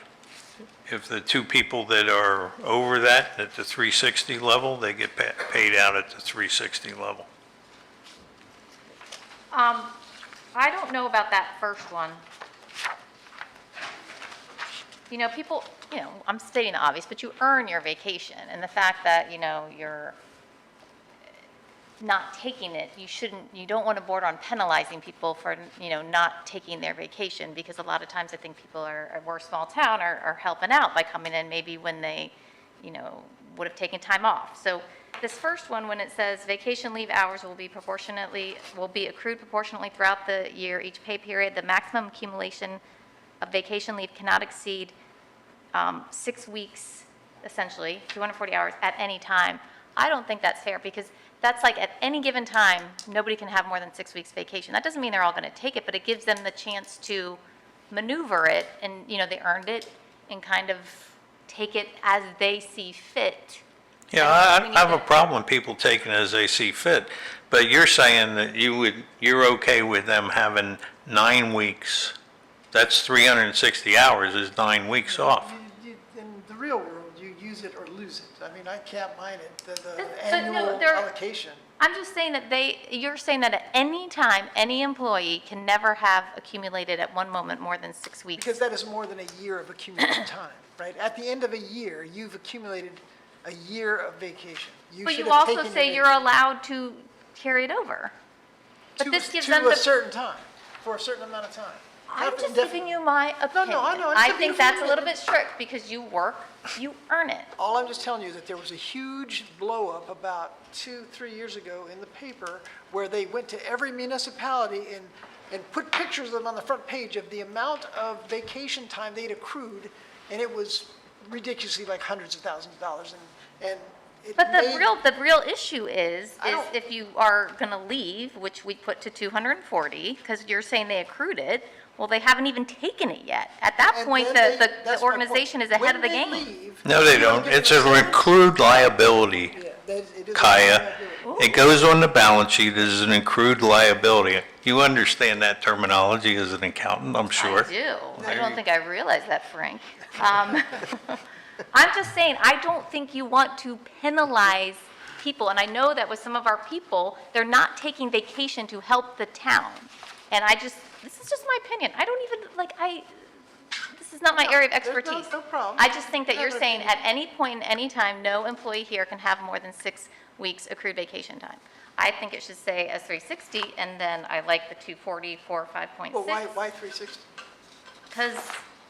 If the two people that are over that at the 360 level, they get paid out at the 360 level. I don't know about that first one. You know, people, you know, I'm stating the obvious, but you earn your vacation, and the fact that, you know, you're not taking it, you don't want to border on penalizing people for, you know, not taking their vacation, because a lot of times I think people we're a small town, are helping out by coming in maybe when they, you know, would have taken time off. So this first one, when it says vacation leave hours will be accrued proportionately throughout the year, each pay period, the maximum accumulation of vacation leave cannot exceed 6 weeks, essentially, 240 hours at any time. I don't think that's fair, because that's like at any given time, nobody can have more than 6 weeks vacation. That doesn't mean they're all going to take it, but it gives them the chance to maneuver it, and, you know, they earned it, and kind of take it as they see fit. Yeah, I have a problem with people taking it as they see fit, but you're saying that you're okay with them having 9 weeks. That's 360 hours is 9 weeks off. In the real world, you use it or lose it. I mean, I can't mind it, the But no, annual allocation. I'm just saying that you're saying that at any time, any employee can never have accumulated at one moment more than 6 weeks. Because that is more than a year of accumulated time, right? At the end of a year, you've accumulated a year of vacation. But should you have also taken say your you're allowed to carry it over. But this gives them to a the, certain time, for a certain amount of time. I'm Not just indefinite. giving you my opinion. No, I know. I think that's a little bit strict, because you work, you earn it. All I'm just telling you is that there was a huge blow-up about 2-3 years ago in the paper where they went to every municipality and put pictures of them on the front page of the amount of vacation time they'd accrued, and it was ridiculously like hundreds of thousands of dollars. And it But made, the real issue is I don't- if you are going to leave, which we put to 240, because you're saying they accrued it, well, they haven't even taken it yet. At that and point, then the that's my point. organization is ahead of the When game. they leave, No, they don't. It's an accrued liability, yeah, it is a Kaya. liability. It goes on the balance sheet as an accrued liability. You understand that terminology as an accountant, I'm sure. I do. I don't think I realized that, Frank. I'm just saying, I don't think you want to penalize people. And I know that with some of our people, they're not taking vacation to help the town. And this is just my opinion. I don't even, this is not my area of There's expertise. no problem. I just think that Have you're an saying opinion. at any point in any time, no employee here can have more than 6 weeks accrued vacation time. I think it should say as 360, and then I like the 240, 5.6. Well, why 360? Because,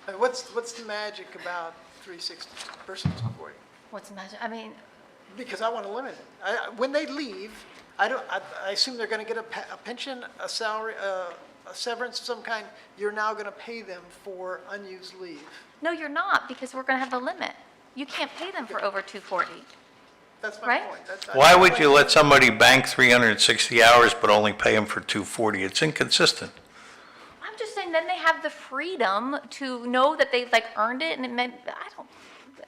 I mean, what's the magic about 360 versus 240? what's the magic? I mean, Because I want to limit it. When they leave, I assume they're going to get a pension, a salary, a severance of some kind. You're now going to pay them for unused leave. no, you're not, because we're going to have the limit. You can't pay them for over 240. That's my Right? point. Why would you let somebody bank 360 hours but only pay them for 240? It's inconsistent. I'm just saying, then they have the freedom to know that they earned it, and it meant,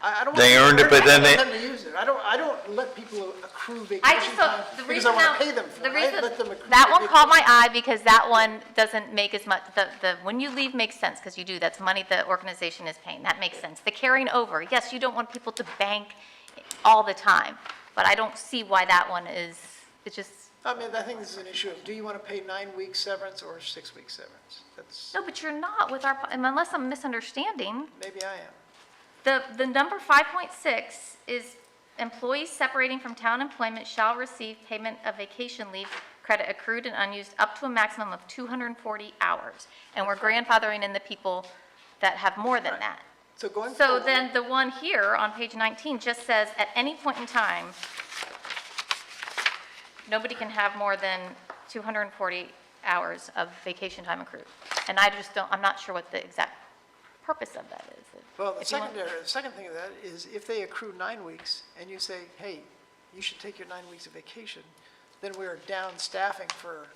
I don't They want earned it, but then I don't let them use it. I don't let people accrue vacation I just time thought the because reason I want that, to pay them for the it. reason, I let them accrue that one caught my vacation. eye, because that one doesn't make as much, the when you leave makes sense, because you do, that's money the organization is paying, that makes sense. The carrying over, yes, you don't want people to bank all the time, but I don't see why that one is, it just, I mean, I think this is an issue of, do you want to pay 9 weeks severance or 6 weeks severance? That's, no, but you're not with our, unless I'm misunderstanding. maybe I am. The number 5.6 is employees separating from town employment shall receive payment of vacation leave credit accrued and unused up to a maximum of 240 hours. And we're grandfathering in the people that have more than that. So going So forward. then the one here on page 19 just says, at any point in time, nobody can have more than 240 hours of vacation time accrued. And I just don't, I'm not sure what the exact purpose of that is. Well, the If you want- second thing of that is if they accrue 9 weeks and you say, hey, you should take your 9 weeks of vacation, then we're down staffing for,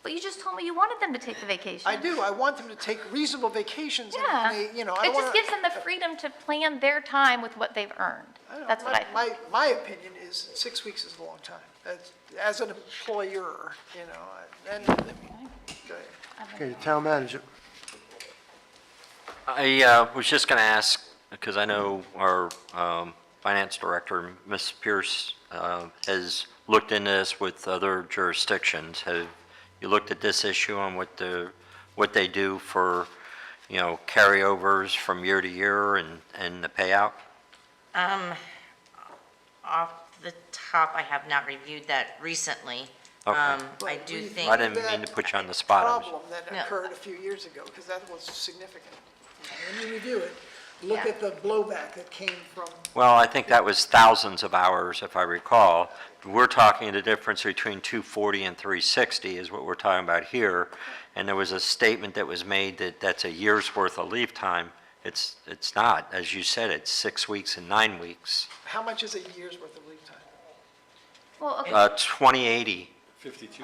But you just told me you wanted them to take the vacation. I do, I want them to take reasonable vacations and Yeah. they, you know, I It don't want just gives them the freedom to plan their time with what they've earned. That's what I think. My opinion is 6 weeks is a long time, as an employer, you know, and, go ahead. Okay, town manager. I was just going to ask, because I know our finance director, Ms. Pierce, has looked into this with other jurisdictions. Have you looked at this issue on what they do for, you know, carryovers from year to year and the payout? Off the top, I have not reviewed that recently. Okay. I do We- think. I didn't mean to put you on the spot. I was- Problem that No. occurred a few years ago, because that was significant. When you review it, look Yeah. at the blowback that came from, Well, I think that was thousands of hours, if I recall. We're talking the difference between 240 and 360 is what we're talking about here. And there was a statement that was made that that's a year's worth of leave time. It's not. As you said, it's 6 weeks and 9 weeks. how much is a year's worth of leave time? Well, okay. 2080,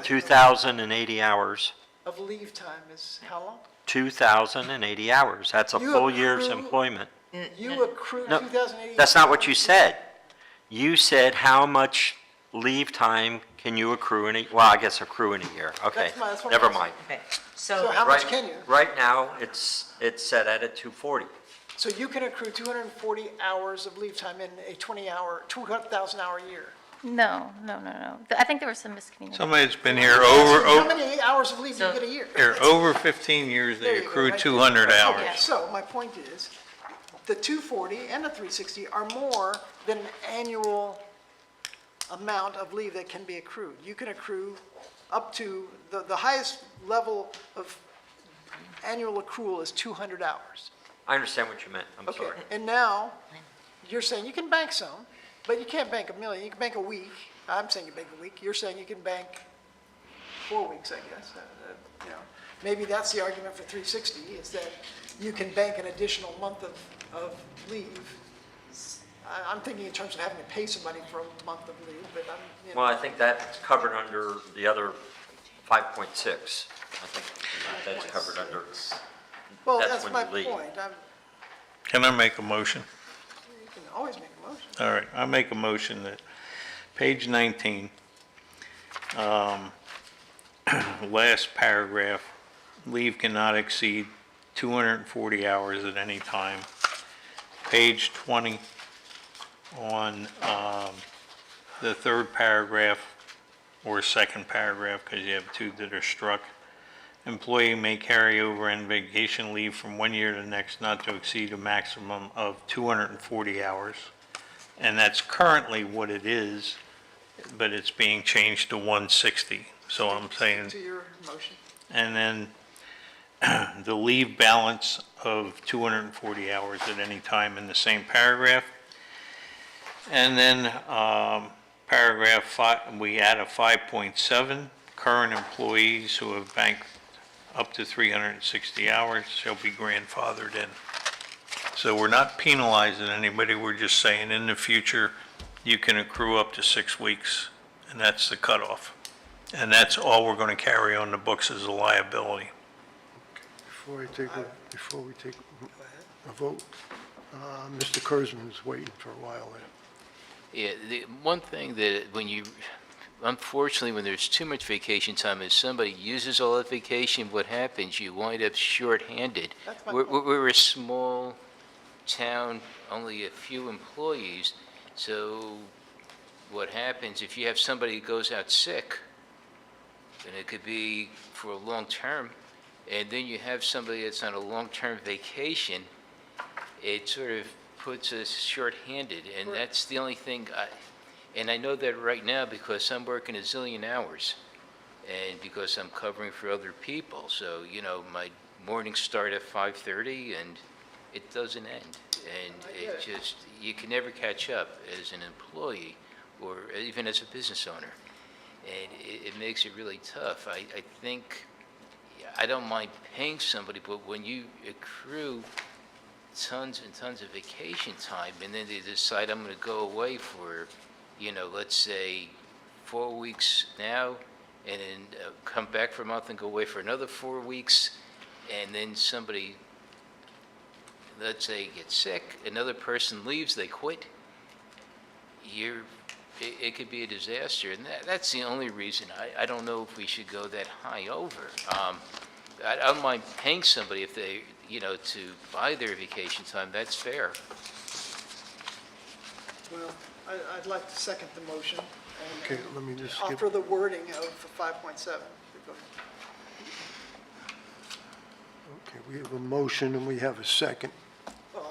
2,080 hours, Of leave time is how long? 2,080 hours. That's a You full year's accrue- employment. You accrue No, 2,080. That's not what you said. You said how much leave time can you accrue in a, well, I guess accrue in a year. Okay, that's what I'm never asking. mind. Okay, So so, how much Right- can you? Right now, it's set at a 240. So you can accrue 240 hours of leave time in a 20-hour, 200,000-hour year. No. I think there was some miscommunication. Somebody that's been here How many hours of leave do you So- get a year? over 15 years, There they you go, accrue right there. 200 Okay, hours. So my point is, the 240 and the 360 are more than an annual amount of leave that can be accrued. You can accrue up to, the highest level of annual accrual is 200 hours. I understand what you meant, I'm Okay, sorry. and now, you're saying you can bank some, but you can't bank a million, you can bank a week. I'm saying you bank a week, you're saying you can bank 4 weeks, I guess. You know, maybe that's the argument for 360, is that you can bank an additional month of leave. I'm thinking in terms of having to pay somebody for a month of leave, but I'm, you know. Well, I think that's covered under the other 5.6. I think that's covered under, Well, that's that's when my you leave. point. Can I make a motion? You can always make a motion. All right, I make a motion that page 19, last paragraph, leave cannot exceed 240 hours at any time. Page 20, on the third paragraph, or second paragraph, because you have two that are struck. Employee may carry over and vacation leave from 1 year to the next not to exceed a maximum of 240 hours. And that's currently what it is, but it's being changed to 160. So I'm saying, To your motion. and then the leave balance of 240 hours at any time in the same paragraph. And then paragraph 5, we add a 5.7, current employees who have banked up to 360 hours shall be grandfathered in. So we're not penalizing anybody, we're just saying in the future, you can accrue up to 6 weeks, and that's the cutoff. And that's all we're going to carry on the books as a liability. Before we take a vote, Mr. Kurzman's waiting for a while there. Yeah, the one thing that unfortunately, when there's too much vacation time, if somebody uses all that vacation, what happens? You wind up shorthanded. That's my We're a small town, only a few employees, so what happens, if you have somebody who goes out sick, and it could be for a long term, and then you have somebody that's on a long-term vacation, it sort of puts us shorthanded, and that's the only thing and I know that right now because I'm working a zillion hours, and because I'm covering for other people, so, my mornings start at 5:30, and it doesn't end, and it just, you can never catch up as an employee, or even as a business owner, and it makes it really tough. I think, I don't mind paying somebody, but when you accrue tons and tons of vacation time, and then they decide I'm going to go away for, let's say 4 weeks now, and then come back for a month and go away for another 4 weeks, and then somebody, let's say, gets sick, another person leaves, they quit, it could be a disaster, and that's the only reason. I don't know if we should go that high over. I don't mind paying somebody if they, to buy their vacation time, that's fair. Well, I'd like to second the motion and Okay, let me just skip. offer the wording of 5.7. Okay, we have a motion and we have a second. Well,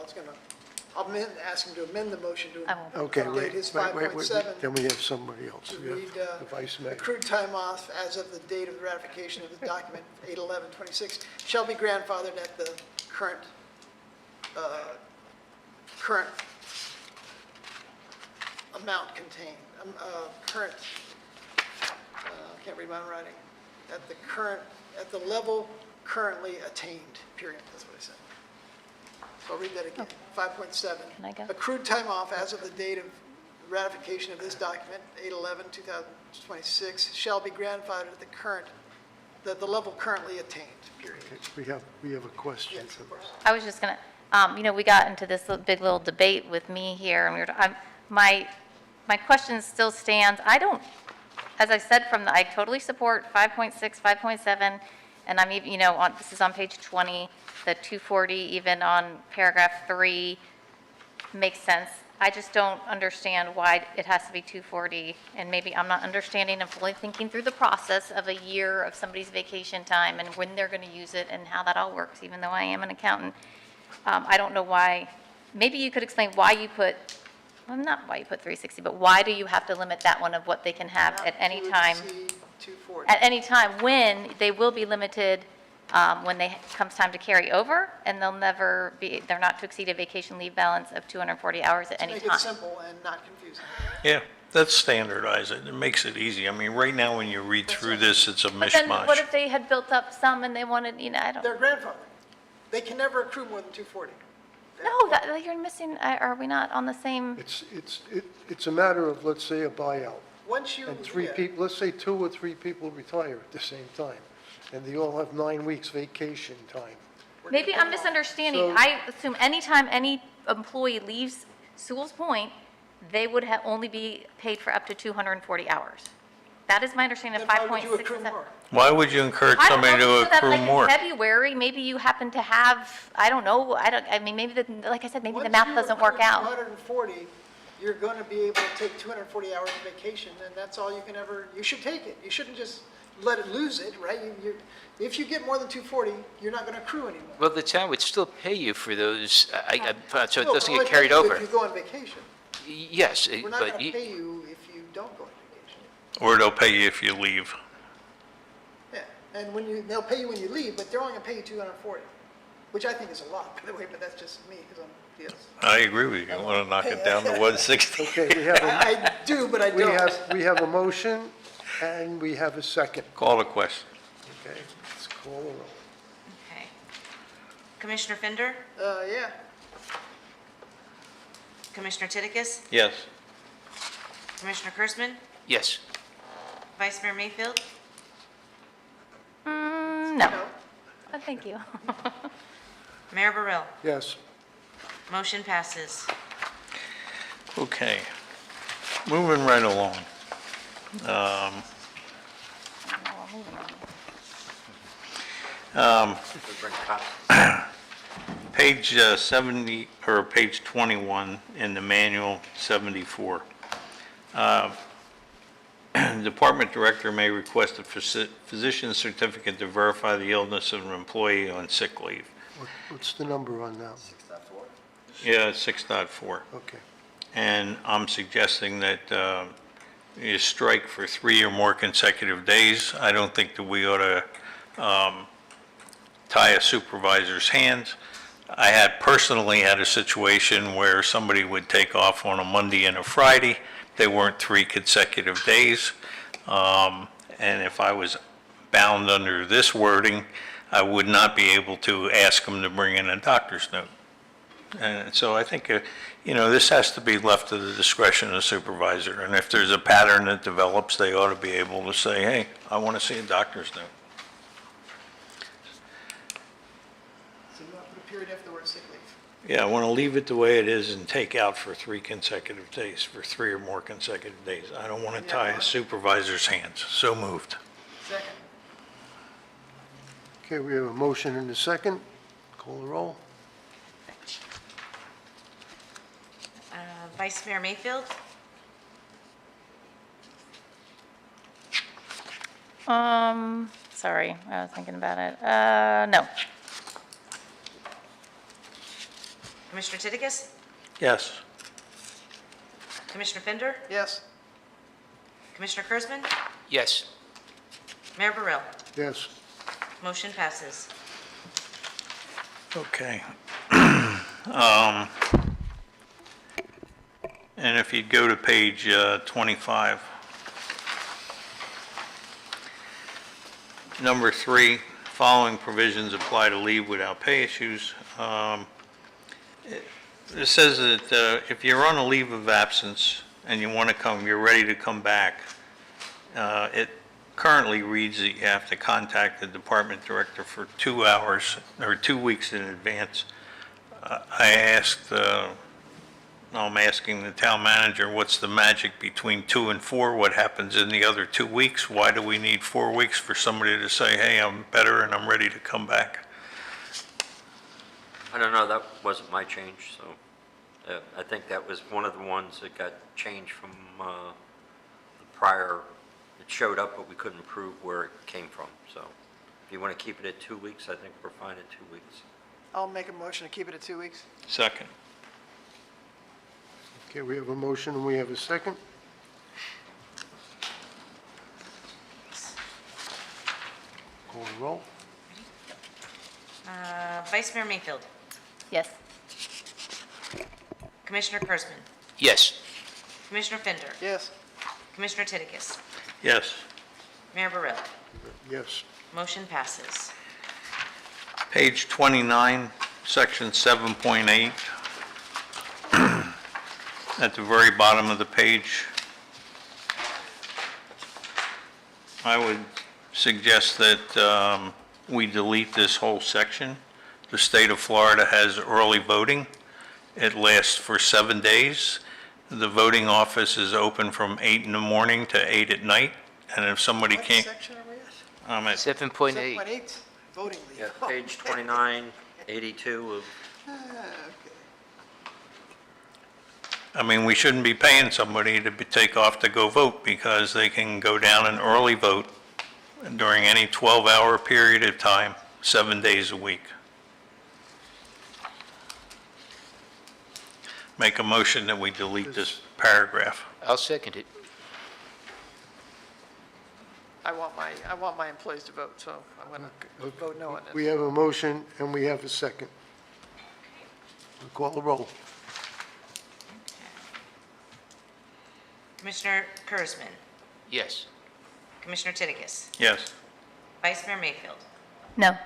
I'll ask him to amend the motion to I won't. Okay, update wait, his wait, wait, 5.7 then we have somebody else. to We have read the vice mayor. accrued time off as of the date of the ratification of the document 8/11/26 shall be grandfathered at the current amount contained, current, I can't read my own writing, at the level currently attained, period, that's what I said. So I'll read that again, 5.7. Can I go? Accrued time off as of the date of ratification of this document, 8/11/2026, shall be grandfathered at the level currently attained, period. Okay, we have a question. Yes, of course. I was just going to, we got into this big little debate with me here, and my question still stands. I don't, as I said, I totally support 5.6, 5.7, and I'm even, this is on page 20, the 240, even on paragraph 3, makes sense. I just don't understand why it has to be 240, and maybe I'm not understanding and fully thinking through the process of a year of somebody's vacation time and when they're going to use it and how that all works, even though I am an accountant. I don't know why. Maybe you could explain why you put, well, not why you put 360, but why do you have to limit that one of what they can have at any time? Not to exceed 240. At any time, when they will be limited when comes time to carry over, and they're not to exceed a vacation leave balance of 240 hours at any Make time. it simple and not confusing. Yeah, that's standardize it. It makes it easy. I mean, right now, when you read through this, it's a But then what mishmash. if they had built up some and they wanted, I don't, They're grandfathered. They can never accrue more than 240. no, you're missing, are we not on the same? It's a matter of, let's say, a buyout. Once you, And three yeah. people, let's say 2 or 3 people retire at the same time, and they all have 9 weeks vacation time. Maybe I'm misunderstanding. So- I assume anytime any employee leaves Sewell's Point, they would only be paid for up to 240 hours. That is my understanding of Then why would you 5.6. accrue more? Why would you encourage I don't somebody know, to so that, accrue like, more? in February, maybe you happen to have, I don't know, maybe like I said, maybe the math doesn't work out. Once you accrue 240, you're going to be able to take 240 hours of vacation, and that's all you can ever, you should take it. You shouldn't just let it lose it, right? If you get more than 240, you're not going to accrue anymore. Well, the town would still pay you for those, so it Still, doesn't only get carried pay you over. If you go on vacation. Yes, We're not but going to pay you if you don't go on vacation. Or they'll pay you if you leave. Yeah, and they'll pay you when you leave, but they're only going to pay you 240, which I think is a lot, by the way, but that's just me, because I'm, yes. I agree with you. You want to knock it down to 160? Okay, we have I do, but I we don't. we have a motion, and we have a second. Call the question. Okay, let's call the roll. Okay. Commissioner Fender? Yeah. Commissioner Titicus? Yes. Commissioner Kursman? yes. Vice Mayor Mayfield? No. Oh, thank you. Mayor Burrell? Yes. Motion passes. Okay. Moving right along. Page 70, or page 21 in the manual, 74. Department director may request a physician's certificate to verify the illness of an employee on sick leave. What's the number on that? Yeah, 6.4. Okay. And I'm suggesting that you strike for 3 or more consecutive days. I don't think that we ought to tie a supervisor's hands. I had personally had a situation where somebody would take off on a Monday and a Friday. They weren't 3 consecutive days. And if I was bound under this wording, I would not be able to ask them to bring in a doctor's note. And so I think, this has to be left to the discretion of the supervisor. And if there's a pattern that develops, they ought to be able to say, hey, I want to see a doctor's note. So you want to put a period after the word sick leave? Yeah, I want to leave it the way it is and take out for 3 consecutive days, for 3 or more consecutive days. I don't want to tie a supervisor's hands. So moved. Second. Okay, we have a motion and a second. Call the roll. Vice Mayor Mayfield? Sorry, I was thinking about it. No. Commissioner Titicus? Yes. Commissioner Fender? Yes. Commissioner Kurzman? Yes. Mayor Burrell? Yes. Motion passes. Okay. And if you'd go to page 25. Number 3, following provisions apply to leave without pay issues. It says that if you're on a leave of absence and you want to come, you're ready to come back, it currently reads that you have to contact the department director for 2 hours or 2 weeks in advance. I'm asking the town manager, what's the magic between 2 and 4? What happens in the other 2 weeks? Why do we need 4 weeks for somebody to say, hey, I'm better and I'm ready to come back? I don't know, that wasn't my change, so I think that was one of the ones that got changed from the prior. It showed up, but we couldn't prove where it came from. So if you want to keep it at 2 weeks, I think we're fine at 2 weeks. I'll make a motion to keep it at 2 weeks. Second. Okay, we have a motion and we have a second. Call the roll. Vice Mayor Mayfield? Yes. Commissioner Kurzman? Yes. Commissioner Fender? Yes. Commissioner Titicus? Yes. Mayor Burrell? Yes. Motion passes. Page 29, section 7.8. At the very bottom of the page, I would suggest that we delete this whole section. The state of Florida has early voting. It lasts for 7 days. The voting office is open from 8 in the morning to 8 at night. And if somebody What can't, section are we at? I'm at 7.8. 7.8, voting leave. Yeah, page 29, 82 of, I mean, we shouldn't be paying somebody to take off to go vote because they can go down and early vote during any 12-hour period of time, 7 days a week. Make a motion that we delete this paragraph. I'll second it. I want my employees to vote, so I'm going to vote no on We this. have a motion and we have a second. Call the roll. Commissioner Kurzman? Yes. Commissioner Titicus? Yes. Vice Mayor Mayfield? No.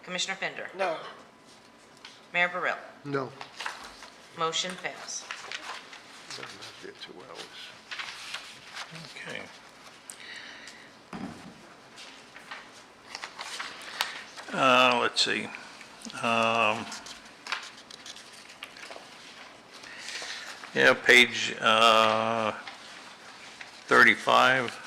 Commissioner Fender? No. Mayor Burrell? No. Motion fails. Not there 2 hours. Okay. Let's see. Yeah, page 35.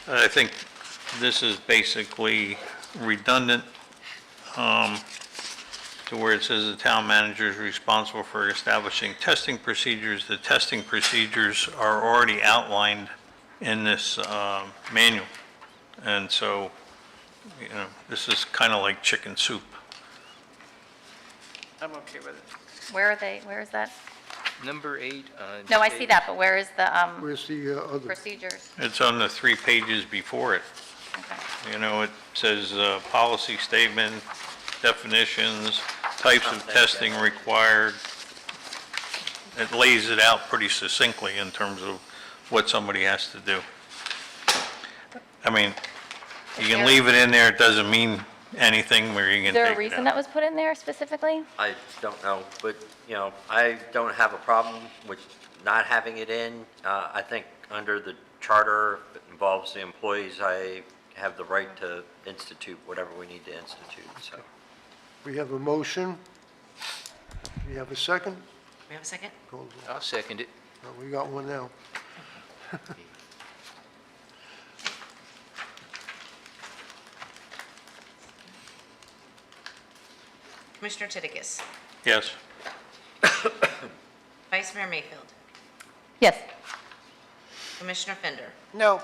I think this is basically redundant to where it says the town manager is responsible for establishing testing procedures. The testing procedures are already outlined in this manual. And so You know, this is kind of like chicken soup. I'm okay with it. Where are they, where is that? Number 8 on. No, I see that, but where is the Where's the other? procedures? It's on the 3 pages before it. Okay. You know, it says policy statement, definitions, types of testing required. It lays it out pretty succinctly in terms of what somebody has to do. I mean, you can leave it in there, it doesn't mean anything where you Is can there a take it reason out. that was put in there specifically? I don't know, but, you know, I don't have a problem with not having it in. I think under the charter, if it involves the employees, I have the right to institute whatever we need to institute, so. We have a motion. We have a second? We have a second? Call the- I'll second it. Oh, we got one now. Commissioner Titicus. Yes, Vice Mayor Mayfield. Yes. Commissioner Fender. No,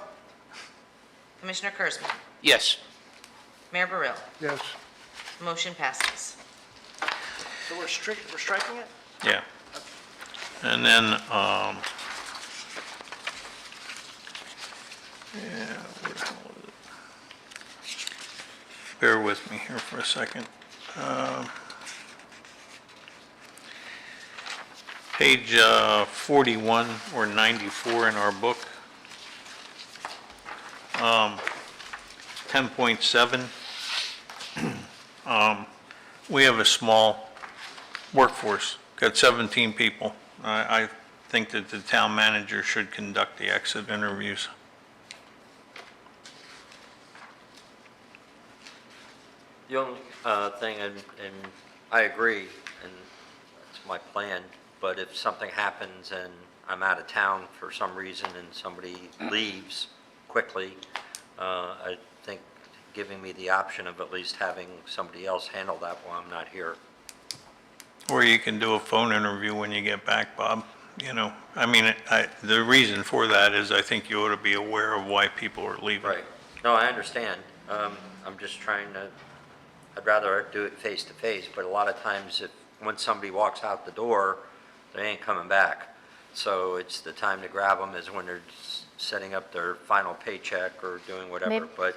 Commissioner Kurzman. Yes. Mayor Burrill. Yes. Motion passes. so we're striking it? yeah. And then, yeah, where the hell is it? Bear with me here for a second. Page 41 or 94 in our book. 10.7. We have a small workforce, got 17 people. I think that the town manager should conduct the exit interviews. The only thing, and I agree, and it's my plan, but if something happens and I'm out of town for some reason and somebody leaves quickly, I think giving me the option of at least having somebody else handle that while I'm not here. Or you can do a phone interview when you get back, Bob. You know, I mean, the reason for that is I think you ought to be aware of why people are leaving. Right. No, I understand. I'm just trying to, I'd rather do it face to face, but a lot of times when somebody walks out the door, they ain't coming back. So it's the time to grab them is when they're setting up their final paycheck or doing whatever. Maybe- But,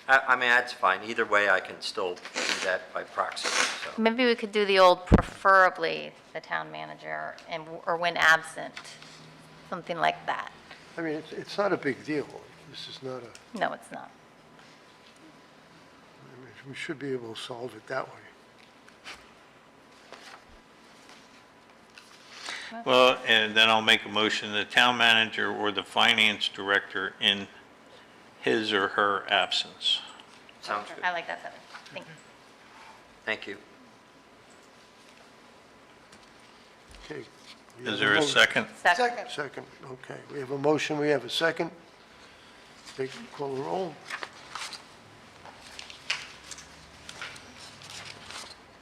I mean, that's fine. Either way, I can still do that by proxy, so. Maybe we could do the old preferably the town manager and, or when absent, something like that. I mean, it's not a big deal. This is not a, No, it's not. I mean, we should be able to solve it that way. Well, and then I'll make a motion, the town manager or the finance director in his or her absence. Sounds good. I like that better. Thank you. Thank you. Okay. We have Is there a motion. second? Second. Second, okay. We have a motion, we have a second. Call the roll.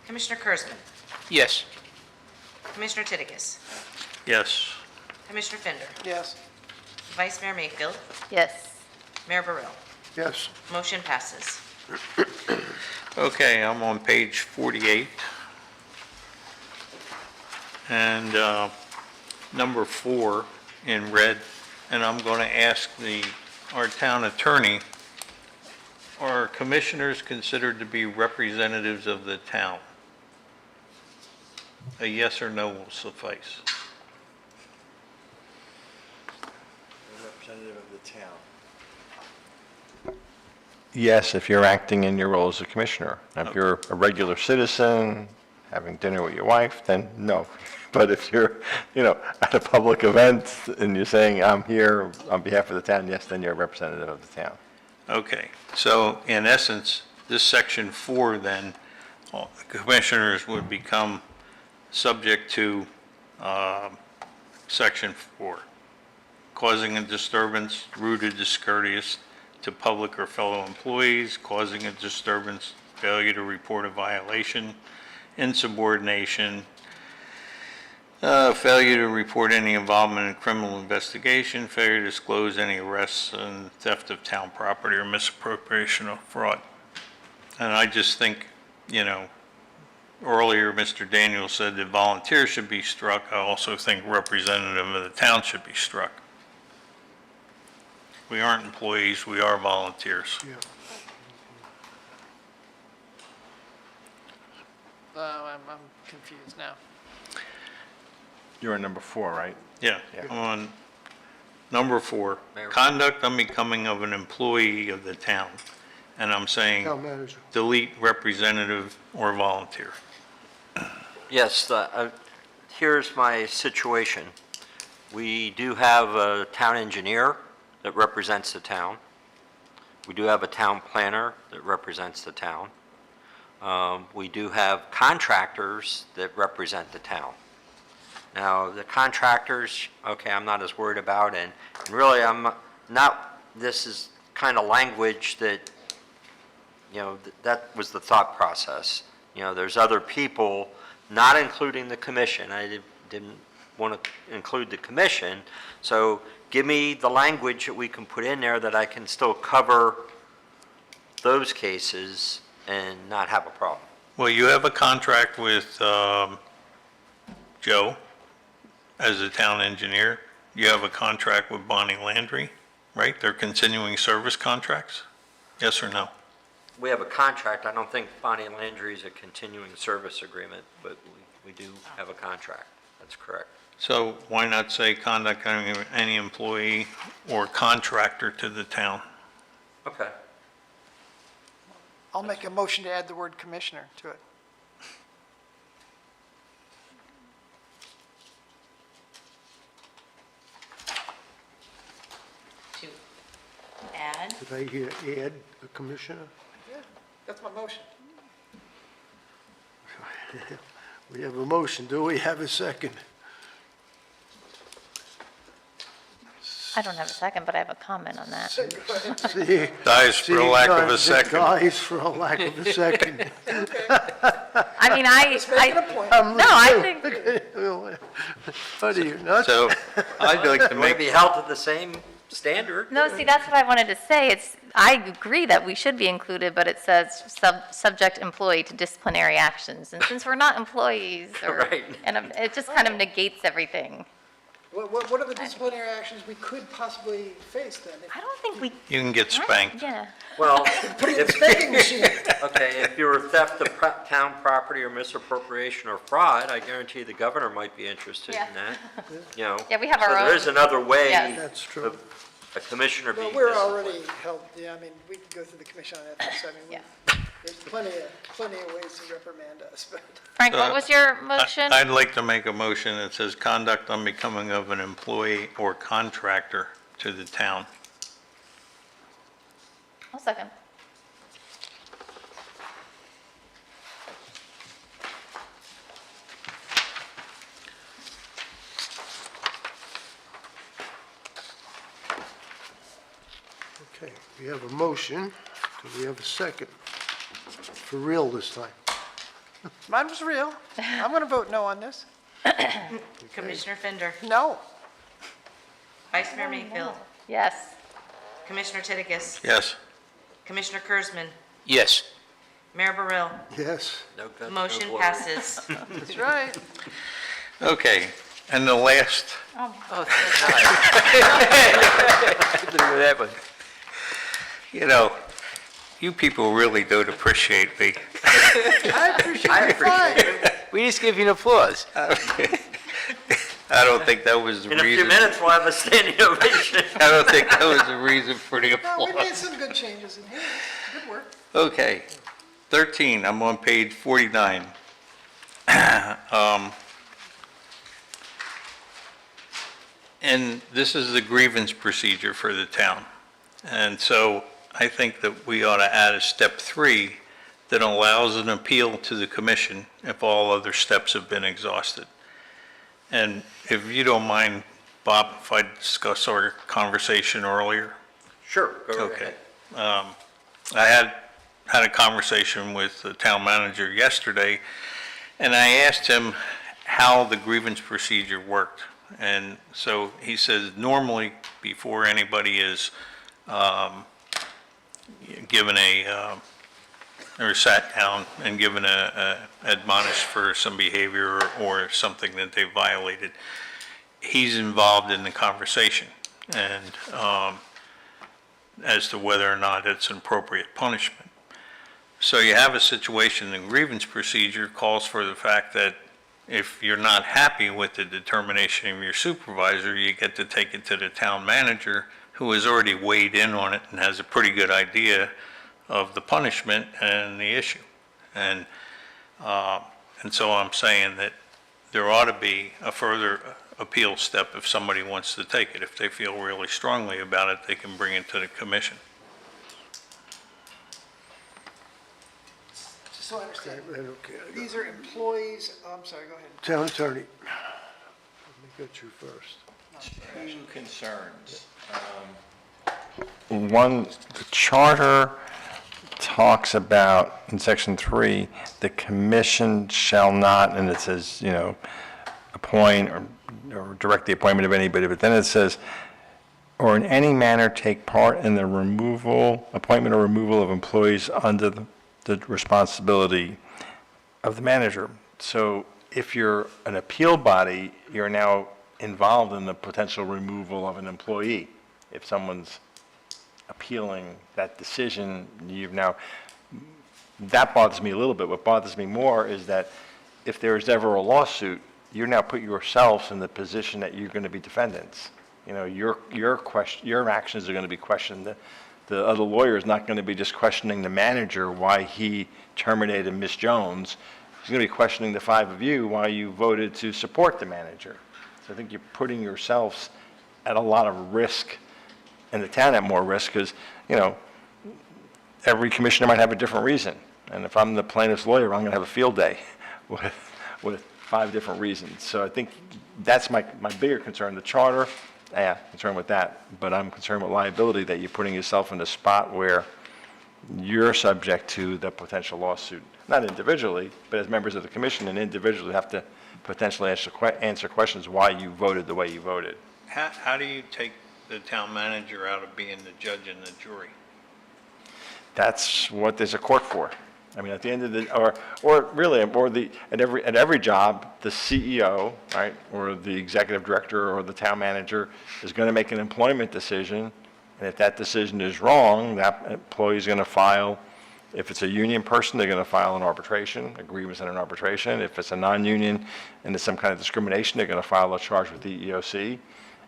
Commissioner Kurzman. Yes. Commissioner Titicus. Yes. Commissioner Fender. Yes, Vice Mayor Mayfield. Yes. Mayor Burrill. Yes. Motion passes. Okay, I'm on page 48. And number 4 in red, and I'm going to ask our town attorney, are commissioners considered to be representatives of the town? A yes or no will suffice. Representative of the town. Yes, if you're acting in your role as a commissioner. If you're a regular citizen, having dinner with your wife, then no. But if you're, at a public event and you're saying, I'm here on behalf of the town, yes, then you're a representative of the town. Okay, so in essence, this section 4 then, commissioners would become subject to section 4. Causing a disturbance, rude or discourteous to public or fellow employees, causing a disturbance, failure to report a violation, insubordination, failure to report any involvement in criminal investigation, failure to disclose any arrests, and theft of town property or misappropriation or fraud. And I just think, earlier, Mr. Daniels said that volunteers should be struck. I also think representative of the town should be struck. We aren't employees, we are volunteers. Yeah. I'm confused now. You're on number 4, right? Yeah, Yeah. I'm on number 4, Mayor. conduct unbecoming of an employee of the town. And I'm saying Town manager. delete representative or volunteer. Yes, here's my situation. We do have a town engineer that represents the town. We do have a town planner that represents the town. We do have contractors that represent the town. Now, the contractors, okay, I'm not as worried about, and really, I'm not, this is kind of language that, that was the thought process. There's other people, not including the commission. I didn't want to include the commission, so give me the language that we can put in there that I can still cover those cases and not have a problem. Well, you have a contract with Joe as a town engineer. You have a contract with Bonnie Landry, right? They're continuing service contracts? Yes or no? We have a contract. I don't think Bonnie Landry is a continuing service agreement, but we do have a contract. That's correct. So why not say conduct any employee or contractor to the town? Okay. I'll make a motion to add the word commissioner to it. To add, Did I hear add a commissioner? Yeah, that's my motion. We have a motion. Do we have a second? I don't have a second, but I have a comment on that. See? Dies for a lack of a Seeing none, second. Dies for a lack of a second. I mean, Making a point. no, I think, What do you, nuts? So I'd like to You want to make, be held to the same standard? no, see, that's what I wanted to say. I agree that we should be included, but it says subject employee to disciplinary actions. And since we're not employees, Right. and it just kind of negates everything. What are the disciplinary actions we could possibly face then? I don't think we. you can get spanked. Yeah. Well, Put it in the spanking machine. okay, if you're theft of town property or misappropriation or fraud, I guarantee the governor might be interested in Yeah. that, Yeah, we have So our there own. is another way Yes. That's true. of a commissioner Well, being we're disciplined. already held, yeah, I mean, we could go through the commission on ethics. I mean, Yeah. there's plenty of ways to reprimand us, but. Frank, what was your motion? I'd like to make a motion that says conduct unbecoming of an employee or contractor to the town. I'll second. Okay, we have a motion. Do we have a second? For real this time? Mine was real. I'm going to vote no on this. Commissioner Fender, No. Vice Mayor Mayfield, Yes. Commissioner Titicus, Yes. Commissioner Kurzman, Yes. Mayor Burrell. Yes. No guts, no Motion glory. passes. That's right. Okay, and the last, you people really don't appreciate me. I appreciate the fine. We just give you an applause. I don't think that was the In a few reason. minutes, we'll have a standing ovation. I don't think that was the reason for the No, we made applause. some good changes in here. Good work. Okay, 13, I'm on page 49. And this is the grievance procedure for the town. And so I think that we ought to add a step 3 that allows an appeal to the commission if all other steps have been exhausted. And if you don't mind, Bob, if I discuss our conversation earlier? Sure, go Okay. ahead. I had a conversation with the town manager yesterday, and I asked him how the grievance procedure worked. And so he says, normally, before anybody is given a or sat down and given admonished for some behavior or something that they violated, he's involved in the conversation and as to whether or not it's an appropriate punishment. So you have a situation, the grievance procedure calls for the fact that if you're not happy with the determination of your supervisor, you get to take it to the town manager, who has already weighed in on it and has a pretty good idea of the punishment and the issue. And so I'm saying that there ought to be a further appeal step if somebody wants to take it. If they feel really strongly about it, they can bring it to the commission. Just so I understand, Okay. these are employees, I'm sorry, go ahead. Town attorney. Let me get you first. Two concerns. One, the charter talks about, in section 3, the commission shall not, and it says, appoint or direct the appointment of anybody, but then it says, or in any manner take part in the appointment or removal of employees under the responsibility of the manager. So if you're an appeal body, you're now involved in the potential removal of an employee. If someone's appealing that decision, that bothers me a little bit. What bothers me more is that if there is ever a lawsuit, you now put yourselves in the position that you're going to be defendants. Your actions are going to be questioned. The other lawyer is not going to be just questioning the manager why he terminated Ms. Jones. He's going to be questioning the 5 of you why you voted to support the manager. So I think you're putting yourselves at a lot of risk, and the town at more risk, because, every commissioner might have a different reason. And if I'm the plaintiff's lawyer, I'm going to have a field day with 5 different reasons. So I think that's my bigger concern. The charter, concerned with that, but I'm concerned with liability, that you're putting yourself in a spot where you're subject to the potential lawsuit, not individually, but as members of the commission, and individually have to potentially answer questions why you voted the way you voted. How do you take the town manager out of being the judge and the jury? That's what there's a court for. I mean, at the end of the, at every job, the CEO, right, or the executive director or the town manager is going to make an employment decision, and if that decision is wrong, that employee is going to file. If it's a union person, they're going to file an arbitration, a grievance and an arbitration. If it's a non-union and there's some kind of discrimination, they're going to file a charge with the EEOC.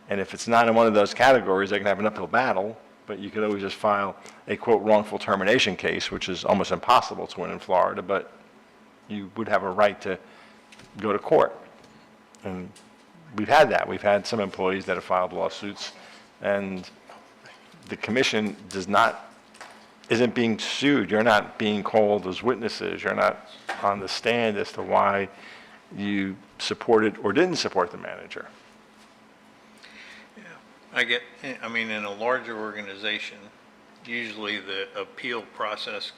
And if it's not in one of those categories, they can have an uphill battle, but you could always just file a, quote, wrongful termination case, which is almost impossible to win in Florida, but you would have a right to go to court. And we've had that. We've had some employees that have filed lawsuits, and the commission isn't being sued. You're not being called as witnesses. You're not on the stand as to why you supported or didn't support the manager. I mean, in a larger organization, usually the appeal process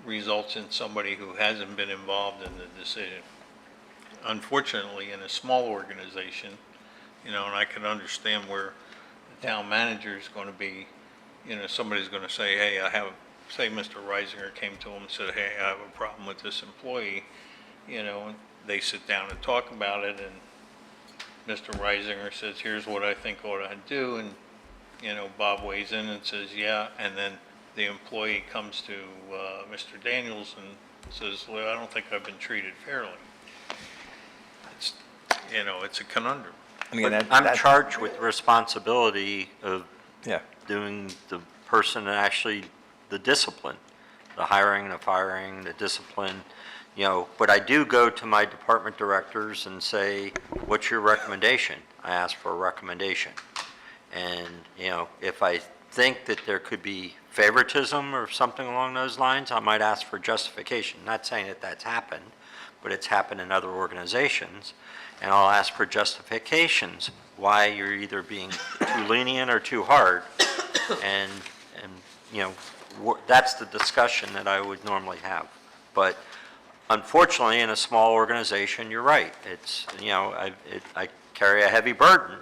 results in somebody who hasn't been involved in the decision. Unfortunately, in a small organization, and I can understand where the town manager is going to be, somebody's going to say, hey, say Mr. Reisinger came to him and said, hey, I have a problem with this employee, and they sit down and talk about it, and Mr. Reisinger says, here's what I think ought to do, and, Bob weighs in and says, yeah, and then the employee comes to Mr. Daniels and says, well, I don't think I've been treated fairly. It's a conundrum. But I'm charged with responsibility of doing the person and actually the discipline, the hiring, the firing, the discipline, but I do go to my department directors and say, what's your recommendation? I ask for a recommendation. And, if I think that there could be favoritism or something along those lines, I might ask for justification. Not saying that that's happened, but it's happened in other organizations. And I'll ask for justifications why you're either being too lenient or too hard. And that's the discussion that I would normally have. But unfortunately, in a small organization, you're right. It's, I carry a heavy burden,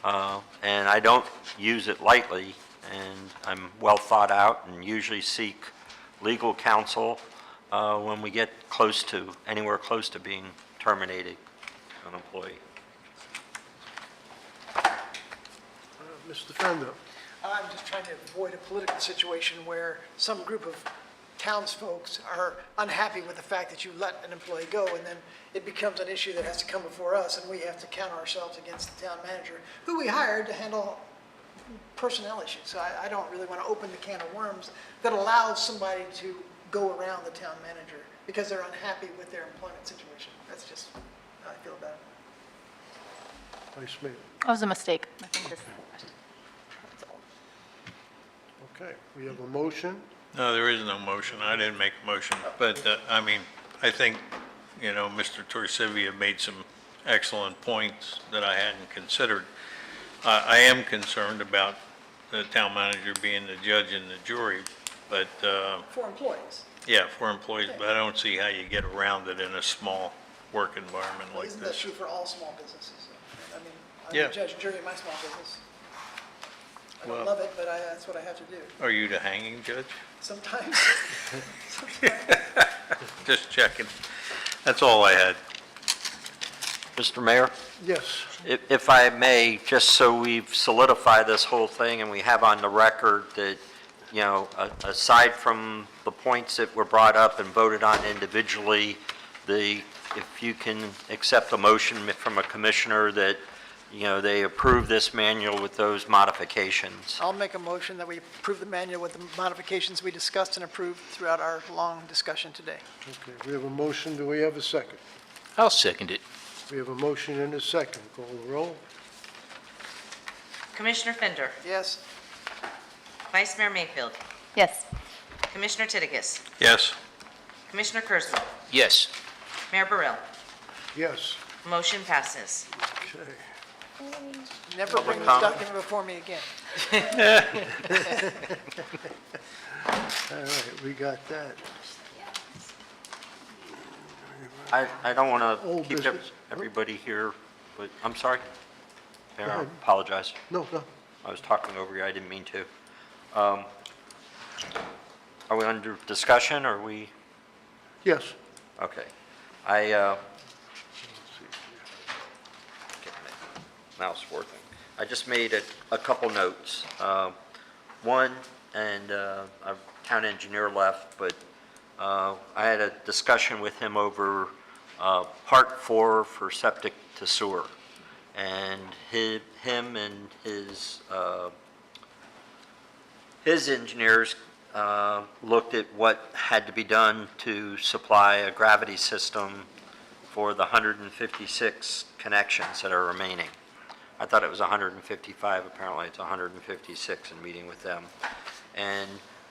and I don't use it lightly, and I'm well thought out and usually seek legal counsel when we get close to, anywhere close to being terminated, an employee. Mr. Fender? I'm just trying to avoid a political situation where some group of townsfolk are unhappy with the fact that you let an employee go, and then it becomes an issue that has to come before us, and we have to counter ourselves against the town manager, who we hired to handle personnel issues. So I don't really want to open the can of worms that allows somebody to go around the town manager because they're unhappy with their employment situation. That's just how I feel about it. Vice Mayor? That was a mistake. I think this. Okay, we have a motion. No, there is no motion. I didn't make a motion. But, I mean, I think, Mr. Torsivi made some excellent points that I hadn't considered. I am concerned about the town manager being the judge and the jury, but, For employees. yeah, for employees, but I don't see how you get around it in a small work environment like Isn't that this. true for all small businesses? I mean, I'm Yeah. the judge and jury in my small business. I don't Well- love it, but that's what I have to do. Are you the hanging judge? Sometimes. Just checking. That's all I had. Mr. Mayor? Yes. If I may, just so we've solidified this whole thing and we have on the record that, aside from the points that were brought up and voted on individually, if you can accept a motion from a commissioner that, they approve this manual with those modifications. I'll make a motion that we approve the manual with the modifications we discussed and approved throughout our long discussion today. Okay, we have a motion. Do we have a second? I'll second it. We have a motion and a second. Call the roll. Commissioner Fender, Yes? Vice Mayor Mayfield, Yes. Commissioner Titigus, Yes. Commissioner Kurzman, Yes. Mayor Burrell. Yes. Motion passes. Okay. Never bring this comment? document before me again. All right, we got that. I don't want to Old keep business. everybody here, but, I'm sorry. Mayor, I ahead. apologize. No, no. I was talking over you, I didn't mean to. Are we under discussion, or are we, Yes. okay. Get my mouse working. I just made a couple notes. One, and our town engineer left, but I had a discussion with him over Part 4 for septic to sewer. And him and his engineers looked at what had to be done to supply a gravity system for the 156 connections that are remaining. I thought it was 155, apparently it's 156 in meeting with them. And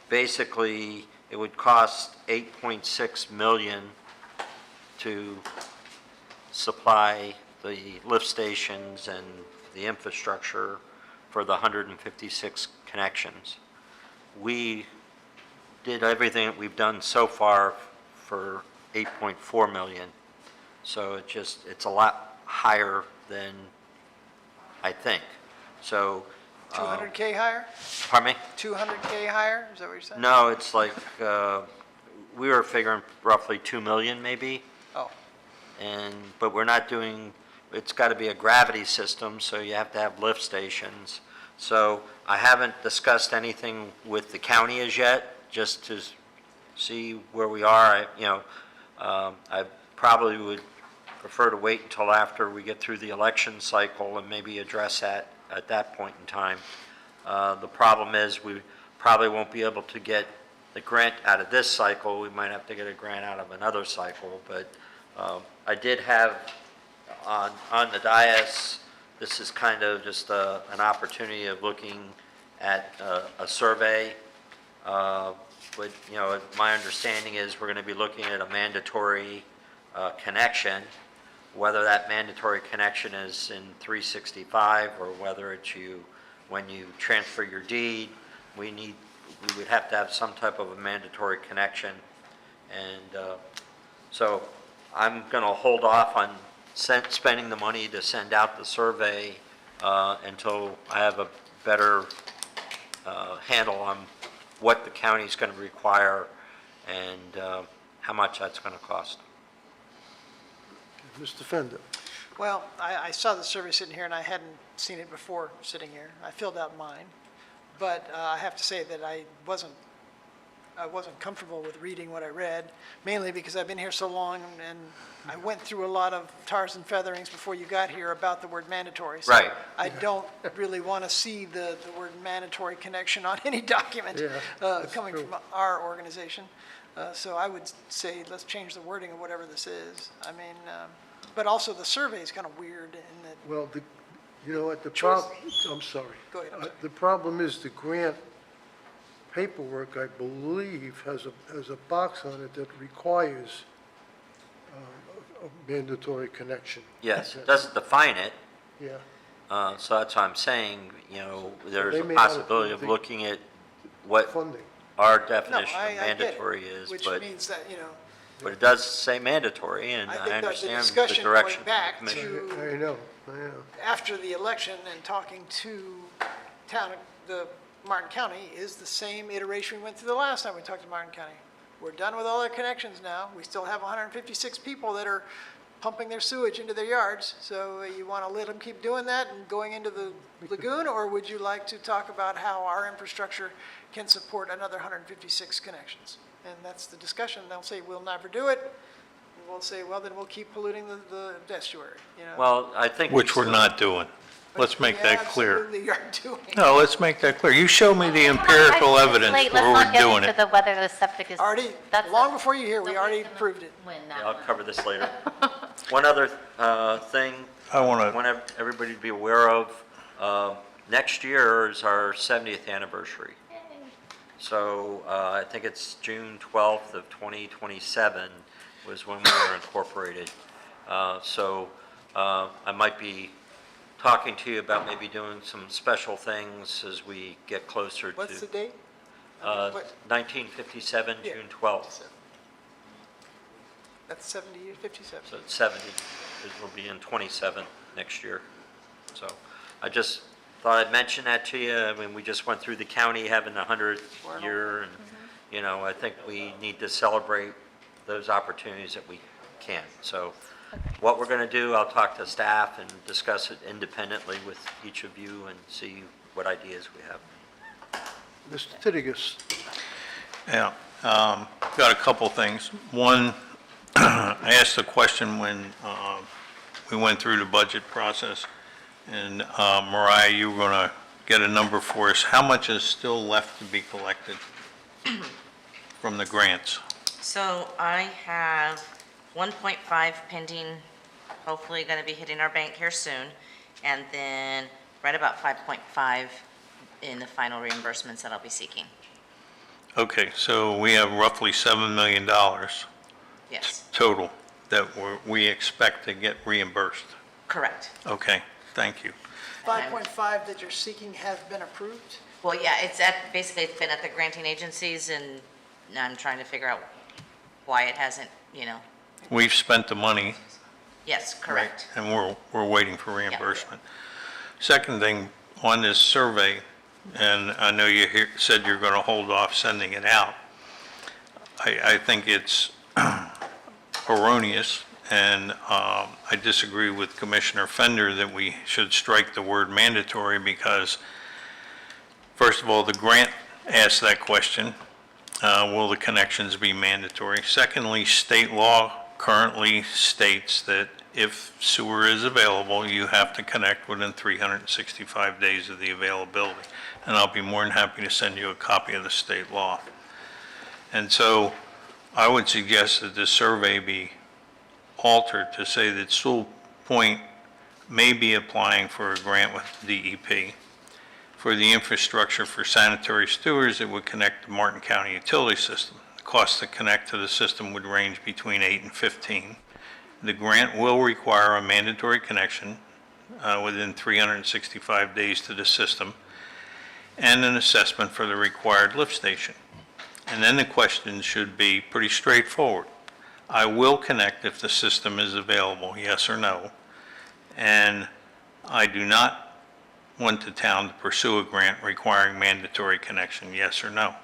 basically, it would cost $8.6 million to supply the lift stations and the infrastructure for the 156 connections. We did everything that we've done so far for $8.4 million. So it's a lot higher than I think. So. 200K higher? Pardon me? 200K higher? Is that what you're saying? No, it's like, we were figuring roughly 2 million maybe. Oh. But we're not doing, it's got to be a gravity system, so you have to have lift stations. So I haven't discussed anything with the county as yet, just to see where we are. I probably would prefer to wait until after we get through the election cycle and maybe address that at that point in time. The problem is we probably won't be able to get the grant out of this cycle. We might have to get a grant out of another cycle, but I did have on the dais, this is kind of just an opportunity of looking at a survey. But, my understanding is we're going to be looking at a mandatory connection, whether that mandatory connection is in 365 or whether it's when you transfer your deed, we would have to have some type of a mandatory connection. And so I'm going to hold off on spending the money to send out the survey until I have a better handle on what the county's going to require and how much that's going to cost. Mr. Fender. Well, I saw the survey sitting here, and I hadn't seen it before sitting here. I filled out mine, but I have to say that I wasn't comfortable with reading what I read, mainly because I've been here so long, and I went through a lot of tars and featherings before you got here about the word mandatory. So Right. I don't really want to see the word mandatory connection on any document coming from our organization. So I would say, let's change the wording of whatever this is. I mean, but also the survey is kind of weird in that, Well, you know what, I'm sorry. Go ahead, I'm sorry. The problem is the grant paperwork, I believe, has a box on it that requires a mandatory connection. Yes, it doesn't define it, Yeah, so that's why I'm saying, you know, there's They a may not possibility of approve the looking at what funding. our no, definition I of get it, mandatory is, which but means that, you know, it does say mandatory, and I I think that the understand the discussion direction going of the back commission. to I know. after the election and talking to the Martin County is the same iteration we went through the last time we talked to Martin County. We're done with all our connections now. We still have 156 people that are pumping their sewage into their yards. So you want to let them keep doing that and going into the lagoon, or would you like to talk about how our infrastructure can support another 156 connections? And that's the discussion. They'll say, we'll never do it. And we'll say, well, then we'll keep polluting the estuary, you know? Well, I think. Which we're not doing. Let's make We that clear. absolutely are doing. No, let's make that clear. You show me the empirical evidence Late, where let's we're not get doing into it. the whether the septic is. Already, that's long a- before you're here, we nobody's already gonna proved it. Win that I'll one. cover this later. One other thing I want I to, want everybody to be aware of, next year is our 70th anniversary. So I think it's June 12th of 2027 was when we were incorporated. So I might be talking to you about maybe doing some special things as we get closer to. What's the date? 1957, Yeah. June 12th. That's 70, 57. So it's 70, it will be in 27 next year. So I just thought I'd mention that to you. I mean, we just went through the county having the 100th year, and, you know, I think we need to celebrate those opportunities that we can. So what we're going to do, I'll talk to staff and discuss it independently with each of you and see what ideas we have. Mr. Titigus. yeah, got a couple things. One, I asked a question when we went through the budget process, and Mariah, you were going to get a number for us. How much is still left to be collected from the grants? So I have 1.5 pending, hopefully going to be hitting our bank here soon, and then right about 5.5 in the final reimbursements that I'll be seeking. Okay, so we have roughly $7 million Yes, total that we expect to get reimbursed. correct. Okay, thank you. 5.5 that you're seeking has been approved? Well, yeah, basically it's been at the granting agencies, and I'm trying to figure out why it hasn't, you know, We've spent the money. yes, Right, correct. and we're waiting for reimbursement. Second thing, on this survey, and I know you said you're going to hold off sending it out. I think it's erroneous, and I disagree with Commissioner Fender that we should strike the word mandatory because, first of all, the grant asked that question, will the connections be mandatory? Secondly, state law currently states that if sewer is available, you have to connect within 365 days of the availability. And I'll be more than happy to send you a copy of the state law. And so I would suggest that this survey be altered to say that Sewell Point may be applying for a grant with DEP for the infrastructure for sanitary sewers that would connect the Martin County utility system. The cost to connect to the system would range between 8 and 15. The grant will require a mandatory connection within 365 days to the system and an assessment for the required lift station. And then the question should be pretty straightforward. I will connect if the system is available, yes or no. And I do not want the town to pursue a grant requiring mandatory connection, yes or no.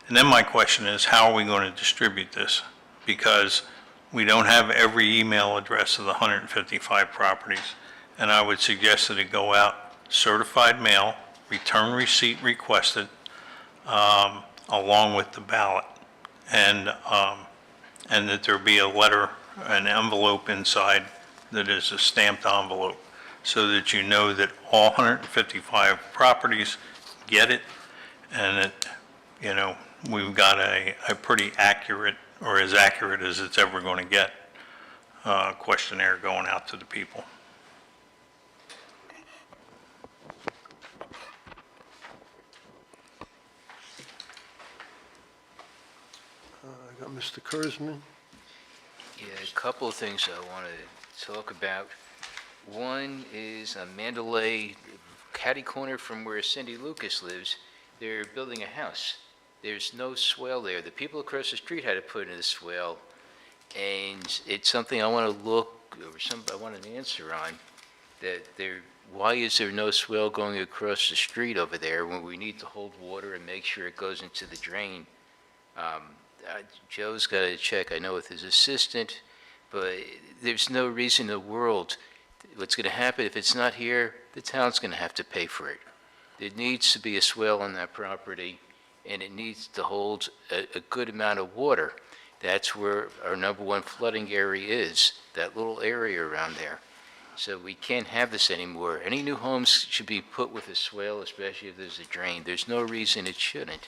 And then my question is, how are we going to distribute this? because we don't have every email address of the 155 properties. And I would suggest that it go out certified mail, return receipt requested, along with the ballot. And that there be a letter, an envelope inside that is a stamped envelope, so that you know that all 155 properties get it, and that, you know, we've got a pretty accurate, or as accurate as it's ever going to get, questionnaire going out to the people. I got Mr. Kurzman. Yeah, a couple of things I want to talk about. One is on Mandalay, catty corner from where Cindy Lucas lives, they're building a house. There's no swale there. The people across the street had to put in a swale, and it's something I want to look, or I want an answer on, why is there no swale going across the street over there when we need to hold water and make sure it goes into the drain? Joe's got to check, I know, with his assistant, but there's no reason in the world. What's going to happen, if it's not here, the town's going to have to pay for it. There needs to be a swale on that property, and it needs to hold a good amount of water. That's where our number one flooding area is, that little area around there. So we can't have this anymore. Any new homes should be put with a swale, especially if there's a drain. There's no reason it shouldn't.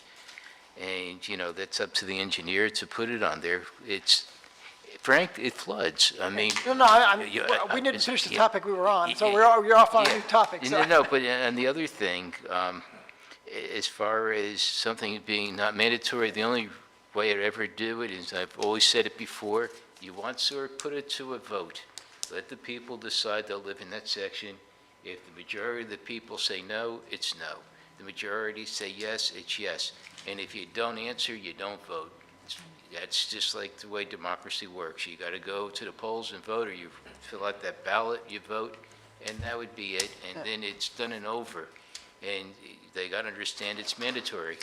And, you know, that's up to the engineer to put it on there. Frank, it floods. I mean. We didn't finish the topic we were on, so you're off on a new topic. So. No, but and the other thing, as far as something being not mandatory, the only way I'd ever do it is, I've always said it before, you want sewer, put it to a vote. Let the people decide they'll live in that section. If the majority of the people say no, it's no. The majority say yes, it's yes. And if you don't answer, you don't vote. That's just like the way democracy works. You got to go to the polls and vote, or you fill out that ballot, you vote, and that would be it. And then it's done and over. And they got to understand it's mandatory.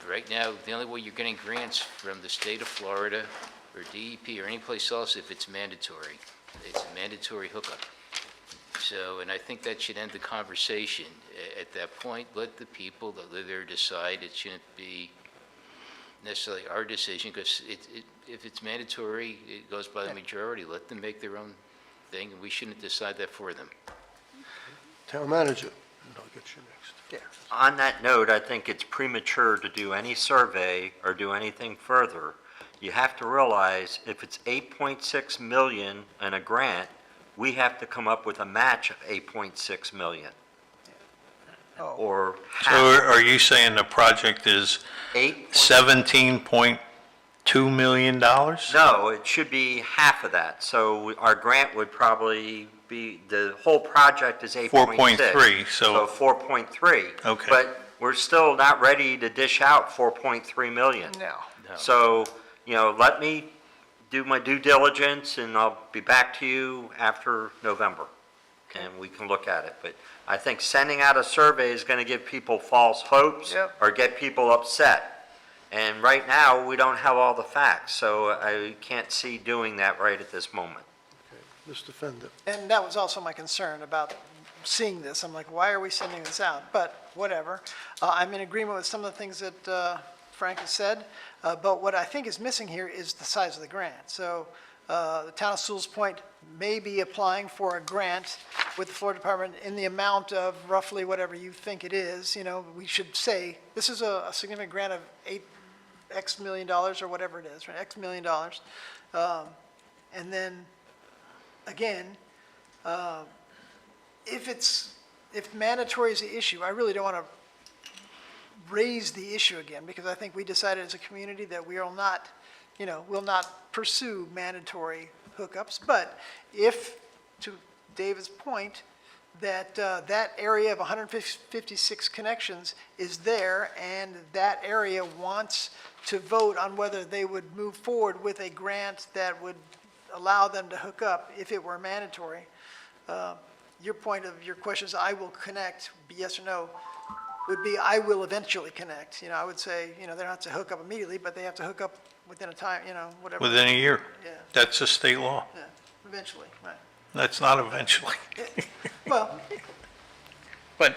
Right now, the only way you're getting grants from the state of Florida or DEP or any place else if it's mandatory. It's a mandatory hookup. So, and I think that should end the conversation. At that point, let the people that live there decide. It shouldn't be necessarily our decision, because if it's mandatory, it goes by the majority. Let them make their own thing, and we shouldn't decide that for them. Town manager, and I'll get you next. Yeah. On that note, I think it's premature to do any survey or do anything further. You have to realize if it's 8.6 million in a grant, we have to come up with a match of 8.6 million. Oh. Or So half. are you saying the project is 8. $17.2 million? No, it should be half of that. So our grant would probably be, the whole project is 8.6. 4.3, so. 4.3. Okay. But we're still not ready to dish out 4.3 million. No. So, you know, let me do my due diligence, and I'll be back to you after November, and we can look at it. But I think sending out a survey is going to give people false hopes. Yep. Or get people upset. And right now, we don't have all the facts, so I can't see doing that right at this moment. Mr. Fender. And that was also my concern about seeing this. I'm like, why are we sending this out? But whatever. I'm in agreement with some of the things that Frank has said. But what I think is missing here is the size of the grant. So the town of Sewell's Point may be applying for a grant with the Florida Department in the amount of roughly whatever you think it is. You know, we should say, this is a significant grant of X million dollars or whatever it is, right? X million dollars. And then, again, if mandatory is the issue, I really don't want to raise the issue again, because I think we decided as a community that we will not, will not pursue mandatory hookups. But if, to David's point, that that area of 156 connections is there, and that area wants to vote on whether they would move forward with a grant that would allow them to hook up if it were mandatory. Your point of your questions, I will connect, yes or no, would be I will eventually connect. I would say, they don't have to hook up immediately, but they have to hook up within a time, whatever. within a year. Yeah, That's a state law. yeah, eventually, right. That's not eventually. Well, But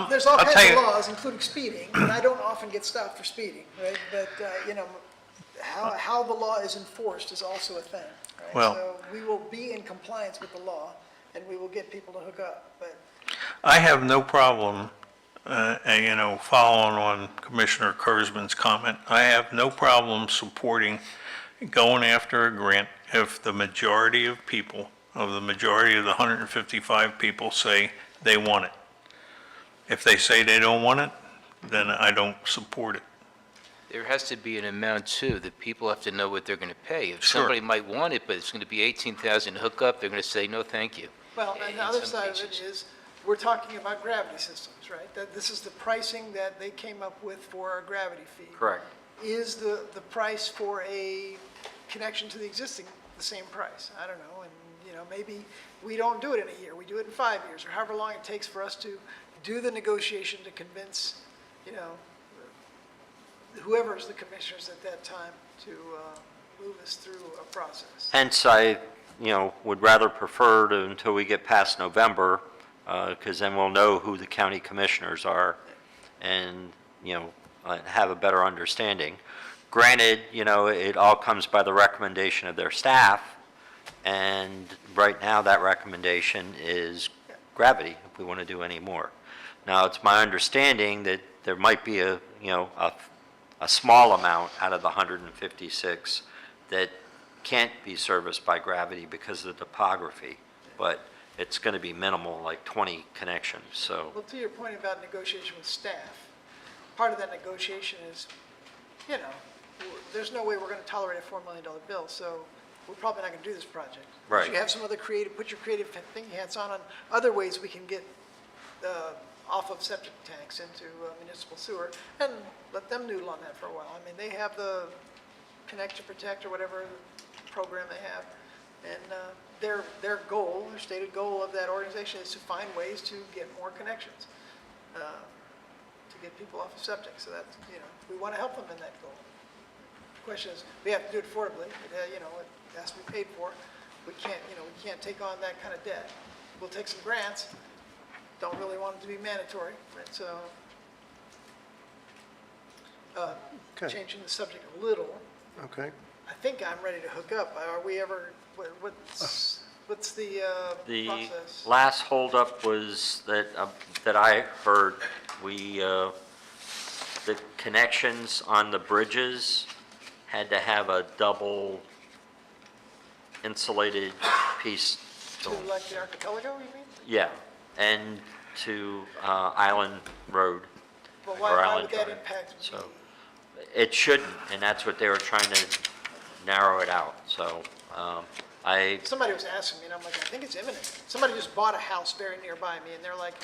there's all I'll tell kinds of you, laws, including speeding, and I don't often get stopped for speeding, right? But, how the law is enforced is also a thing, right? Well- So we will be in compliance with the law, and we will get people to hook up, but I have no problem, following on Commissioner Kurzman's comment, I have no problem supporting going after a grant if the majority of people, of the majority of the 155 people say they want it. If they say they don't want it, then I don't support it. There has to be an amount too, that people have to know what they're going to pay. If Sure. somebody might want it, but it's going to be 18,000 to hook up, they're going to say, no, thank you. well, and the In other some side of it cases. is, we're talking about gravity systems, right? That this is the pricing that they came up with for our gravity fee. Correct. Is the price for a connection to the existing the same price? I don't know, and, maybe we don't do it in a year, we do it in 5 years, or however long it takes for us to do the negotiation to convince, whoever's the commissioners at that time to move us through a process. Hence, I, would rather prefer to, until we get past November, because then we'll know who the county commissioners are and, have a better understanding. Granted, it all comes by the recommendation of their staff, and right now that recommendation is gravity, if we want to do any more. Now, it's my understanding that there might be a small amount out of the 156 that can't be serviced by gravity because of the topography, but it's going to be minimal, like 20 connections, so. Well, to your point about negotiation with staff, part of that negotiation is, there's no way we're going to tolerate a $4 million bill, so we're probably not going to do this project. Right. You have some other put your creative thinking hats on other ways we can get off of septic tanks into municipal sewer, and let them noodle on that for a while. I mean, they have the Connect to Protect or whatever program they have, and their goal, their stated goal of that organization is to find ways to get more connections, to get people off of septic. So that's, we want to help them in that goal. The question is, we have to do it affordably. It has to be paid for. We can't take on that kind of debt. We'll take some grants. Don't really want it to be mandatory, right? So, Okay. changing the subject a little, Okay. I think I'm ready to hook up. Are we ever, what's the The process? last holdup was that I heard, the connections on the bridges had to have a double insulated piece. To like the archipelago, you mean? Yeah, and to Island Road. Well, or why Island would that Drive. impact me? So it shouldn't, and that's what they were trying to narrow it out. So Somebody was asking me, and I'm like, I think it's imminent. Somebody just bought a house very nearby me, and they're like,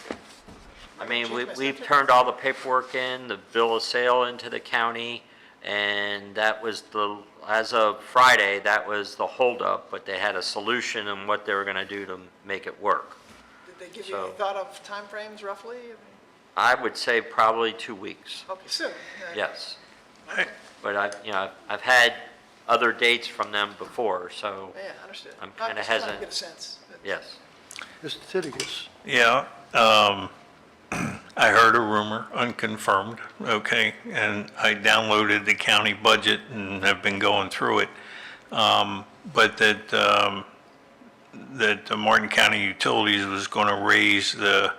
I mean, change my we've septic? turned all the paperwork in, the bill of sale into the county, and that was as of Friday, that was the holdup, but they had a solution on what they were going to do to make it work. Did they give you any So- thought of timeframes roughly? I would say probably 2 weeks, Okay, soon. yes. But I've had other dates from them before, so, Yeah, understood. I'm kinda just trying to hesitant. get a sense. yes. Mr. Titigus. yeah, I heard a rumor, unconfirmed, okay, and I downloaded the county budget and have been going through it. But that the Martin County Utilities was going to raise the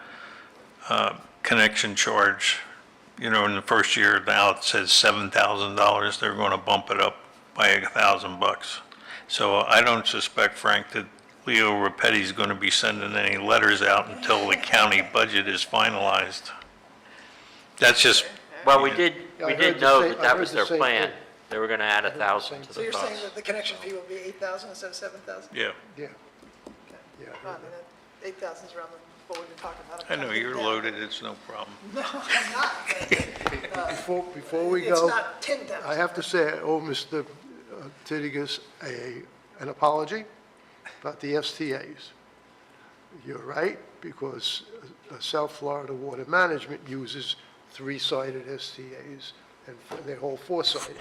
connection charge, in the first year. Now it says $7,000. They're going to bump it up by $1,000. So I don't suspect, Frank, that Leo Rapetti's going to be sending any letters out until the county budget is finalized. That's just, Well, we did Yeah, I heard the know same- that I that heard was the their same plan. thing. They were going to add 1,000 to So the you're saying cost. that the connection fee will be 8,000 instead of 7,000? yeah. Yeah. Yeah. No, I mean, 8,000 is around what we've been talking about. I know, you're loaded, it's no problem. No, I'm not. but, Before we It's go, not 10,000. I have to say, I owe Mr. Titigus an apology about the STAs. You're right, because South Florida Water Management uses 3-sided STAs, and they hold 4-sided.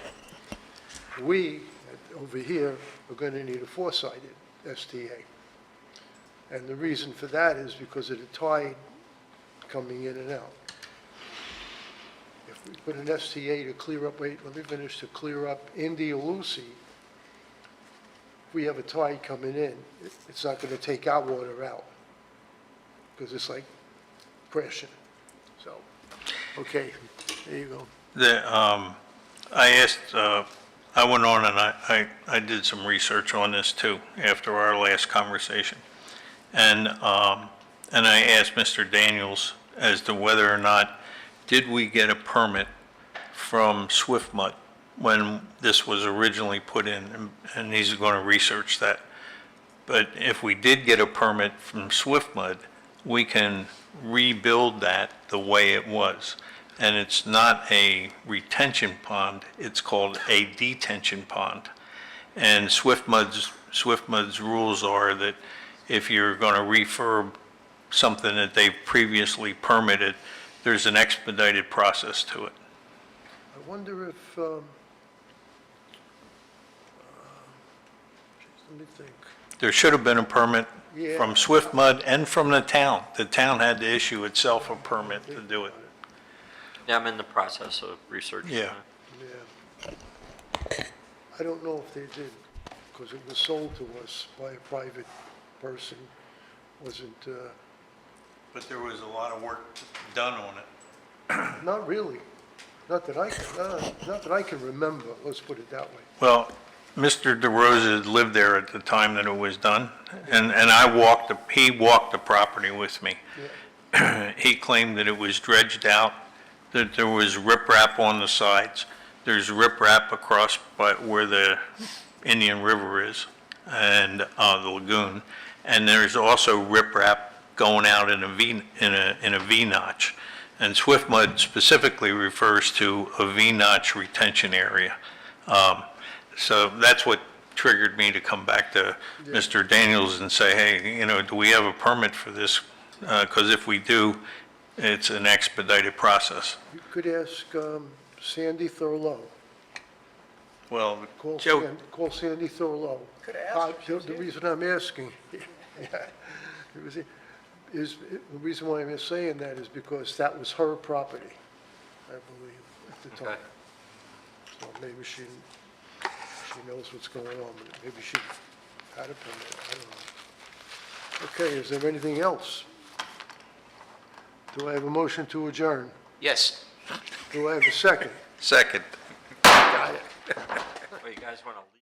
We, over here, are going to need a four-sided STA. And the reason for that is because of the tide coming in and out. If we put an STA to clear up, wait, let me finish, to clear up Indy or Lucy, if we have a tide coming in, it's not going to take our water out, because it's like crashing. So, okay, there you go. I asked, I went on and I did some research on this too, after our last conversation. And I asked Mr. Daniels as to whether or not, did we get a permit from SwiftMud when this was originally put in? And he's going to research that. But if we did get a permit from SwiftMud, we can rebuild that the way it was. And it's not a retention pond, it's called a detention pond. And SwiftMud's rules are that if you're going to refurb something that they've previously permitted, there's an expedited process to it. I wonder if, let me think. There should have been a permit Yeah. from SwiftMud and from the town. The town had to issue itself a permit to do it. Yeah, I'm in the process of researching Yeah. that. Yeah. I don't know if they did, because it was sold to us by a private person, wasn't, But there was a lot of work done on it. not really. Not that I can remember, let's put it that way. Well, Mr. DeRosa lived there at the time that it was done, and he walked the property with me. He claimed that it was dredged out, that there was riprap on the sides. There's riprap across by where the Indian River is, and the lagoon. And there's also riprap going out in a V-notch. And SwiftMud specifically refers to a V-notch retention area. So that's what triggered me to come back to Mr. Daniels and say, hey, do we have a permit for this? Because if we do, it's an expedited process. You could ask Sandy Thurlow. Well, Call Joe, Sandy Thurlow. Could ask her, The reason I'm asking, the reason why I'm saying that is because that was her property, I believe, at the time. Okay. So maybe she knows what's going on, but maybe she had a permit, I don't know. Okay, is there anything else? Do I have a motion to adjourn? Yes. Do I have a second? second. Got it. Well, you guys want to leave?